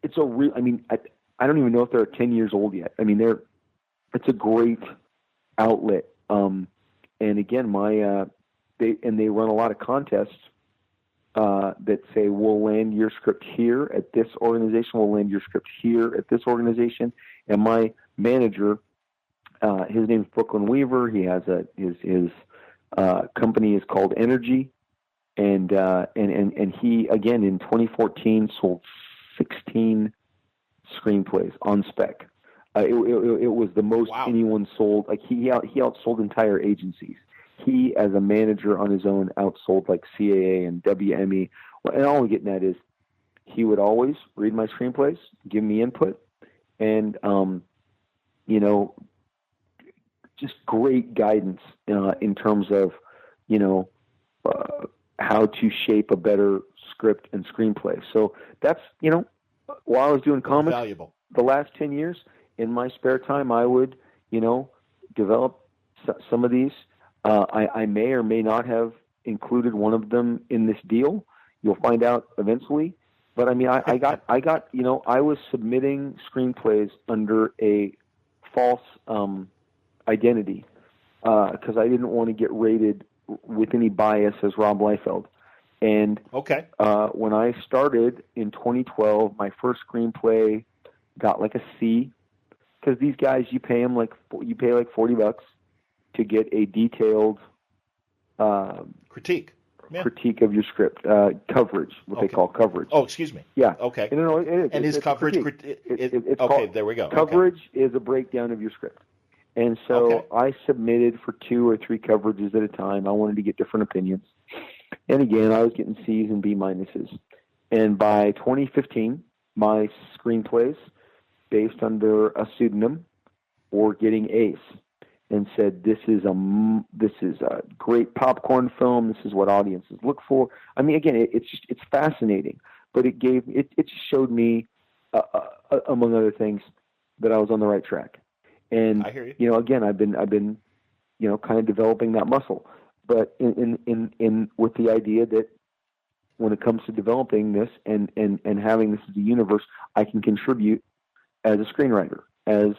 It's a real. I mean, I don't even know if they're 10 years old yet. I mean, it's a great outlet. And again, they run a lot of contests that say, we'll land your script here at this organization. We'll land your script here at this organization. And my manager, his name's Brooklyn Weaver. He has his company is called Energy. And he, again, in 2014 sold 16 screenplays on spec. It was the most anyone sold. He outsold entire agencies. He, as a manager on his own, outsold CAA and WME. And all I'm getting at is he would always read my screenplays, give me input, and just great guidance in terms of how to shape a better script and screenplay. So that's while I was doing comics, the last 10 years, in my spare time, I would develop some of these. I may or may not have included one of them in this deal. You'll find out eventually. But I mean, I got I was submitting screenplays under a false identity because I didn't want to get rated with any bias as Rob Liefeld. And when I started in 2012, my first screenplay got a C, because these guys, you pay $40 to get a detailed critique of your script, coverage, what they call coverage. Oh, excuse me. Yeah. Okay. No, it is. And is coverage? There we go. Coverage is a breakdown of your script. And so I submitted for 2 or 3 coverages at a time. I wanted to get different opinions. And again, I was getting C's and B minuses. And by 2015, my screenplays, based under a pseudonym, were getting A's, and said, this is a great popcorn film. This is what audiences look for. I mean, again, it's fascinating, but it just showed me, among other things, that I was on the right track. And I hear you. Again, I've been kind of developing that muscle, but in with the idea that when it comes to developing this and having this as a universe, I can contribute as a screenwriter, as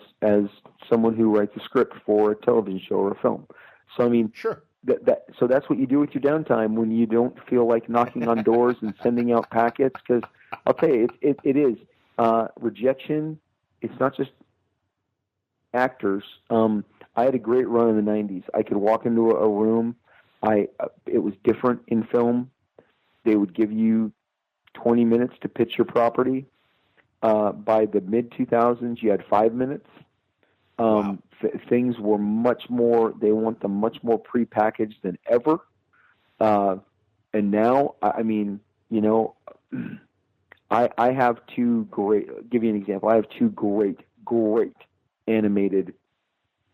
someone who writes a script for a television show or a film. So I mean, sure. So that's what you do with your downtime when you don't feel like knocking on doors and sending out packets. Because I'll tell you, it is rejection. It's not just actors. I had a great run in the 90s. I could walk into a room. It was different in film. They would give you 20 minutes to pitch your property. By the mid-2000s, you had 5 minutes. Things were much more, they want them much more prepackaged than ever. And now, I mean, I have 2 great, give you an example. I have 2 great animated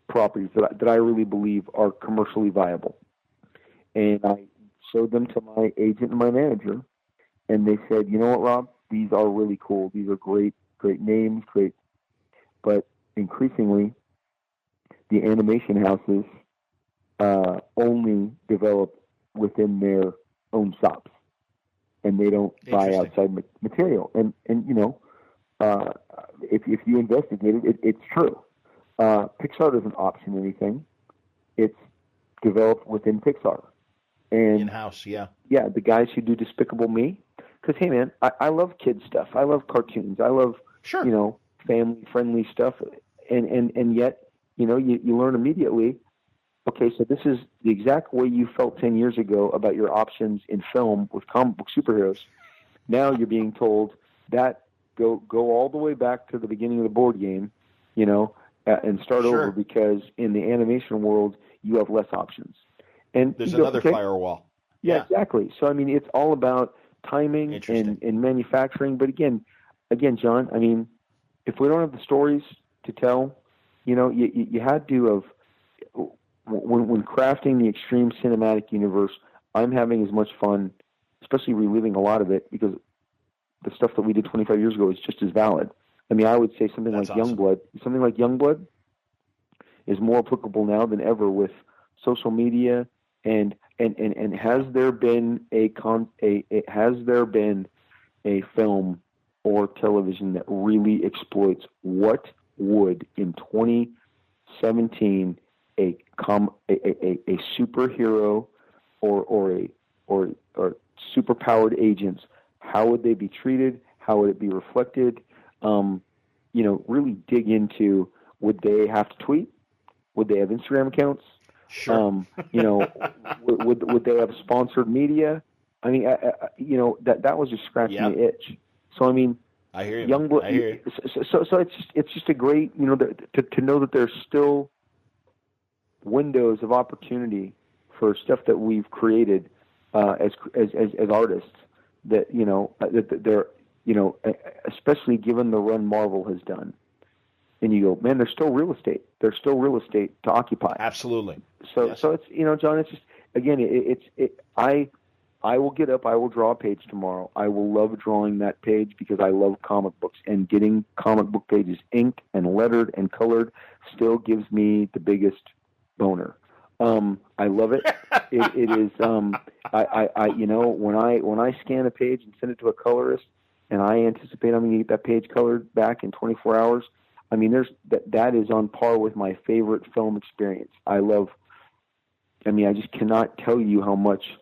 properties that I really believe are commercially viable. And I showed them to my agent and my manager, and they said, you know what, Rob? These are really cool. These are great names, great. But increasingly, the animation houses only develop within their own shops, and they don't buy outside material. And if you investigate it, it's true. Pixar doesn't option anything. It's developed within Pixar. And in-house, yeah. Yeah, the guys who do Despicable Me. Because, hey, man, I love kids stuff. I love cartoons. I love, family-friendly stuff. And yet, you learn immediately, okay, so this is the exact way you felt 10 years ago about your options in film with comic book superheroes. Now you're being told that go all the way back to the beginning of the board game, and start over, because in the animation world, you have less options. And there's another firewall. Yeah, exactly. So, I mean, it's all about timing and manufacturing. But again, John, I mean, if we don't have the stories to tell, you had to have, when crafting the extreme cinematic universe, I'm having as much fun, especially reliving a lot of it, because the stuff that we did 25 years ago is just as valid. I mean, I would say something like Youngblood. Something like Youngblood is more applicable now than ever with social media. And has there been has there been a film or television that really exploits what would in 2017 a superhero or superpowered agents, how would they be treated? How would it be reflected? Really dig into, would they have to tweet? Would they have Instagram accounts? Sure. Would they have sponsored media? I mean, that was just scratching the itch. So, I mean, I hear you. Youngblood. I hear you. So it's just a great, to know that there's still windows of opportunity for stuff that we've created as artists. That that they're especially given the run Marvel has done. And you go, man, there's still real estate. There's still real estate to occupy. Absolutely. So, yes. So it's, John, it's just, again, I will get up, I will draw a page tomorrow. I will love drawing that page because I love comic books, and getting comic book pages inked and lettered and colored still gives me the biggest boner. I love it. It is, when I scan a page and send it to a colorist and I anticipate I'm going to get that page colored back in 24 hours, I mean, that is on par with my favorite film experience. I just cannot tell you how much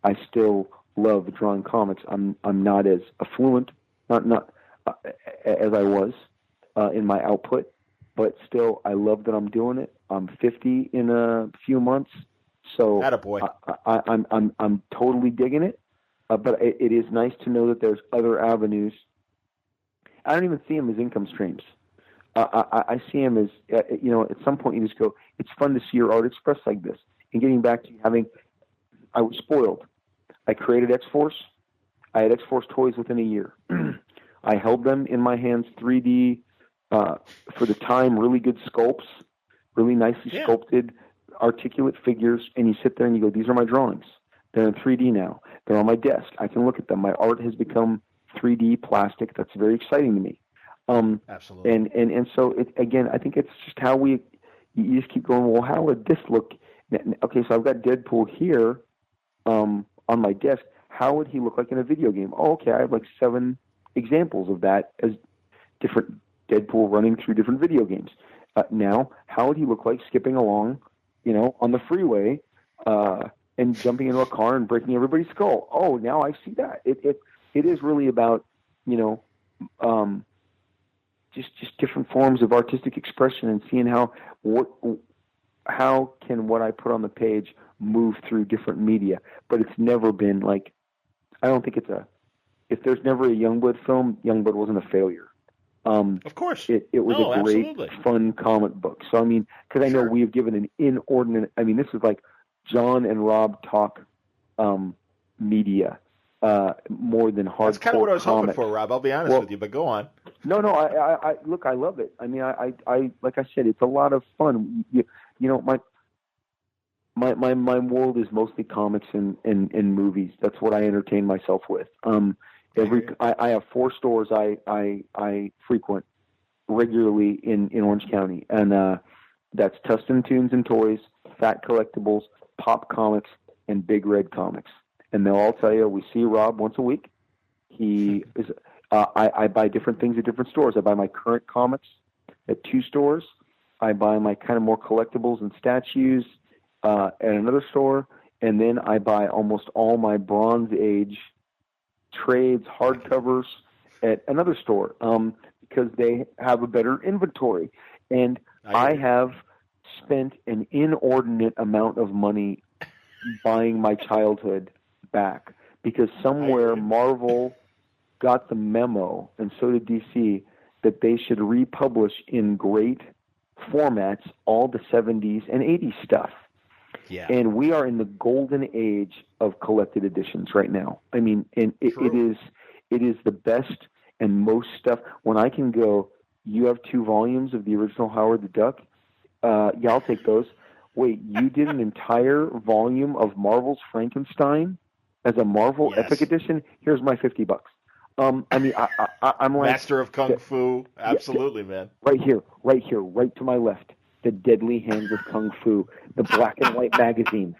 I still love drawing comics. I'm not as affluent, not as I was in my output, but still, I love that I'm doing it. I'm 50 in a few months, so I'm totally digging it. But it is nice to know that there's other avenues. I don't even see them as income streams. I see him as, at some point you just go, it's fun to see your art expressed like this. And getting back to I was spoiled. I created X-Force. I had X-Force toys within a year. I held them in my hands 3D, for the time, really good sculpts, really nicely sculpted, articulate figures. And you sit there and you go, these are my drawings. They're in 3D now. They're on my desk. I can look at them. My art has become 3D plastic. That's very exciting to me. Absolutely. And so again, I think it's just how you just keep going, well, how would this look? Okay, so I've got Deadpool here on my desk. How would he look like in a video game? Oh, okay, I have like 7 examples of that as different Deadpool running through different video games. Now, how would he look like skipping along, on the freeway and jumping into a car and breaking everybody's skull? Oh, now I see that. It is really about, just different forms of artistic expression and seeing how can what I put on the page move through different media. But it's never been like, I don't think if there's never a Youngblood film, Youngblood wasn't a failure. Of course. It was a great, fun comic book. So, I mean, because I know we have given an inordinate, this is like John and Rob talk media more than hardcore. That's kind of what I was comics. hoping for, Rob. I'll be honest with you, but go on. No, I look, I love it. I mean, I like I said, it's a lot of fun. My world is mostly comics and movies. That's what I entertain myself with. I have 4 stores I frequent regularly in Orange County, and that's Tustin Tunes and Toys, Fat Collectibles, Pop Comics, and Big Red Comics. and they'll all tell you we see Rob once a week. He is. I buy different things at different stores. I buy my current comics at 2 stores. I buy my kind of more collectibles and statues at another store, and then I buy almost all my Bronze Age trades, hardcovers at another store because they have a better inventory. And I have spent an inordinate amount of money buying my childhood back because somewhere Marvel got the memo, and so did DC, that they should republish in great formats all the 70s and 80s stuff. Yeah. And we are in the golden age of collected editions right now. I mean, and it is the best and most stuff. When I can go, you have 2 volumes of the original Howard the Duck? Yeah, I'll take those. Wait, you did an entire volume of Marvel's Frankenstein as a Marvel Epic Edition? Here's my $50. I mean, I'm like Master of Kung Fu. Absolutely, man. Right here, right to my left. The Deadly Hands of Kung Fu, the black and white magazines.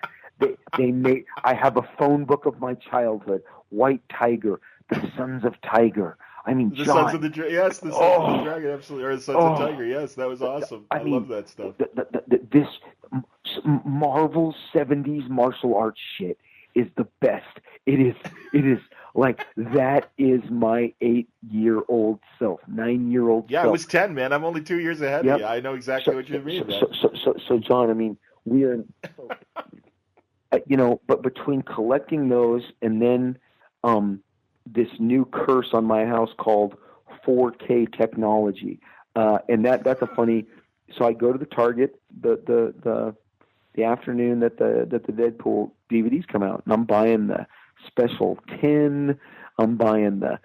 They made. I have a phone book of my childhood. White Tiger, the Sons of Tiger. I mean, the John. Sons of the the Sons of the Dragon, absolutely, or the Sons of Tiger. Yes, that was awesome. I mean, love that stuff. This Marvel 70s martial arts shit is the best. It is like that is my 8-year-old self, 9-year-old self. Yeah, I was 10, man. I'm only 2 years ahead of you. I know exactly what you mean. So, John, I mean, we are, but between collecting those and then this new curse on my house called 4K technology, and that's a funny. So I go to the Target the afternoon that the Deadpool DVDs come out, and I'm buying the special 10. I'm buying the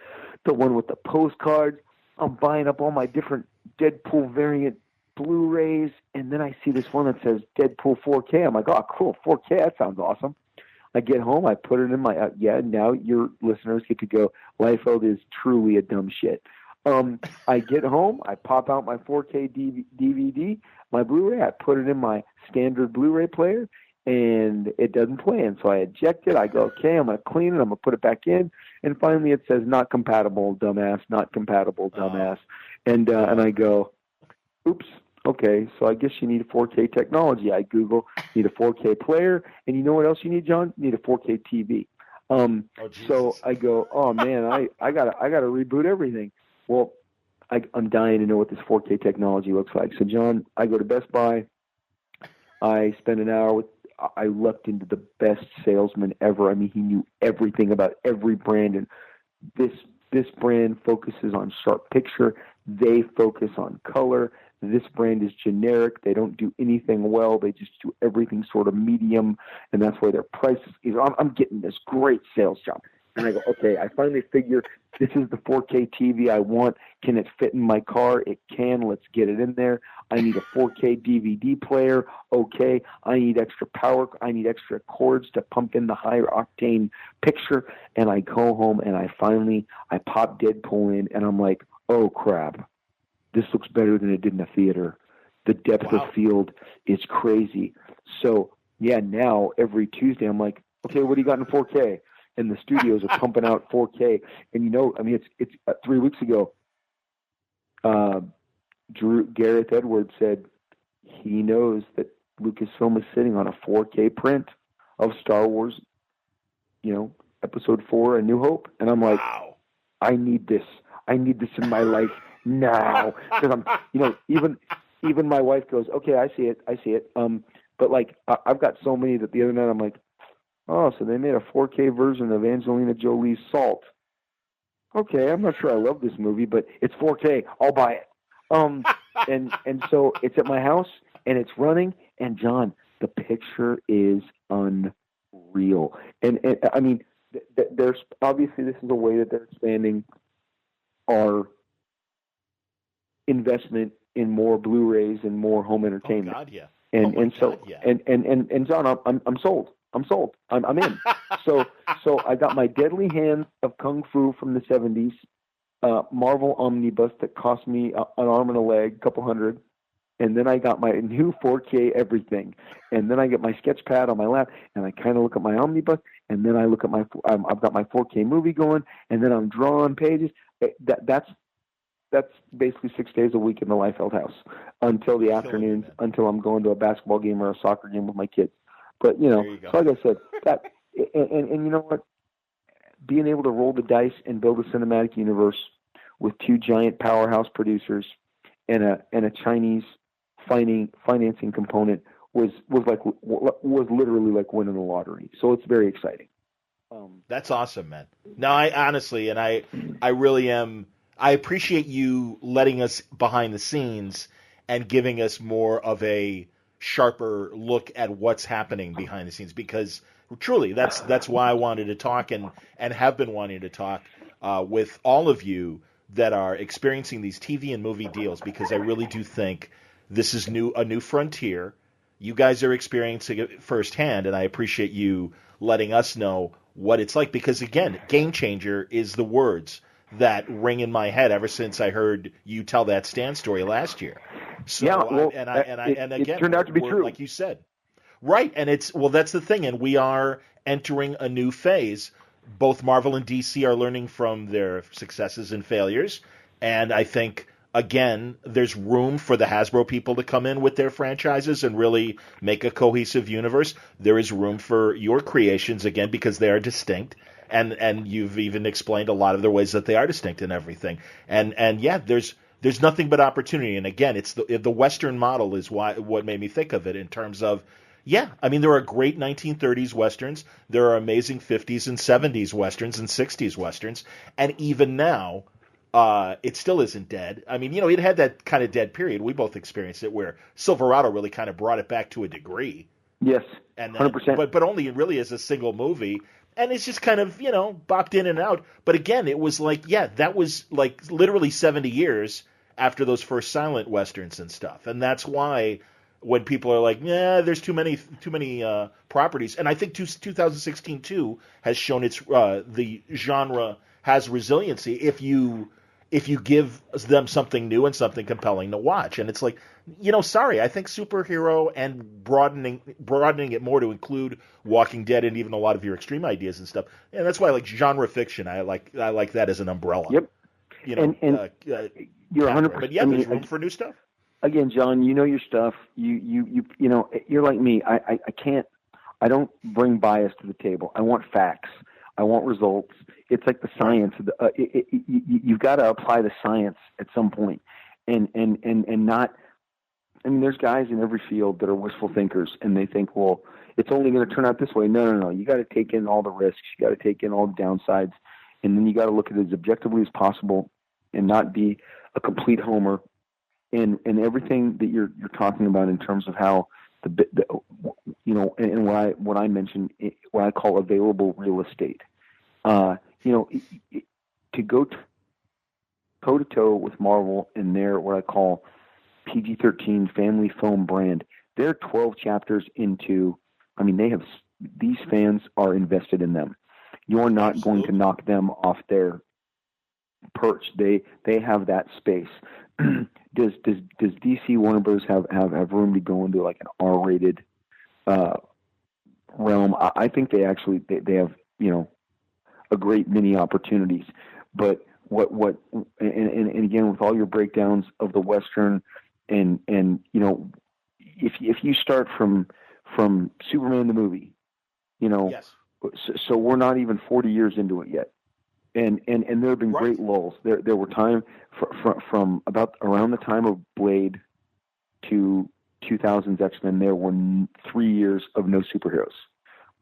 one with the postcards. I'm buying up all my different Deadpool variant Blu-rays, and then I see this one that says Deadpool 4K. I'm like, oh, cool, 4K. That sounds awesome. I get home, I put it in my now your listeners get to go, Liefeld is truly a dumb shit. I get home, I pop out my 4K DVD, my Blu-ray, I put it in my standard Blu-ray player, and it doesn't play. And so I eject it. I go, okay, I'm going to clean it. I'm going to put it back in. And finally it says, not compatible, dumbass, not compatible, dumbass. And I go, oops, okay, so I guess you need a 4K technology. I Google, need a 4K player. And you know what else you need, John? You need a 4K TV. So I go, oh man, I gotta reboot everything. Well, I'm dying to know what this 4K technology looks like. So John, I go to Best Buy. I spend an hour I lucked into the best salesman ever. I mean, he knew everything about every brand, and this brand focuses on sharp picture. They focus on color. This brand is generic. They don't do anything well. They just do everything sort of medium, and that's why their price is. I'm getting this great sales job. And I go, okay, I finally figure this is the 4K TV I want. Can it fit in my car? It can. Let's get it in there. I need a 4K DVD player. Okay. I need extra power. I need extra cords to pump in the higher octane picture. And I go home and I pop Deadpool in, and I'm like, oh crap. This looks better than it did in the theater. The depth of field is crazy. So yeah, now every Tuesday I'm like, okay, what do you got in 4K? And the studios are pumping out 4K. And it's 3 weeks ago, Gareth Edwards said he knows that Lucasfilm is sitting on a 4K print of Star Wars, Episode 4, A New Hope. And I'm like, I need this. I need this in my life now. Because I'm, even my wife goes, okay, I see it. But like, I've got so many that the other night I'm like, oh, so they made a 4K version of Angelina Jolie's Salt. Okay, I'm not sure I love this movie, but it's 4K. I'll buy it. And so it's at my house, and it's running. And John, the picture is unreal. And I mean, there's obviously this is a way that they're expanding our investment in more Blu-rays and more home entertainment. Oh God, yeah. And John, I'm sold. I'm in. So I got my Deadly Hands of Kung Fu from the 70s, Marvel Omnibus that cost me an arm and a leg, a couple hundred. And then I got my new 4K everything. And then I get my sketch pad on my lap, and I kind of look at my Omnibus, and then I look at I've got my 4K movie going, and then I'm drawing pages. That's basically 6 days a week in the Liefeld house until the afternoons, until I'm going to a basketball game or a soccer game with my kids. But so like I said, that and you know what, being able to roll the dice and build a cinematic universe with two giant powerhouse producers and a Chinese financing component was literally like winning the lottery. So it's very exciting. That's awesome, man. No, I honestly, and I really am. I appreciate you letting us behind the scenes and giving us more of a sharper look at what's happening behind the scenes, because truly that's why I wanted to talk and have been wanting to talk with all of you that are experiencing these TV and movie deals, because I really do think this is a new frontier. You guys are experiencing it firsthand, and I appreciate you letting us know what it's like, because again, game changer is the words that ring in my head ever since I heard you tell that Stan story last year. So, yeah, well, and again, it turned out to be true, like you said, right? And that's the thing, and we are entering a new phase. Both Marvel and DC are learning from their successes and failures, and I think again, there's room for the Hasbro people to come in with their franchises and really make a cohesive universe. There is room for your creations again, because they are distinct. And you've even explained a lot of the ways that they are distinct and everything. And yeah, there's nothing but opportunity. And again, it's the Western model is what made me think of it in terms of, yeah, I mean, there are great 1930s Westerns. There are amazing 50s and 70s Westerns and 60s Westerns. And even now, it still isn't dead. I mean, it had that kind of dead period. We both experienced it where Silverado really kind of brought it back to a degree. Yes, and then, 100%. But only really as a single movie. And it's just kind of, bopped in and out. But again, it was like, yeah, that was like literally 70 years after those first silent Westerns and stuff. And that's why when people are like, yeah, there's too many properties. And I think 2016 too has shown the genre has resiliency if you give them something new and something compelling to watch. And it's like, sorry, I think superhero and broadening it more to include Walking Dead and even a lot of your extreme ideas and stuff. And that's why I like genre fiction. I like that as an umbrella. Yep. And you're 100%. But yeah, there's room for new stuff. Again, John, you know your stuff. You're like me. I don't bring bias to the table. I want facts. I want results. It's like the science. You've got to apply the science at some point, and not. I mean, there's guys in every field that are wishful thinkers, and they think, well, it's only going to turn out this way. No. You got to take in all the risks. You got to take in all the downsides, and then you got to look at it as objectively as possible, and not be a complete homer. And everything that you're talking about in terms of how and what I mentioned, what I call available real estate. To go toe to toe with Marvel and their what I call PG-13 family film brand, they're 12 chapters into. I mean, these fans are invested in them. You're not going to knock them off their perch. They have that space. Does DC Warner Bros. have room to go into like an R-rated realm? I think they actually they have a great many opportunities. But what and again, with all your breakdowns of the Western and if you start from Superman the movie, yes. So we're not even 40 years into it yet. And there have been great lulls. There were time from about around the time of Blade to 2000's X-Men. There were 3 years of no superheroes.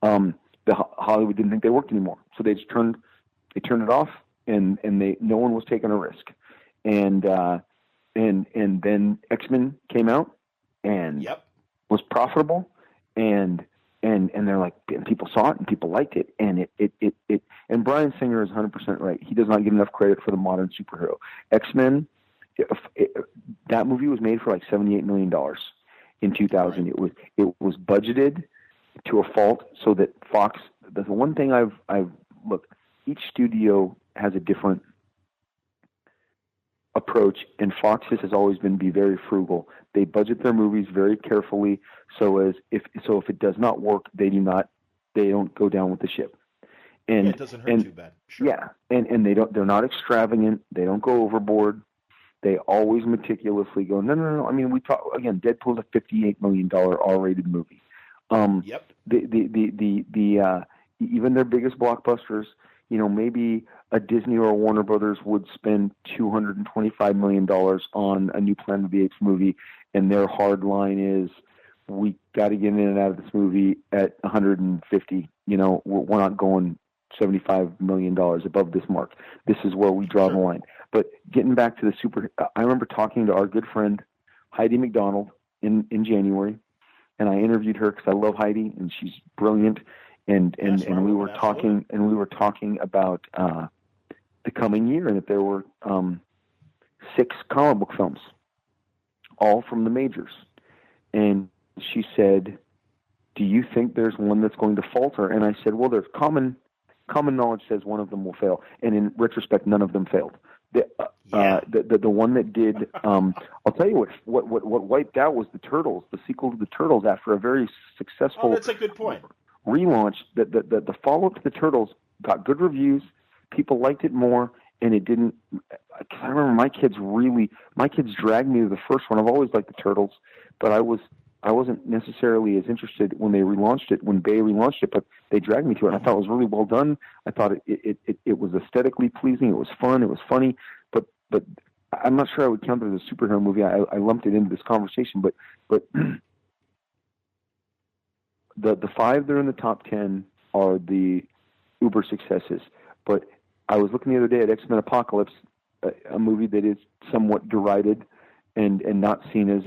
The Hollywood didn't think they worked anymore, so they just turned it off, and no one was taking a risk. And then X-Men came out and was profitable, and they're like, and people saw it and people liked it, and it and Bryan Singer is 100% right. He does not get enough credit for the modern superhero. X-Men, that movie was made for like $78 million in 2000. Right. It was budgeted to a fault, so that Fox. The one thing I've looked, each studio has a different approach, and Fox's has always been be very frugal. They budget their movies very carefully, so if it does not work, they do not they don't go down with the ship. And it doesn't hurt too bad. Sure. Yeah, and they're not extravagant. They don't go overboard. They always meticulously go, no. I mean, we talk again. Deadpool's a $58 million R-rated movie. Yep. Even their biggest blockbusters, maybe a Disney or a Warner Brothers would spend $225 million on a new Planet of the Apes movie, and their hard line is, we got to get in and out of this movie at 150. We're not going $75 million above this mark. This is where we draw the line. But getting back to the I remember talking to our good friend Heidi McDonald in January, and I interviewed her because I love Heidi and she's brilliant. And we were talking about the coming year, and that there were 6 comic book films, all from the majors. And she said, "Do you think there's one that's going to falter?" And I said, "Well, there's common knowledge says one of them will fail, and in retrospect, none of them failed. The one that did, I'll tell you what wiped out was the Turtles, the sequel to the Turtles, after a very successful. Oh, that's a good point. Relaunch. The follow up to the Turtles got good reviews. People liked it more, and it didn't. Cause I remember my kids dragged me to the first one. I've always liked the Turtles, but I wasn't necessarily as interested when they relaunched it, when Bay relaunched it, but they dragged me to it. I thought it was really well done. I thought it was aesthetically pleasing. It was fun. It was funny, but I'm not sure I would count it as a superhero movie. I lumped it into this conversation, but the 5 that are in the top 10 are the uber successes. But I was looking the other day at X-Men Apocalypse, a movie that is somewhat derided and not seen as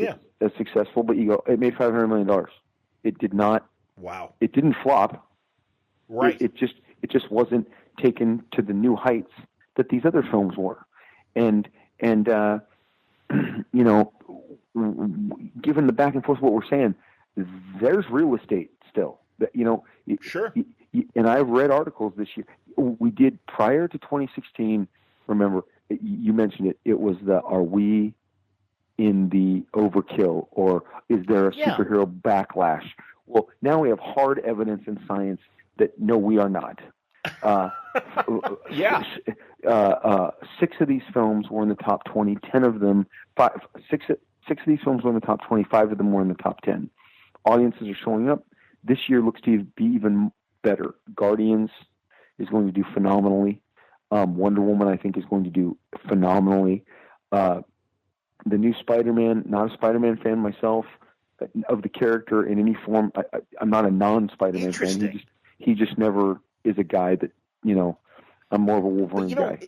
successful, but you go, it made $500 million. It did not. Wow. It didn't flop. Right. It just wasn't taken to the new heights that these other films were. And given the back and forth what we're saying, there's real estate still. Sure. And I've read articles this year. We did prior to 2016. Remember, you mentioned it. It was are we in the overkill, or is there a superhero backlash? Well, now we have hard evidence and science that no, we are not. 6 of these films were in the top 20. 10 of them, 6 of these films were in the top 20. 5 of them were in the top 10. Audiences are showing up. This year looks to be even better. Guardians is going to do phenomenally. Wonder Woman, I think, is going to do phenomenally. The new Spider-Man, not a Spider-Man fan myself, of the character in any form. I'm not a non-Spider-Man fan. He just never is a guy that, I'm more of a Wolverine guy.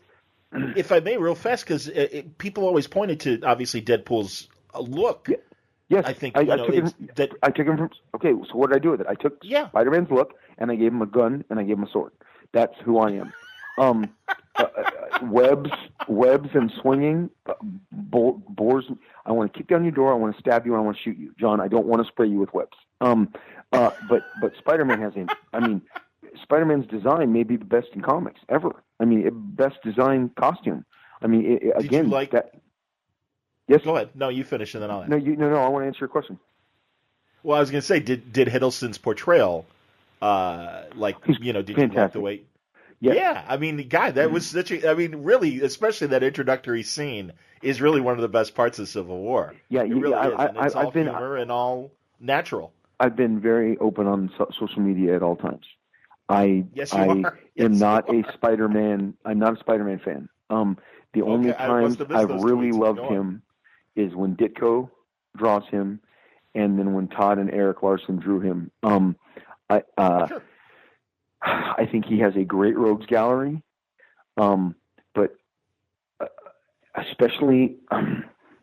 If I may, real fast, because people always pointed to, obviously, Deadpool's look. Yeah. Yes, I think I took him from. Okay, so what did I do with it? I took Spider-Man's look, and I gave him a gun, and I gave him a sword. That's who I am. Webs and swinging, boars. I want to kick down your door. I want to stab you. I want to shoot you, John. I don't want to spray you with webs. But Spider-Man has Spider-Man's design may be the best in comics ever. I mean, best designed costume. I mean, Did you like that? Yes. Go ahead. No, you finish, and then I'll. No. I want to answer your question. Well, I was going to say, did Hiddleston's portrayal, did fantastic. You like the way? Yes. Yeah, I mean, God, that was such a. I mean, really, especially that introductory scene is really one of the best parts of Civil War. Yeah, it really is. And it's all I've been humor and all natural. I've been very open on social media at all times. Yes, you are. am not a Spider-Man. I'm not a Spider-Man fan. The only times I've really loved him is when Ditko draws him, and then when Todd and Eric Larson drew him. Sure. I think he has a great rogues gallery, but especially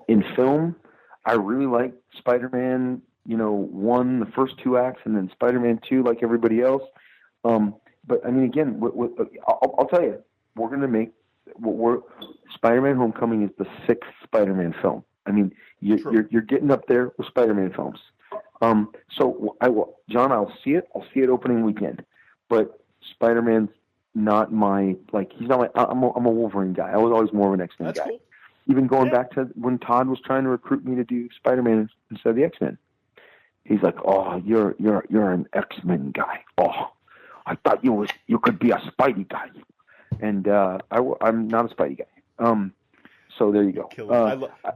in film, I really like Spider-Man. 1, the first 2 acts, and then Spider-Man 2, like everybody else. But I mean, again, I'll tell you, we're going to make Spider-Man: Homecoming is the 6th Spider-Man film. I mean, you're getting up there with Spider-Man films. So John, I'll see it. I'll see it opening weekend. But Spider-Man's not he's not I'm a Wolverine guy. I was always more of an X-Men guy. Cool. Even going back to when Todd was trying to recruit me to do Spider-Man instead of the X-Men. He's like, "Oh, you're an X-Men guy." Oh, I thought you could be a Spidey guy, and I'm not a Spidey guy. So there you go.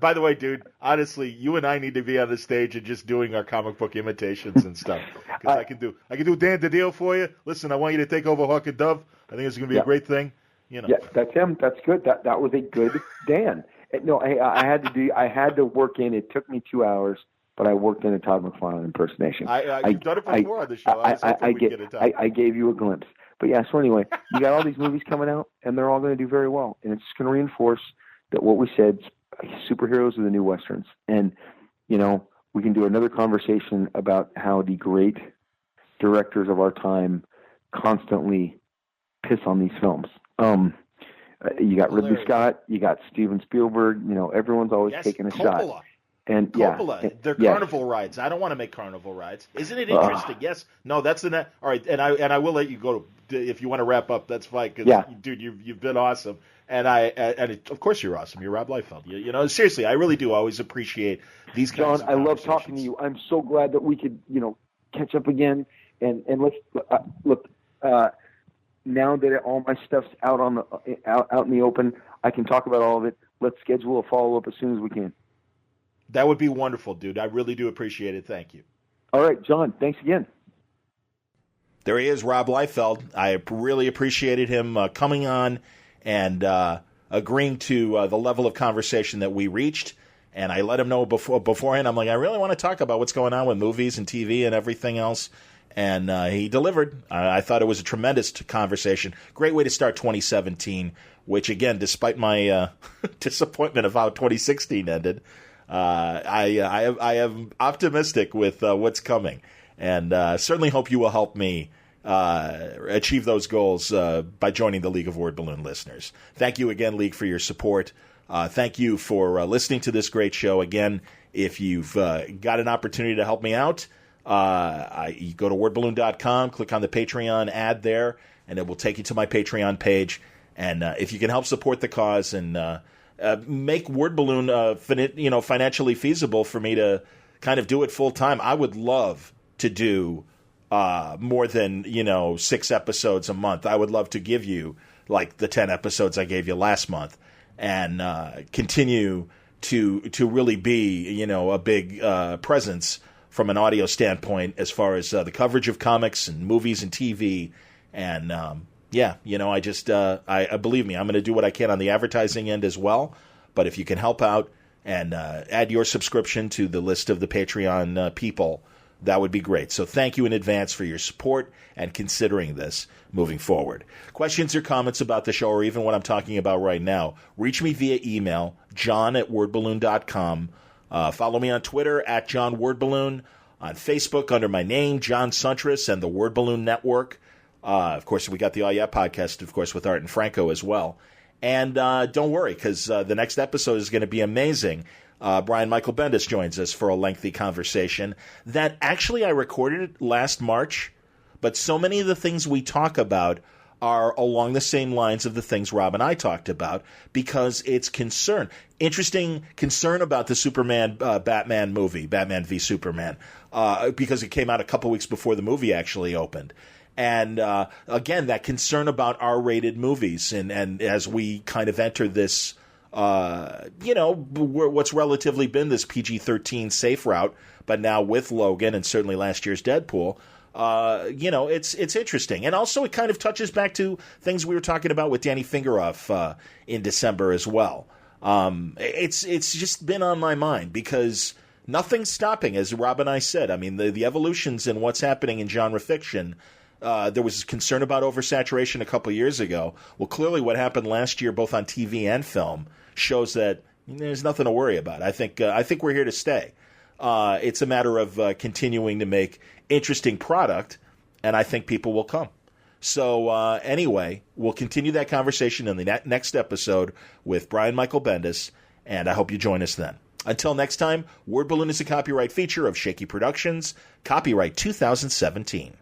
By the way, dude, honestly, you and I need to be on the stage and just doing our comic book imitations and stuff. Because I can do Dan DiDio for you. Listen, I want you to take over Hawk and Dove. I think it's going to be a great thing. You know. Yeah, that's him. That's good. That was a good Dan. No, I had to work in. It took me 2 hours, but I worked in a Todd McFarlane impersonation. You've done it before on the show. I gave you a glimpse. But yeah, so anyway, you got all these movies coming out, and they're all going to do very well. And it's just going to reinforce that what we said, superheroes are the new Westerns. And, you know, we can do another conversation about how the great directors of our time constantly piss on these films. You got Ridley Scott, you got Steven Spielberg, you know, everyone's always taking a Coppola. shot. And Coppola, they're carnival rides. I don't want to make carnival rides. Isn't it interesting? Yes. No, that's all right. And I will let you go if you want to wrap up. That's fine. Cause dude, you've been awesome. And of course you're awesome. You're Rob Liefeld. You know, seriously, I really do always appreciate these kinds of conversations. I love talking to you. I'm so glad that we could, you know, catch up again. And let's look. Now that all my stuff's out in the open, I can talk about all of it. Let's schedule a follow up as soon as we can. That would be wonderful, dude. I really do appreciate it. Thank you. All right, John. Thanks again. There he is, Rob Liefeld. I really appreciated him coming on and agreeing to the level of conversation that we reached. And I let him know beforehand. I'm like, I really want to talk about what's going on with movies and TV and everything else. And he delivered. I thought it was a tremendous conversation. Great way to start 2017, which, again, despite my disappointment of how 2016 ended, I am optimistic with what's coming. And certainly hope you will help me achieve those goals by joining the League of Word Balloon listeners. Thank you again, League, for your support. Thank you for listening to this great show. Again, if you've got an opportunity to help me out, you go to wordballoon.com, click on the Patreon ad there, and it will take you to my Patreon page. And if you can help support the cause and make Word Balloon financially feasible for me to kind of do it full time, I would love to do more than 6 episodes a month. I would love to give you like the 10 episodes I gave you last month, and continue to really be a big presence from an audio standpoint as far as the coverage of comics and movies and TV. And, I believe me, I'm going to do what I can on the advertising end as well. But if you can help out and add your subscription to the list of the Patreon people, that would be great. So thank you in advance for your support and considering this moving forward. Questions or comments about the show, or even what I'm talking about right now, reach me via email, john@wordballoon.com. Follow me on Twitter @JohnWordBalloon, on Facebook under my name, John Suntress, and the Word Balloon Network. Of course, we got the All Yeah podcast, of course, with Art and Franco as well. And don't worry, because the next episode is going to be amazing. Brian Michael Bendis joins us for a lengthy conversation that actually I recorded last March, but so many of the things we talk about are along the same lines of the things Rob and I talked about, because it's interesting concern about the Superman Batman movie, Batman v Superman, because it came out a couple weeks before the movie actually opened. And again, that concern about R-rated movies, and as we kind of enter this, what's relatively been this PG-13 safe route, but now with Logan and certainly last year's Deadpool, it's interesting. And also it kind of touches back to things we were talking about with Danny Fingeroff in December as well. It's just been on my mind because nothing's stopping, as Rob and I said. I mean, the evolutions in what's happening in genre fiction. There was concern about oversaturation a couple of years ago. Well, clearly what happened last year, both on TV and film, shows that there's nothing to worry about. I think we're here to stay. It's a matter of continuing to make interesting product, and I think people will come. So anyway, we'll continue that conversation in the next episode with Brian Michael Bendis, and I hope you join us then. Until next time, Word Balloon is a copyright feature of Shaky Productions, copyright 2017.